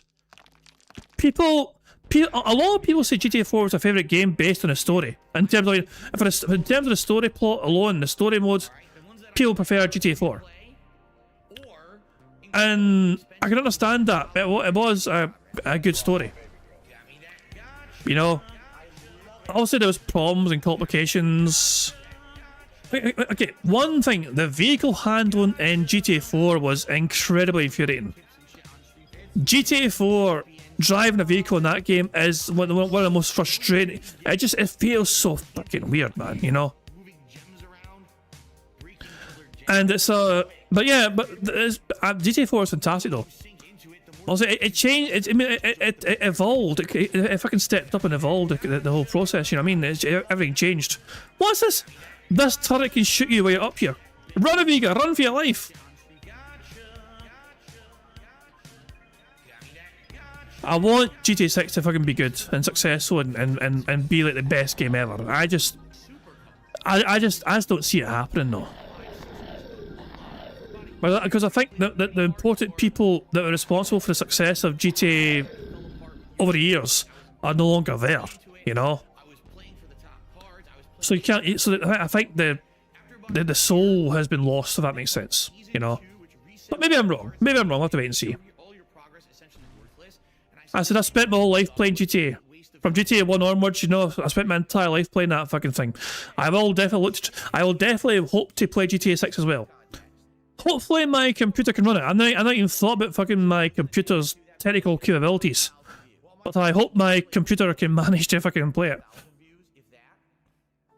A lot of people say GTA 4 was their favourite game based on the story. In terms of the story plot alone, the story mode, people prefer GTA 4. And I can understand that. It was a good story. You know? Also, there was problems and complications. Okay, one thing, the vehicle handling in GTA 4 was incredibly infuriating. GTA 4, driving a vehicle in that game is one of the most frustrating. It feels so fucking weird, man, you know? And it's but GTA 4 is fantastic though. Also, it changed. It evolved. It fucking stepped up and evolved the whole process. You know what I mean? Everything changed. What's this? This turret can shoot you while you're up here. Run, Amiga! Run for your life! I want GTA 6 to fucking be good and successful and be like the best game ever. I just don't see it happening though. Because I think that the important people that are responsible for the success of GTA over the years are no longer there, you know? So you can't. So I think the soul has been lost, if that makes sense, you know? But maybe I'm wrong. I'll have to wait and see. I said I spent my whole life playing GTA. From GTA 1 onwards, you know, I spent my entire life playing that fucking thing. I will definitely hope to play GTA 6 as well. Hopefully my computer can run it. I'm not even thought about fucking my computer's technical capabilities. But I hope my computer can manage to fucking play it.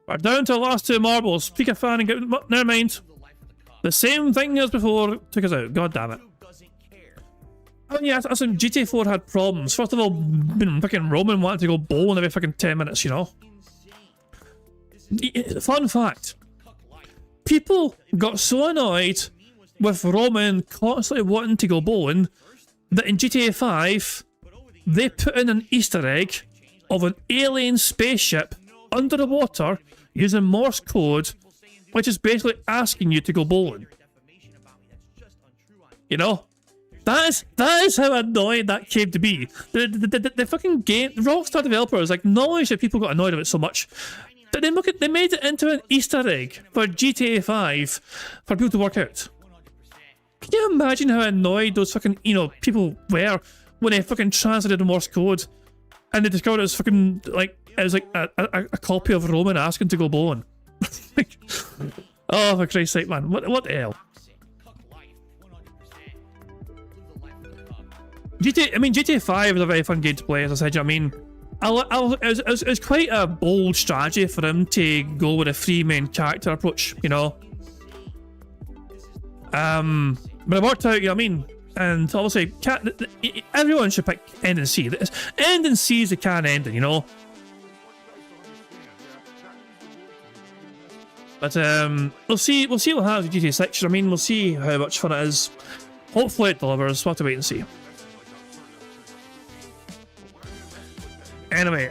We're down to the last two marbles. Peek a fan and get... Never mind. The same thing as before took us out. God damn it. Oh yeah, listen, GTA 4 had problems. First of all, fucking Roman wanted to go bowling every fucking 10 minutes, you know? Fun fact. People got so annoyed with Roman constantly wanting to go bowling that in GTA 5, they put in an Easter egg of an alien spaceship under the water using Morse code, which is basically asking you to go bowling. You know? That is how annoying that came to be. The fucking game, Rockstar developers acknowledged that people got annoyed of it so much that they made it into an Easter egg for GTA 5 for people to work out. Can you imagine how annoyed those fucking, you know, people were when they fucking translated the Morse code and they discovered it was fucking, like, it was like a copy of Roman asking to go bowling. Like, oh, for Christ's sake, man. What the hell? GTA 5 was a very fun game to play, as I said. You know what I mean, it was quite a bold strategy for him to go with a free main character approach, you know. But it worked out, you know what I mean. And obviously, everyone should pick End and C. End and C is the can ending, you know. But we'll see what happens with GTA 6. I mean, we'll see how much fun it is. Hopefully, it delivers. We'll have to wait and see. Anyway,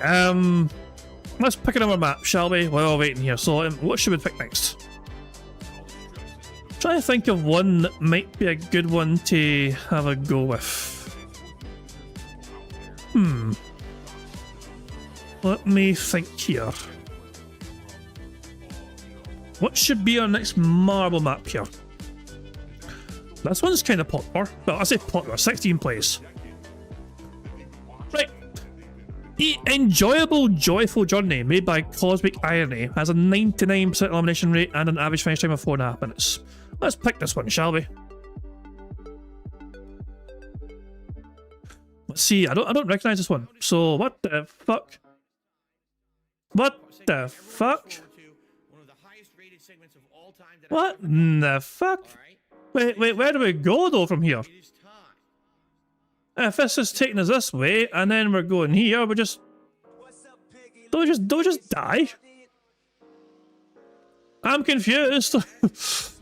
let's pick another map, shall we? While we're waiting here. So, what should we pick next? Trying to think of one that might be a good one to have a go with. Let me think here. What should be our next marble map here? This one's kind of popular. Well, I say popular, 16 plays. Right. The enjoyable, joyful journey made by Cosmic Irony has a 99% elimination rate and an average finish time of 4.5 minutes. Let's pick this one, shall we? Let's see. I don't recognize this one. So what the fuck? What the fuck? What the fuck? Wait, where do we go though from here? If this is taking us this way, and then we're going here, don't we just die? I'm confused.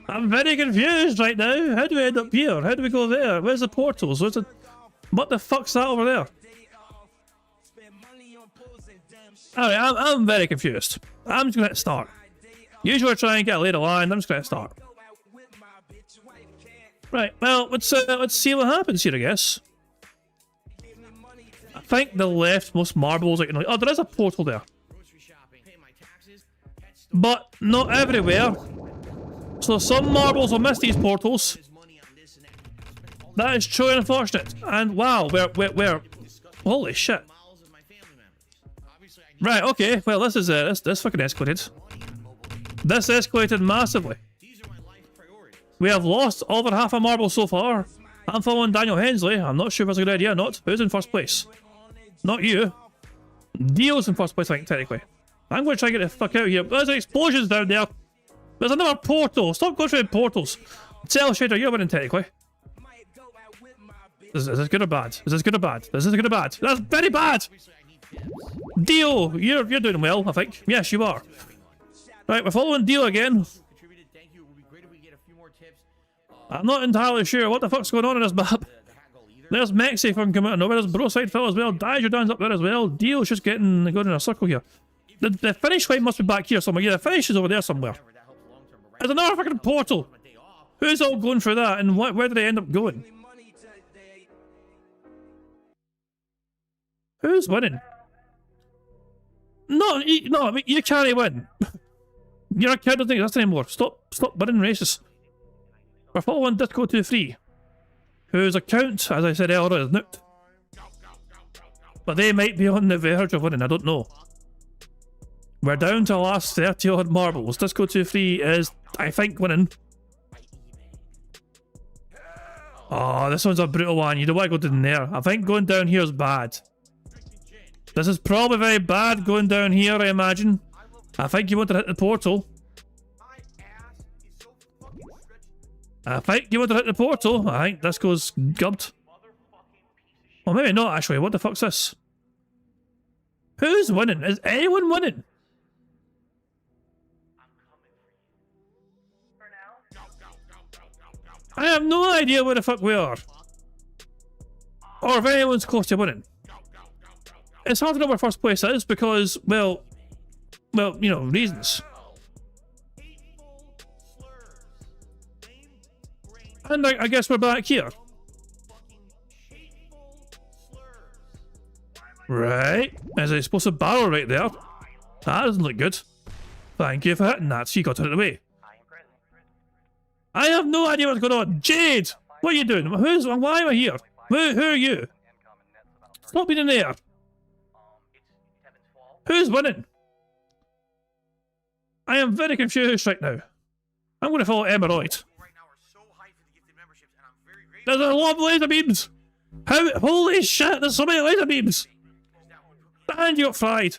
I'm very confused right now. How do we end up here? How do we go there? Where's the portals? What the fuck's that over there? Alright, I'm very confused. I'm just gonna hit start. Usually I try and get a later line. I'm just gonna hit start. Right, well, let's see what happens here, I guess. I think the leftmost marbles, oh, there is a portal there. But not everywhere. So some marbles will miss these portals. That is truly unfortunate. And wow, we're holy shit. Right, okay, well this is this fucking escalated. This escalated massively. We have lost over half a marble so far. I'm following Daniel Hensley. I'm not sure if that's a good idea or not. Who's in first place? Not you. Dio's in first place, I think, technically. I'm going to try and get the fuck out of here. There's explosions down there. There's another portal. Stop going through portals. Cell Shader, you're winning, technically. Is this good or bad? Is this good or bad? This is good or bad? That's very bad! Dio, you're doing well, I think. Yes, you are. Right, we're following Dio again. I'm not entirely sure what the fuck's going on in this map. There's Mexi from coming out of nowhere. There's Broside fell as well. Dio's up there as well. Dio's just going in a circle here. The finish line must be back here somewhere. Yeah, the finish is over there somewhere. There's another fucking portal. Who's all going through that and where do they end up going? Who's winning? No, I mean, you can't win. You're a kid, don't think that's anymore. Stop winning races. We're following Disco 23, whose account, as I said earlier, is nuked. But they might be on the verge of winning, I don't know. We're down to the last 30 odd marbles. Disco 23 is, I think, winning. Oh, this one's a brutal one. You don't want to go down there. I think going down here is bad. This is probably very bad going down here, I imagine. I think you want to hit the portal. I think this goes gubbed. Well, maybe not, actually. What the fuck's this? Who's winning? Is anyone winning? I have no idea where the fuck we are. Or if anyone's close to winning. It's hard to know where first place is because, well, you know, reasons. And I guess we're back here. Right. Is it supposed to barrel right there? That doesn't look good. Thank you for hitting that, so you got it out of the way. I have no idea what's going on. Jade! What are you doing? Why am I here? Who are you? Stop being in there. Who's winning? I am very confused right now. I'm going to follow Emerald. There's a lot of laser beams! Holy shit, there's so many laser beams! And you got fried.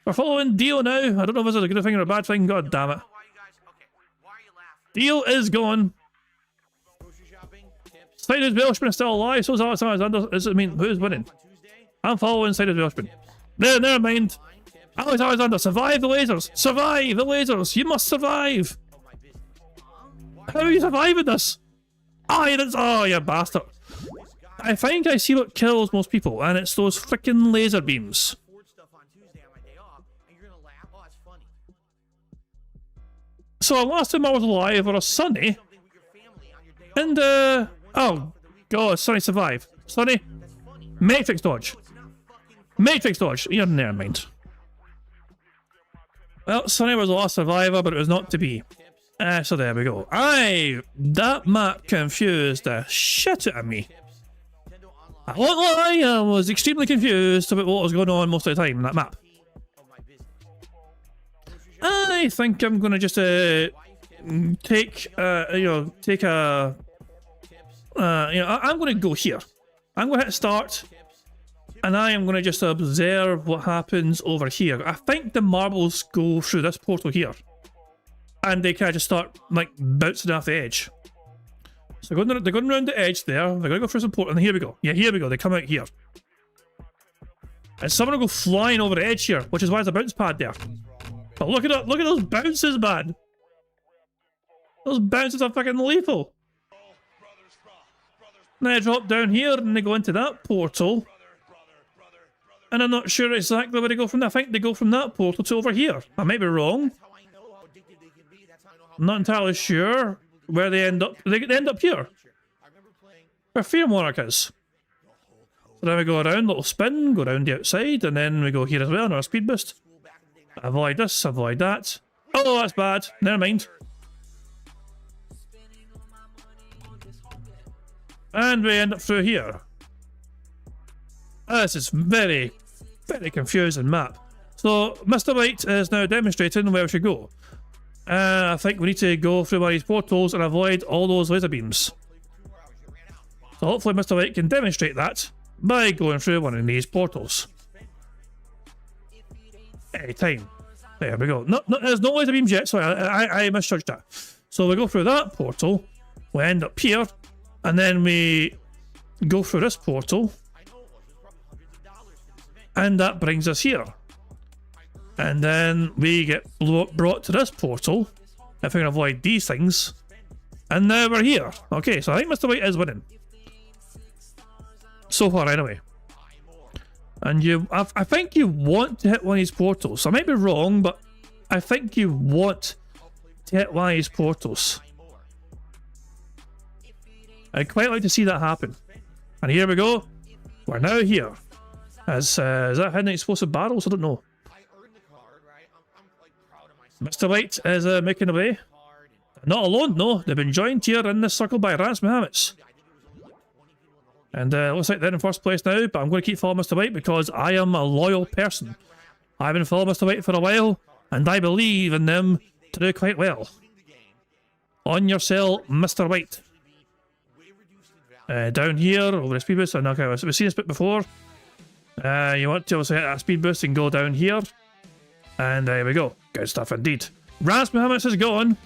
We're following Dio now. I don't know if this is a good thing or a bad thing. God damn it. Dio is gone. Cyrus Welshman is still alive. So is Alexander. Who's winning? I'm following Cyrus Welshman. Never mind. Alexander, survive the lasers. Survive the lasers. You must survive. How are you surviving this? Oh, you bastard. I think I see what kills most people, and it's those freaking laser beams. So last time I was alive was Sunny, and oh god, Sunny survived. Sunny, Matrix dodge. Matrix dodge. You're never mind. Well, Sunny was the last survivor, but it was not to be. So there we go. That map confused the shit out of me. I won't lie, I was extremely confused about what was going on most of the time in that map. I think I'm gonna just I'm gonna go here. I'm gonna hit start, and I am gonna just observe what happens over here. I think the marbles go through this portal here, and they kind of just start like bouncing off the edge. So they're going around the edge there. They're gonna go through some portal, and here we go. Yeah, here we go. They come out here, and someone will go flying over the edge here, which is why there's a bounce pad there. But look at those bounces, man. Those bounces are fucking lethal. Now they drop down here and they go into that portal. And I'm not sure exactly where they go from there. I think they go from that portal to over here. I might be wrong. I'm not entirely sure where they end up. They end up here, where Fear Monarch is. So then we go around, little spin, go around the outside, and then we go here as well, another speed boost. Avoid this, avoid that. Oh, that's bad. Never mind. And we end up through here. This is very, very confusing map. So, Mr. White is now demonstrating where we should go. I think we need to go through one of these portals and avoid all those laser beams. So hopefully Mr. White can demonstrate that by going through one of these portals. Anytime. There we go. No, there's no laser beams yet. Sorry, I misjudged that. So we go through that portal. We end up here. And then we go through this portal. And that brings us here. And then we get brought to this portal. If we can avoid these things. And now we're here. Okay, so I think Mr. White is winning. So far, anyway. And I think you want to hit one of these portals. I might be wrong, but I think you want to hit one of these portals. I'd quite like to see that happen. And here we go. We're now here. Is that hidden explosive barrels? I don't know. Mr. White is making away. Not alone, no. They've been joined here in this circle by Rance Mohammeds. And looks like they're in first place now, but I'm going to keep following Mr. White because I am a loyal person. I've been following Mr. White for a while, and I believe in them to do quite well. On your cell, Mr. White. Down here, over the speed boost, and okay, we've seen this bit before. You want to also hit that speed boost and go down here. And there we go. Good stuff indeed. Rance Mohammeds is gone.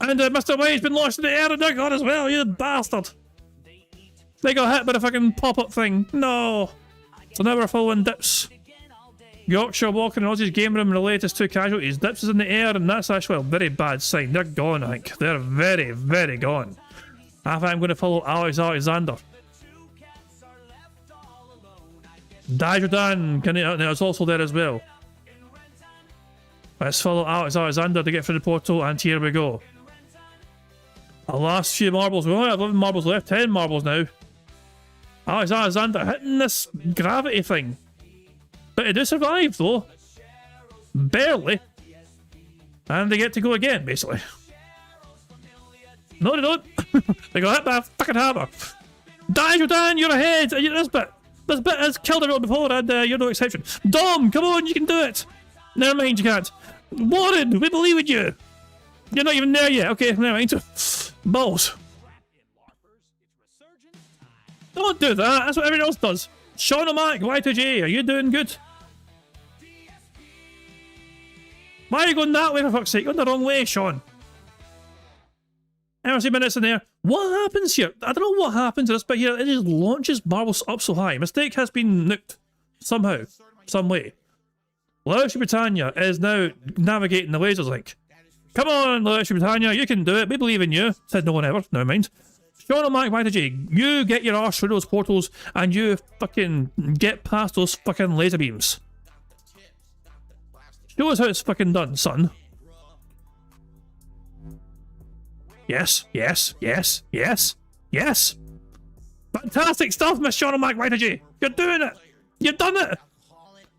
And Mr. White's been launched in the air and they're gone as well, you bastard. They got hit by the fucking pop-up thing. No. So now we're following Dips. Yorkshire walking in Aussie's game room and the latest two casualties. Dips is in the air and that's actually a very bad sign. They're gone, I think. They're very, very gone. I think I'm going to follow Alexander. Dajodan is also there as well. Let's follow Alexander to get through the portal, and here we go. The last few marbles. We only have 11 marbles left. 10 marbles now. Alex Alexander hitting this gravity thing. But they do survive, though. Barely. And they get to go again, basically. No, they don't. They got hit by a fucking hammer. Dan, you're ahead. This bit has killed everyone before, and you're no exception. Dom, come on, you can do it. Never mind, you can't. Warren, we believe in you. You're not even there yet. Okay, never mind. Balls. Don't do that. That's what everyone else does. Sean O'Mac, Y2J, are you doing good? Why are you going that way, for fuck's sake? You're going the wrong way, Sean. Hours minutes in there. What happens here? I don't know what happens to this bit here. It just launches marbles up so high. Mistake has been nuked. Somehow. Some way. Laoshi Britannia is now navigating the lasers link. Come on, Laoshi Britannia, you can do it. We believe in you. Said no one ever. Never mind. Sean O'Mac, Y2J, you get your arse through those portals and you fucking get past those fucking laser beams. Show us how it's fucking done, son. Yes, yes, yes, yes, yes. Fantastic stuff, Miss Sean O'Mac, Y2J. You're doing it. You've done it.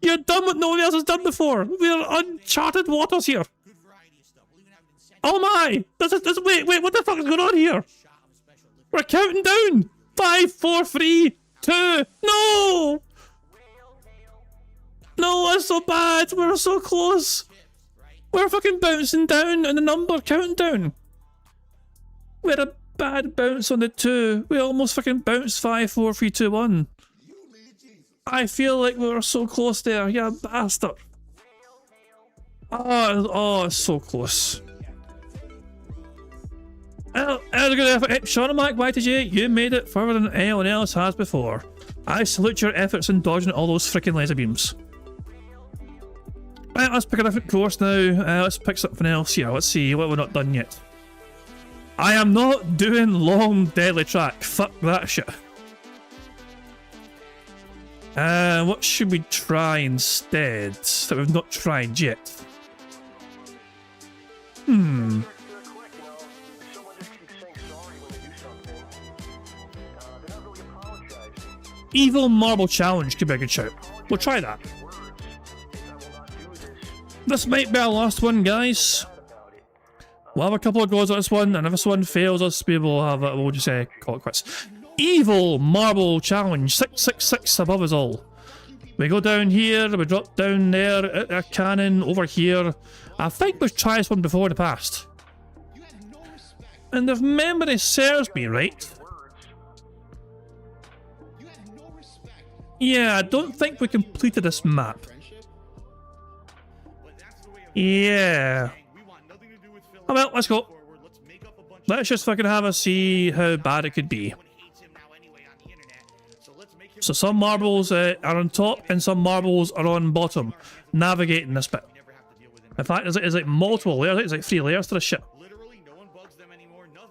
You've done what nobody else has done before. We're uncharted waters here. Oh my! Wait, what the fuck is going on here? We're counting down. 5, 4, 3, 2. No! No, that's so bad. We're so close. We're fucking bouncing down and the number counting down. We had a bad bounce on the 2. We almost fucking bounced 5, 4, 3, 2, 1. I feel like we were so close there. Yeah, bastard. Oh, it's so close. Well, that was a good effort. Sean O'Mac, Y2J, you made it further than anyone else has before. I salute your efforts in dodging all those freaking laser beams. Right, let's pick a different course now. Let's pick something else here. Let's see what we're not done yet. I am not doing long deadly track. Fuck that shit. What should we try instead that we've not tried yet? Evil Marble Challenge could be a good shout. We'll try that. This might be our last one, guys. We'll have a couple of goes at this one, and if this one fails us, we will have we'll just call it quits. Evil Marble Challenge, 666 above us all. We go down here, we drop down there, a cannon over here. I think we've tried this one before in the past. And if memory serves me right, yeah, I don't think we completed this map. Yeah. Oh well, let's go. Let's just fucking have a see how bad it could be. So some marbles are on top and some marbles are on bottom, navigating this bit. In fact, there's like multiple layers, it's like 3 layers to this shit.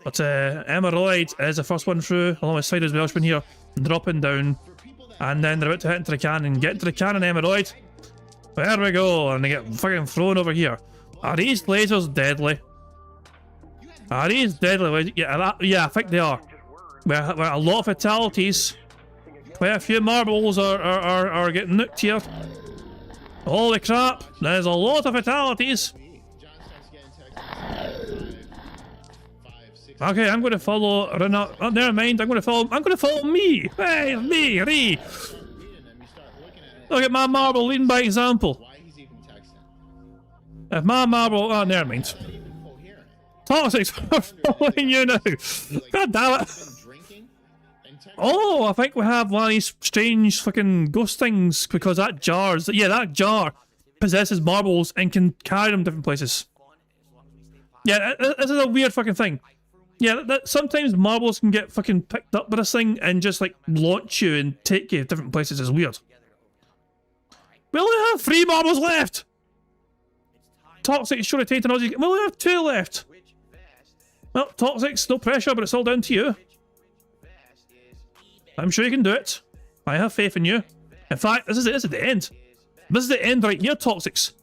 But Emerald is the first one through, along with Sideways Welshman here, dropping down. And then they're about to hit into the cannon. Get into the cannon, Emerald. There we go, and they get fucking thrown over here. Are these lasers deadly? Are these deadly? Yeah, I think they are. We're a lot of fatalities. Quite a few marbles are getting nuked here. Holy crap, there's a lot of fatalities. Okay, I'm going to follow Renat. Oh, never mind. I'm going to follow me. Hey, me, Ree. Look at my marble leading by example. If my marble, oh, never mind. Toxics are following you now. God damn it. Oh, I think we have one of these strange fucking ghost things because that jar possesses marbles and can carry them different places. Yeah, this is a weird fucking thing. Yeah, sometimes marbles can get fucking picked up by this thing and just like launch you and take you to different places. It's weird. We only have 3 marbles left. Toxic, sure rotating. We only have 2 left. Well, Toxics, no pressure, but it's all down to you. I'm sure you can do it. I have faith in you. In fact, this is the end. This is the end right here, Toxics.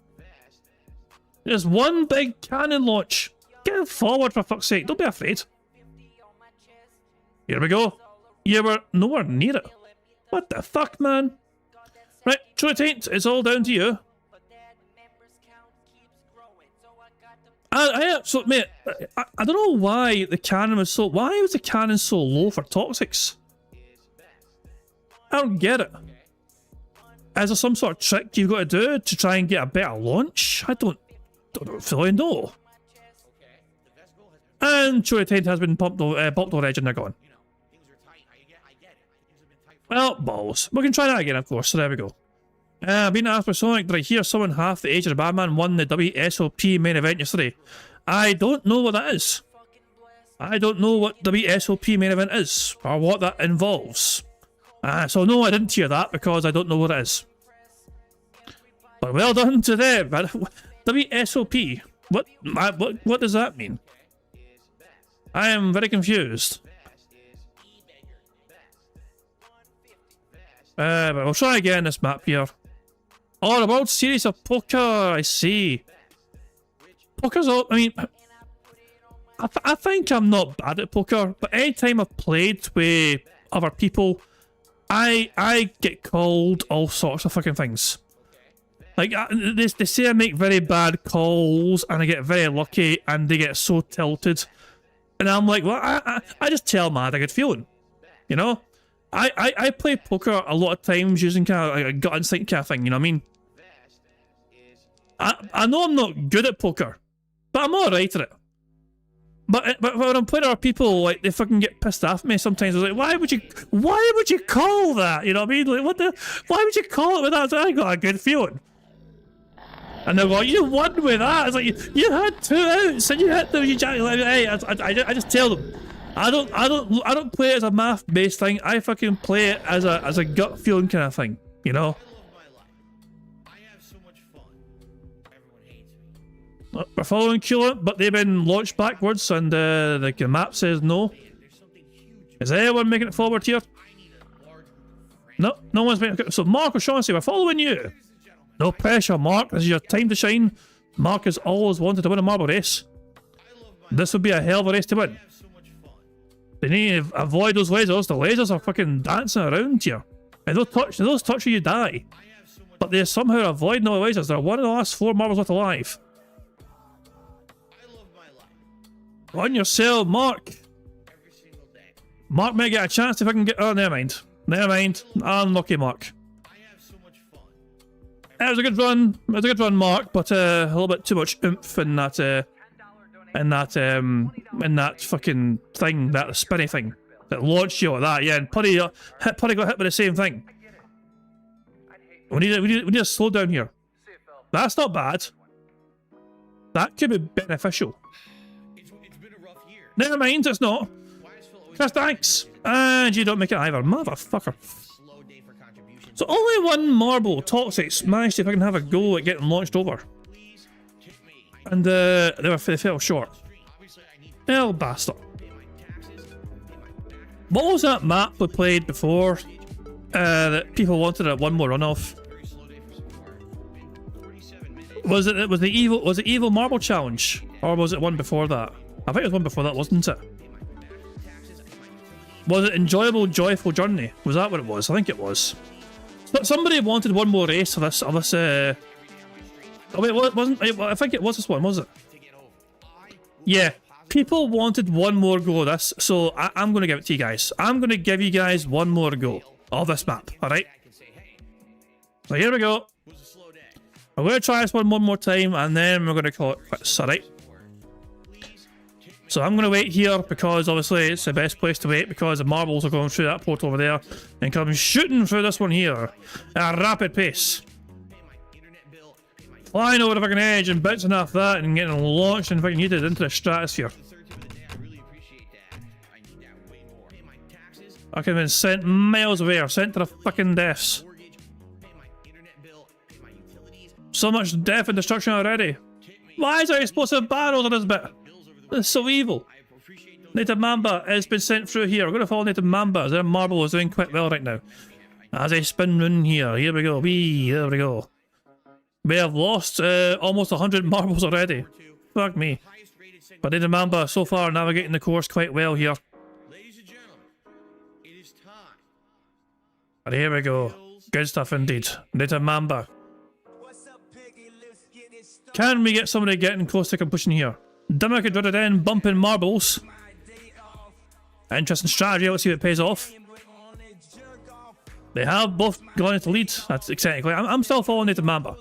There's one big cannon launch. Get forward for fuck's sake, don't be afraid. Here we go. You were nowhere near it. What the fuck, man? Right, True Taint, it's all down to you. So, mate, I don't know why the cannon was so... Why was the cannon so low for Toxics? I don't get it. Is there some sort of trick you've got to do to try and get a better launch? I don't fully know. And True Taint has been popped already and they're gone. Well, balls. We can try that again, of course, so there we go. Being asked by Sonic, did I hear someone half the age of the Batman won the WSOP main event yesterday? I don't know what that is. I don't know what WSOP main event is, or what that involves. So no, I didn't hear that, because I don't know what it is. But well done to them. WSOP, what does that mean? I am very confused. But we'll try again this map here. Oh, the World Series of Poker, I see. Poker's all, I mean, I think I'm not bad at poker, but anytime I've played with other people, I get called all sorts of fucking things. Like, they say I make very bad calls, and I get very lucky, and they get so tilted. And I'm like, well, I just tell them I had a good feeling. You know? I play poker a lot of times using kind of like a gut instinct kind of thing, you know what I mean? I know I'm not good at poker, but I'm alright at it. But when I'm playing other people, like, they fucking get pissed off at me sometimes. I was like, why would you call that? You know what I mean? Like, why would you call it with that? I got a good feeling. And they're like, you won with that. It's like, you had 2 outs and you hit them. Hey, I just tell them. I don't play it as a math-based thing. I fucking play it as a gut feeling kind of thing, you know? We're following Coolant, but they've been launched backwards, and the map says no. Is anyone making it forward here? No, no one's making it. So Mark O'Shaughnessy, we're following you. No pressure, Mark. This is your time to shine. Mark has always wanted to win a marble race. This would be a hell of a race to win. They need to avoid those lasers. The lasers are fucking dancing around here. And those touch you, you die. But they somehow avoid no lasers. They're one of the last 4 marbles left alive. On your cell, Mark. Mark may get a chance if I can get... Oh, never mind. Never mind. Unlucky Mark. It was a good run. It was a good run, Mark, but a little bit too much oomph in that fucking thing, that spinny thing that launched you like that. Yeah, and Putty got hit with the same thing. We need to slow down here. That's not bad. That could be beneficial. Never mind, it's not. Chris, thanks. And you don't make it either, motherfucker. So only one marble, Toxics, managed to fucking have a go at getting launched over. And they fell short. Hell bastard. What was that map we played before that people wanted a one more runoff? Was it the evil marble challenge? Or was it one before that? I think it was one before that, wasn't it? Was it Enjoyable Joyful Journey? Was that what it was? I think it was. But somebody wanted one more race of this oh wait, wasn't it? I think it was this one, was it? Yeah. People wanted one more go of this, so I'm going to give it to you guys. I'm going to give you guys one more go of this map, alright? So here we go. I'm going to try this one more time, and then we're going to call it quits, alright? So I'm going to wait here, because obviously it's the best place to wait, because the marbles are going through that port over there, and come shooting through this one here at a rapid pace. Flying over the fucking edge and bouncing off that and getting launched and fucking yeeted into the stratosphere. I could have been sent miles away or sent to the fucking deaths. So much death and destruction already. Why is there explosive barrels on this bit? That's so evil. Native Mamba has been sent through here. We're going to follow Native Mamba. Their marble is doing quite well right now. As I spin in here. Here we go. There we go. We have lost almost 100 marbles already. Fuck me. But Native Mamba so far navigating the course quite well here. And here we go. Good stuff indeed. Native Mamba. Can we get somebody getting close to completion here? Dimmick and Dreaded End bumping marbles. Interesting strategy. Let's see if it pays off. They have both gone into lead. That's exciting. I'm still following Native Mamba.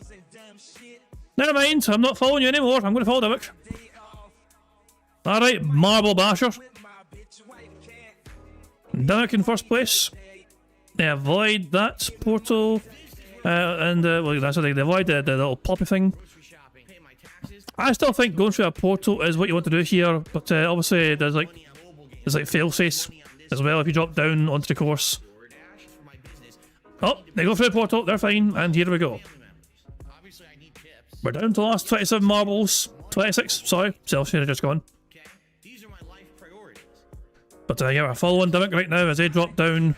Never mind. I'm not following you anymore. I'm going to follow Dimmick. Alright, Marble Basher. Dimmick in first place. They avoid that portal. Well, that's what they avoid the little poppy thing. I still think going through a portal is what you want to do here, but obviously there's like fail-safes as well if you drop down onto the course. Oh, they go through the portal, they're fine, and here we go. We're down to the last 27 marbles. 26, sorry, Celsius just gone. But yeah, we're following Dimmick right now as they drop down.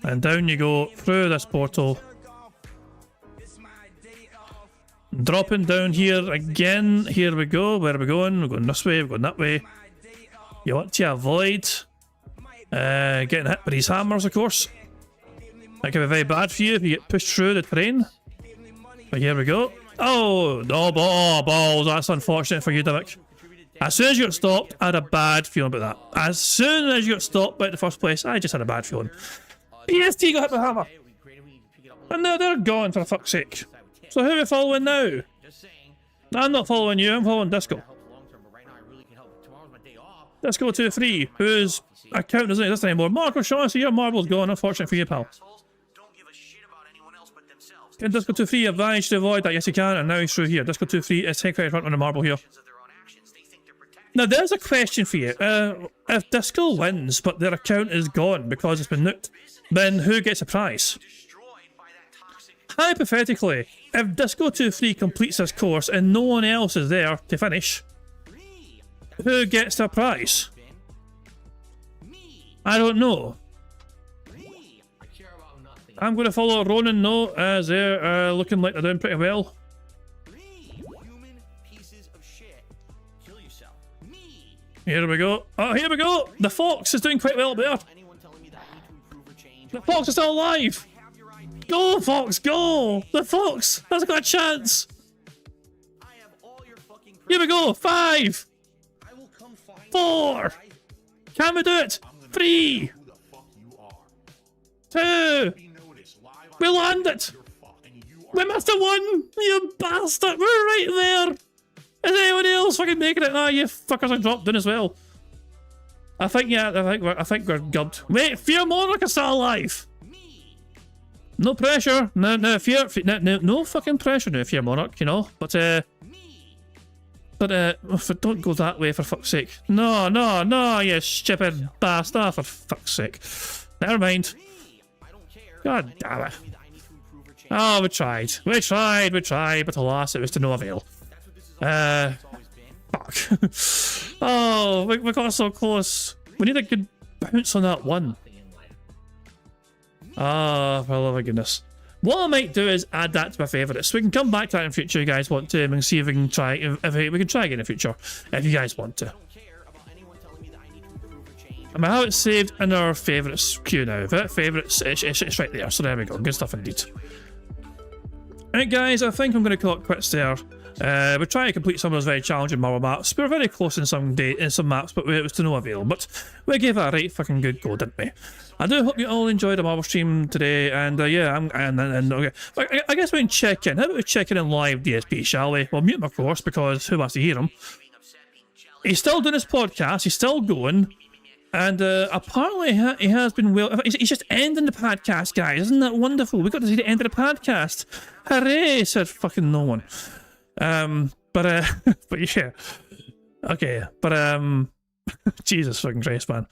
And down you go through this portal. Dropping down here again. Here we go. Where are we going? We're going this way. We're going that way. You want to avoid getting hit by these hammers, of course. That can be very bad for you if you get pushed through the terrain. But here we go. Oh, no, balls. That's unfortunate for you, Dimmick. As soon as you got stopped, I had a bad feeling about that. As soon as you got stopped by the first place, I just had a bad feeling. BST got hit by a hammer. And now they're gone, for fuck's sake. So who are we following now? I'm not following you, I'm following Disco. Disco 23, whose account doesn't exist anymore. Mark O'Shaughnessy, your marble's gone, unfortunate for you, pal. Can Disco 23 have managed to avoid that? Yes, he can, and now he's through here. Disco 23 is taking front on the marble here. Now, there's a question for you. If Disco wins, but their account is gone because it's been nuked, then who gets a prize? Hypothetically, if Disco 23 completes this course and no one else is there to finish, who gets the prize? I don't know. I'm going to follow Ronan though, as they're looking like they're doing pretty well. Here we go. Oh, here we go. The Fox is doing quite well there. The Fox is still alive. Go, Fox, go. The Fox has got a chance. Here we go. 5, 4. Can we do it? 3, 2. We landed. We must have won. You bastard. We're right there. Is anyone else fucking making it? Ah, you fuckers are dropped in as well. I think we're gubbed. Wait, Fear Monarch is still alive. No pressure. No fucking pressure now, Fear Monarch, you know. But don't go that way for fuck's sake. No, you stupid bastard, for fuck's sake. Never mind. God damn it. Oh, we tried, but alas, it was to no avail. Fuck. Oh, we got so close. We need a good bounce on that one. Ah, for the love of goodness. What I might do is add that to my favourites. We can come back to that in future if you guys want to, and see if we can try. If we can try again in the future, if you guys want to. I have it saved in our favourites queue now. If it favourites, it's right there. So there we go. Good stuff indeed. Alright guys, I think I'm going to call it quits there. We're trying to complete some of those very challenging marble maps. We were very close in some maps, but it was to no avail. But we gave it a right fucking good go, didn't we? I do hope you all enjoyed the marble stream today, and yeah, okay. I guess we can check in. How about we check in live DSP, shall we? We'll mute him, of course, because who wants to hear him? He's still doing his podcast. He's still going. And apparently he has been well. He's just ending the podcast, guys. Isn't that wonderful? We got to see the end of the podcast. Hooray, said fucking no one. But yeah. Okay, but Jesus fucking Christ, man.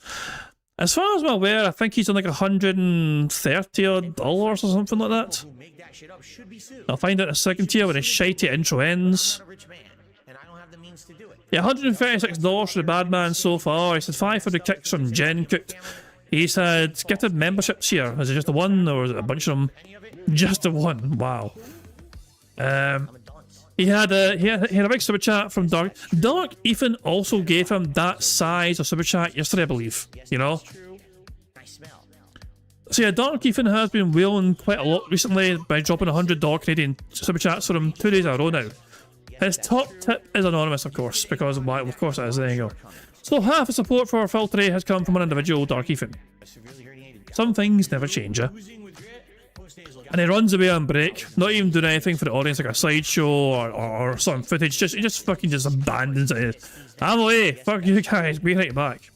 As far as I'm aware, I think he's on like $130 odd or something like that. I'll find out in a second here when his shitey intro ends. Yeah, $136 for the bad man so far. He's had 500 kicks from Jen Cooked. He's had gifted memberships here. Is it just the one or is it a bunch of them? Just the one. Wow. He had a big super chat from Dark. Dark Ethan also gave him that size of super chat yesterday, I believe. You know. So yeah, Dark Ethan has been wailing quite a lot recently by dropping $100 Canadian super chats for him 2 days in a row now. His top tip is anonymous, of course, because why? Of course it is. There you go. So half the support for our fill today has come from an individual, Dark Ethan. Some things never change, eh? And he runs away on break, not even doing anything for the audience, like a slideshow or some footage. He just fucking just abandons it. I'm away. Fuck you guys. Be right back.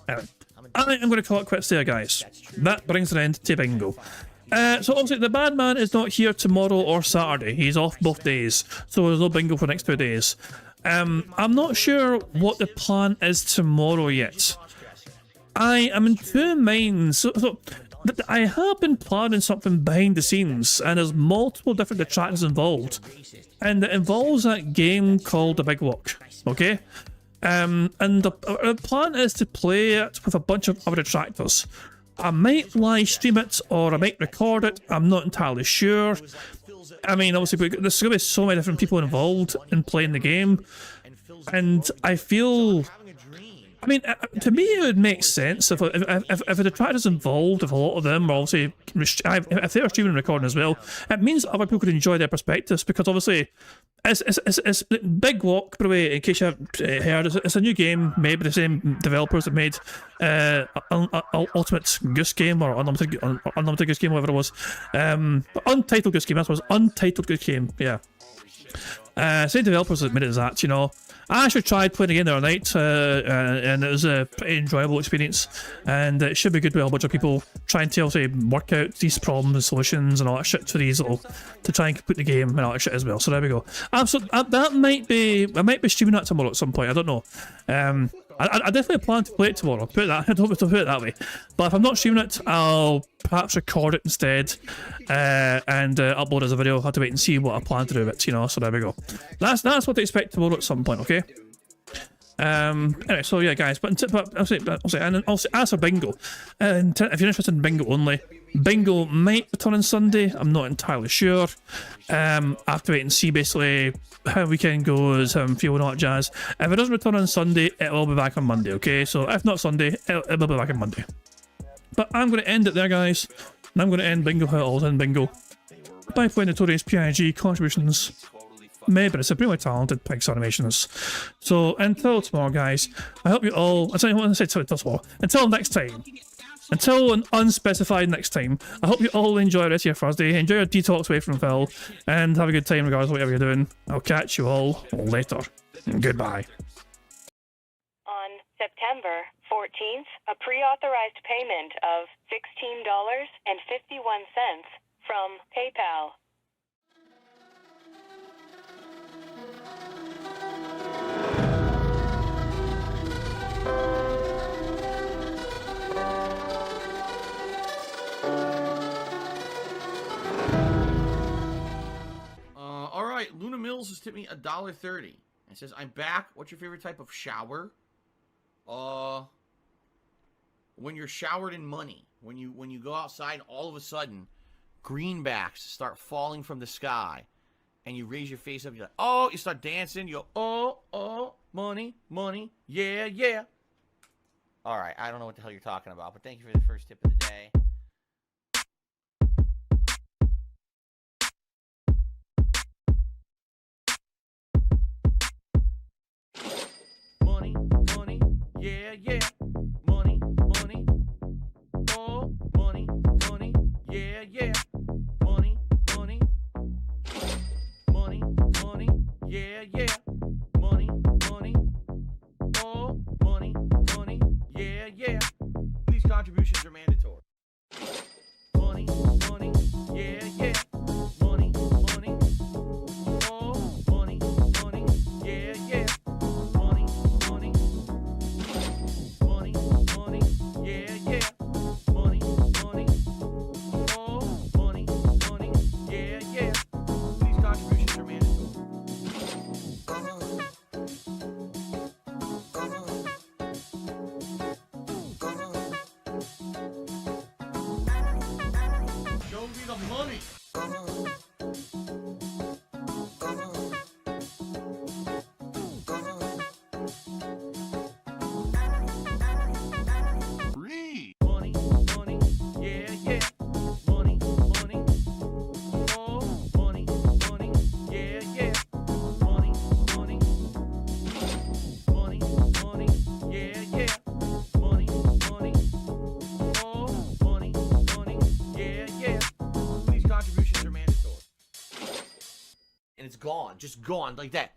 Anyway, I am going to call it quits there, guys. That brings an end to Bingo. So obviously the bad man is not here tomorrow or Saturday. He's off both days, so there's no Bingo for the next 2 days. I'm not sure what the plan is tomorrow yet. I am in two minds. So I have been planning something behind the scenes, and there's multiple different detractors involved, and it involves that game called The Big Walk. Okay. And the plan is to play it with a bunch of other detractors. I might live stream it or I might record it. I'm not entirely sure. I mean, obviously, there's going to be so many different people involved in playing the game, and I feel. I mean, to me, it would make sense if the detractors involved, if a lot of them are obviously, if they are streaming and recording as well, it means other people could enjoy their perspectives, because obviously, it's Big Walk, by the way, in case you haven't heard, it's a new game made by the same developers that made Ultimate Goose Game, or Unlimited Goose Game, whatever it was. Untitled Goose Game, that was Untitled Goose Game, yeah. Same developers that made it as that, you know. I actually tried playing again the other night, and it was a pretty enjoyable experience, and it should be good with a bunch of people trying to also work out these problems and solutions and all that shit for these little, to try and put the game and all that shit as well. So there we go. I might be streaming that tomorrow at some point. I don't know. I definitely plan to play it tomorrow. Put it that way. But if I'm not streaming it, I'll perhaps record it instead, and upload as a video. I'll have to wait and see what I plan to do with it, you know. So there we go. That's what to expect tomorrow at some point. Okay. Anyway, so yeah, guys. But I'll say, as for Bingo, and if you're interested in Bingo only, Bingo might return on Sunday. I'm not entirely sure. I have to wait and see basically how weekend goes, how I'm feeling, all that jazz. If it doesn't return on Sunday, it will be back on Monday. Okay, so if not Sunday, it will be back on Monday. But I'm going to end it there, guys. And I'm going to end Bingo how it all in Bingo by playing Notorious PIG contributions made by the supremely talented Pigs Animations. So until tomorrow, guys, I hope you all. Until next time. Until an unspecified next time, I hope you all enjoy the rest of your Thursday. Enjoy your detox away from Phil, and have a good time regardless of whatever you're doing. I'll catch you all later. Goodbye. On September 14th, a pre-authorized payment of $16.51 from PayPal. All right, Luna Mills has tipped me $1.30. It says, "I'm back. What's your favorite type of shower?" When you're showered in money. When you go outside, all of a sudden, greenbacks start falling from the sky, and you raise your face up. You're like, oh, you start dancing. You go, oh, money, money, yeah, yeah. All right, I don't know what the hell you're talking about, but thank you for the first tip of the day. Money, money, yeah, yeah. Money, money, oh, money, money, yeah, yeah. Money, money, money, money, yeah, yeah. Money, money, oh, money, money, yeah, yeah. These contributions are mandatory. and it's gone. Just gone like that.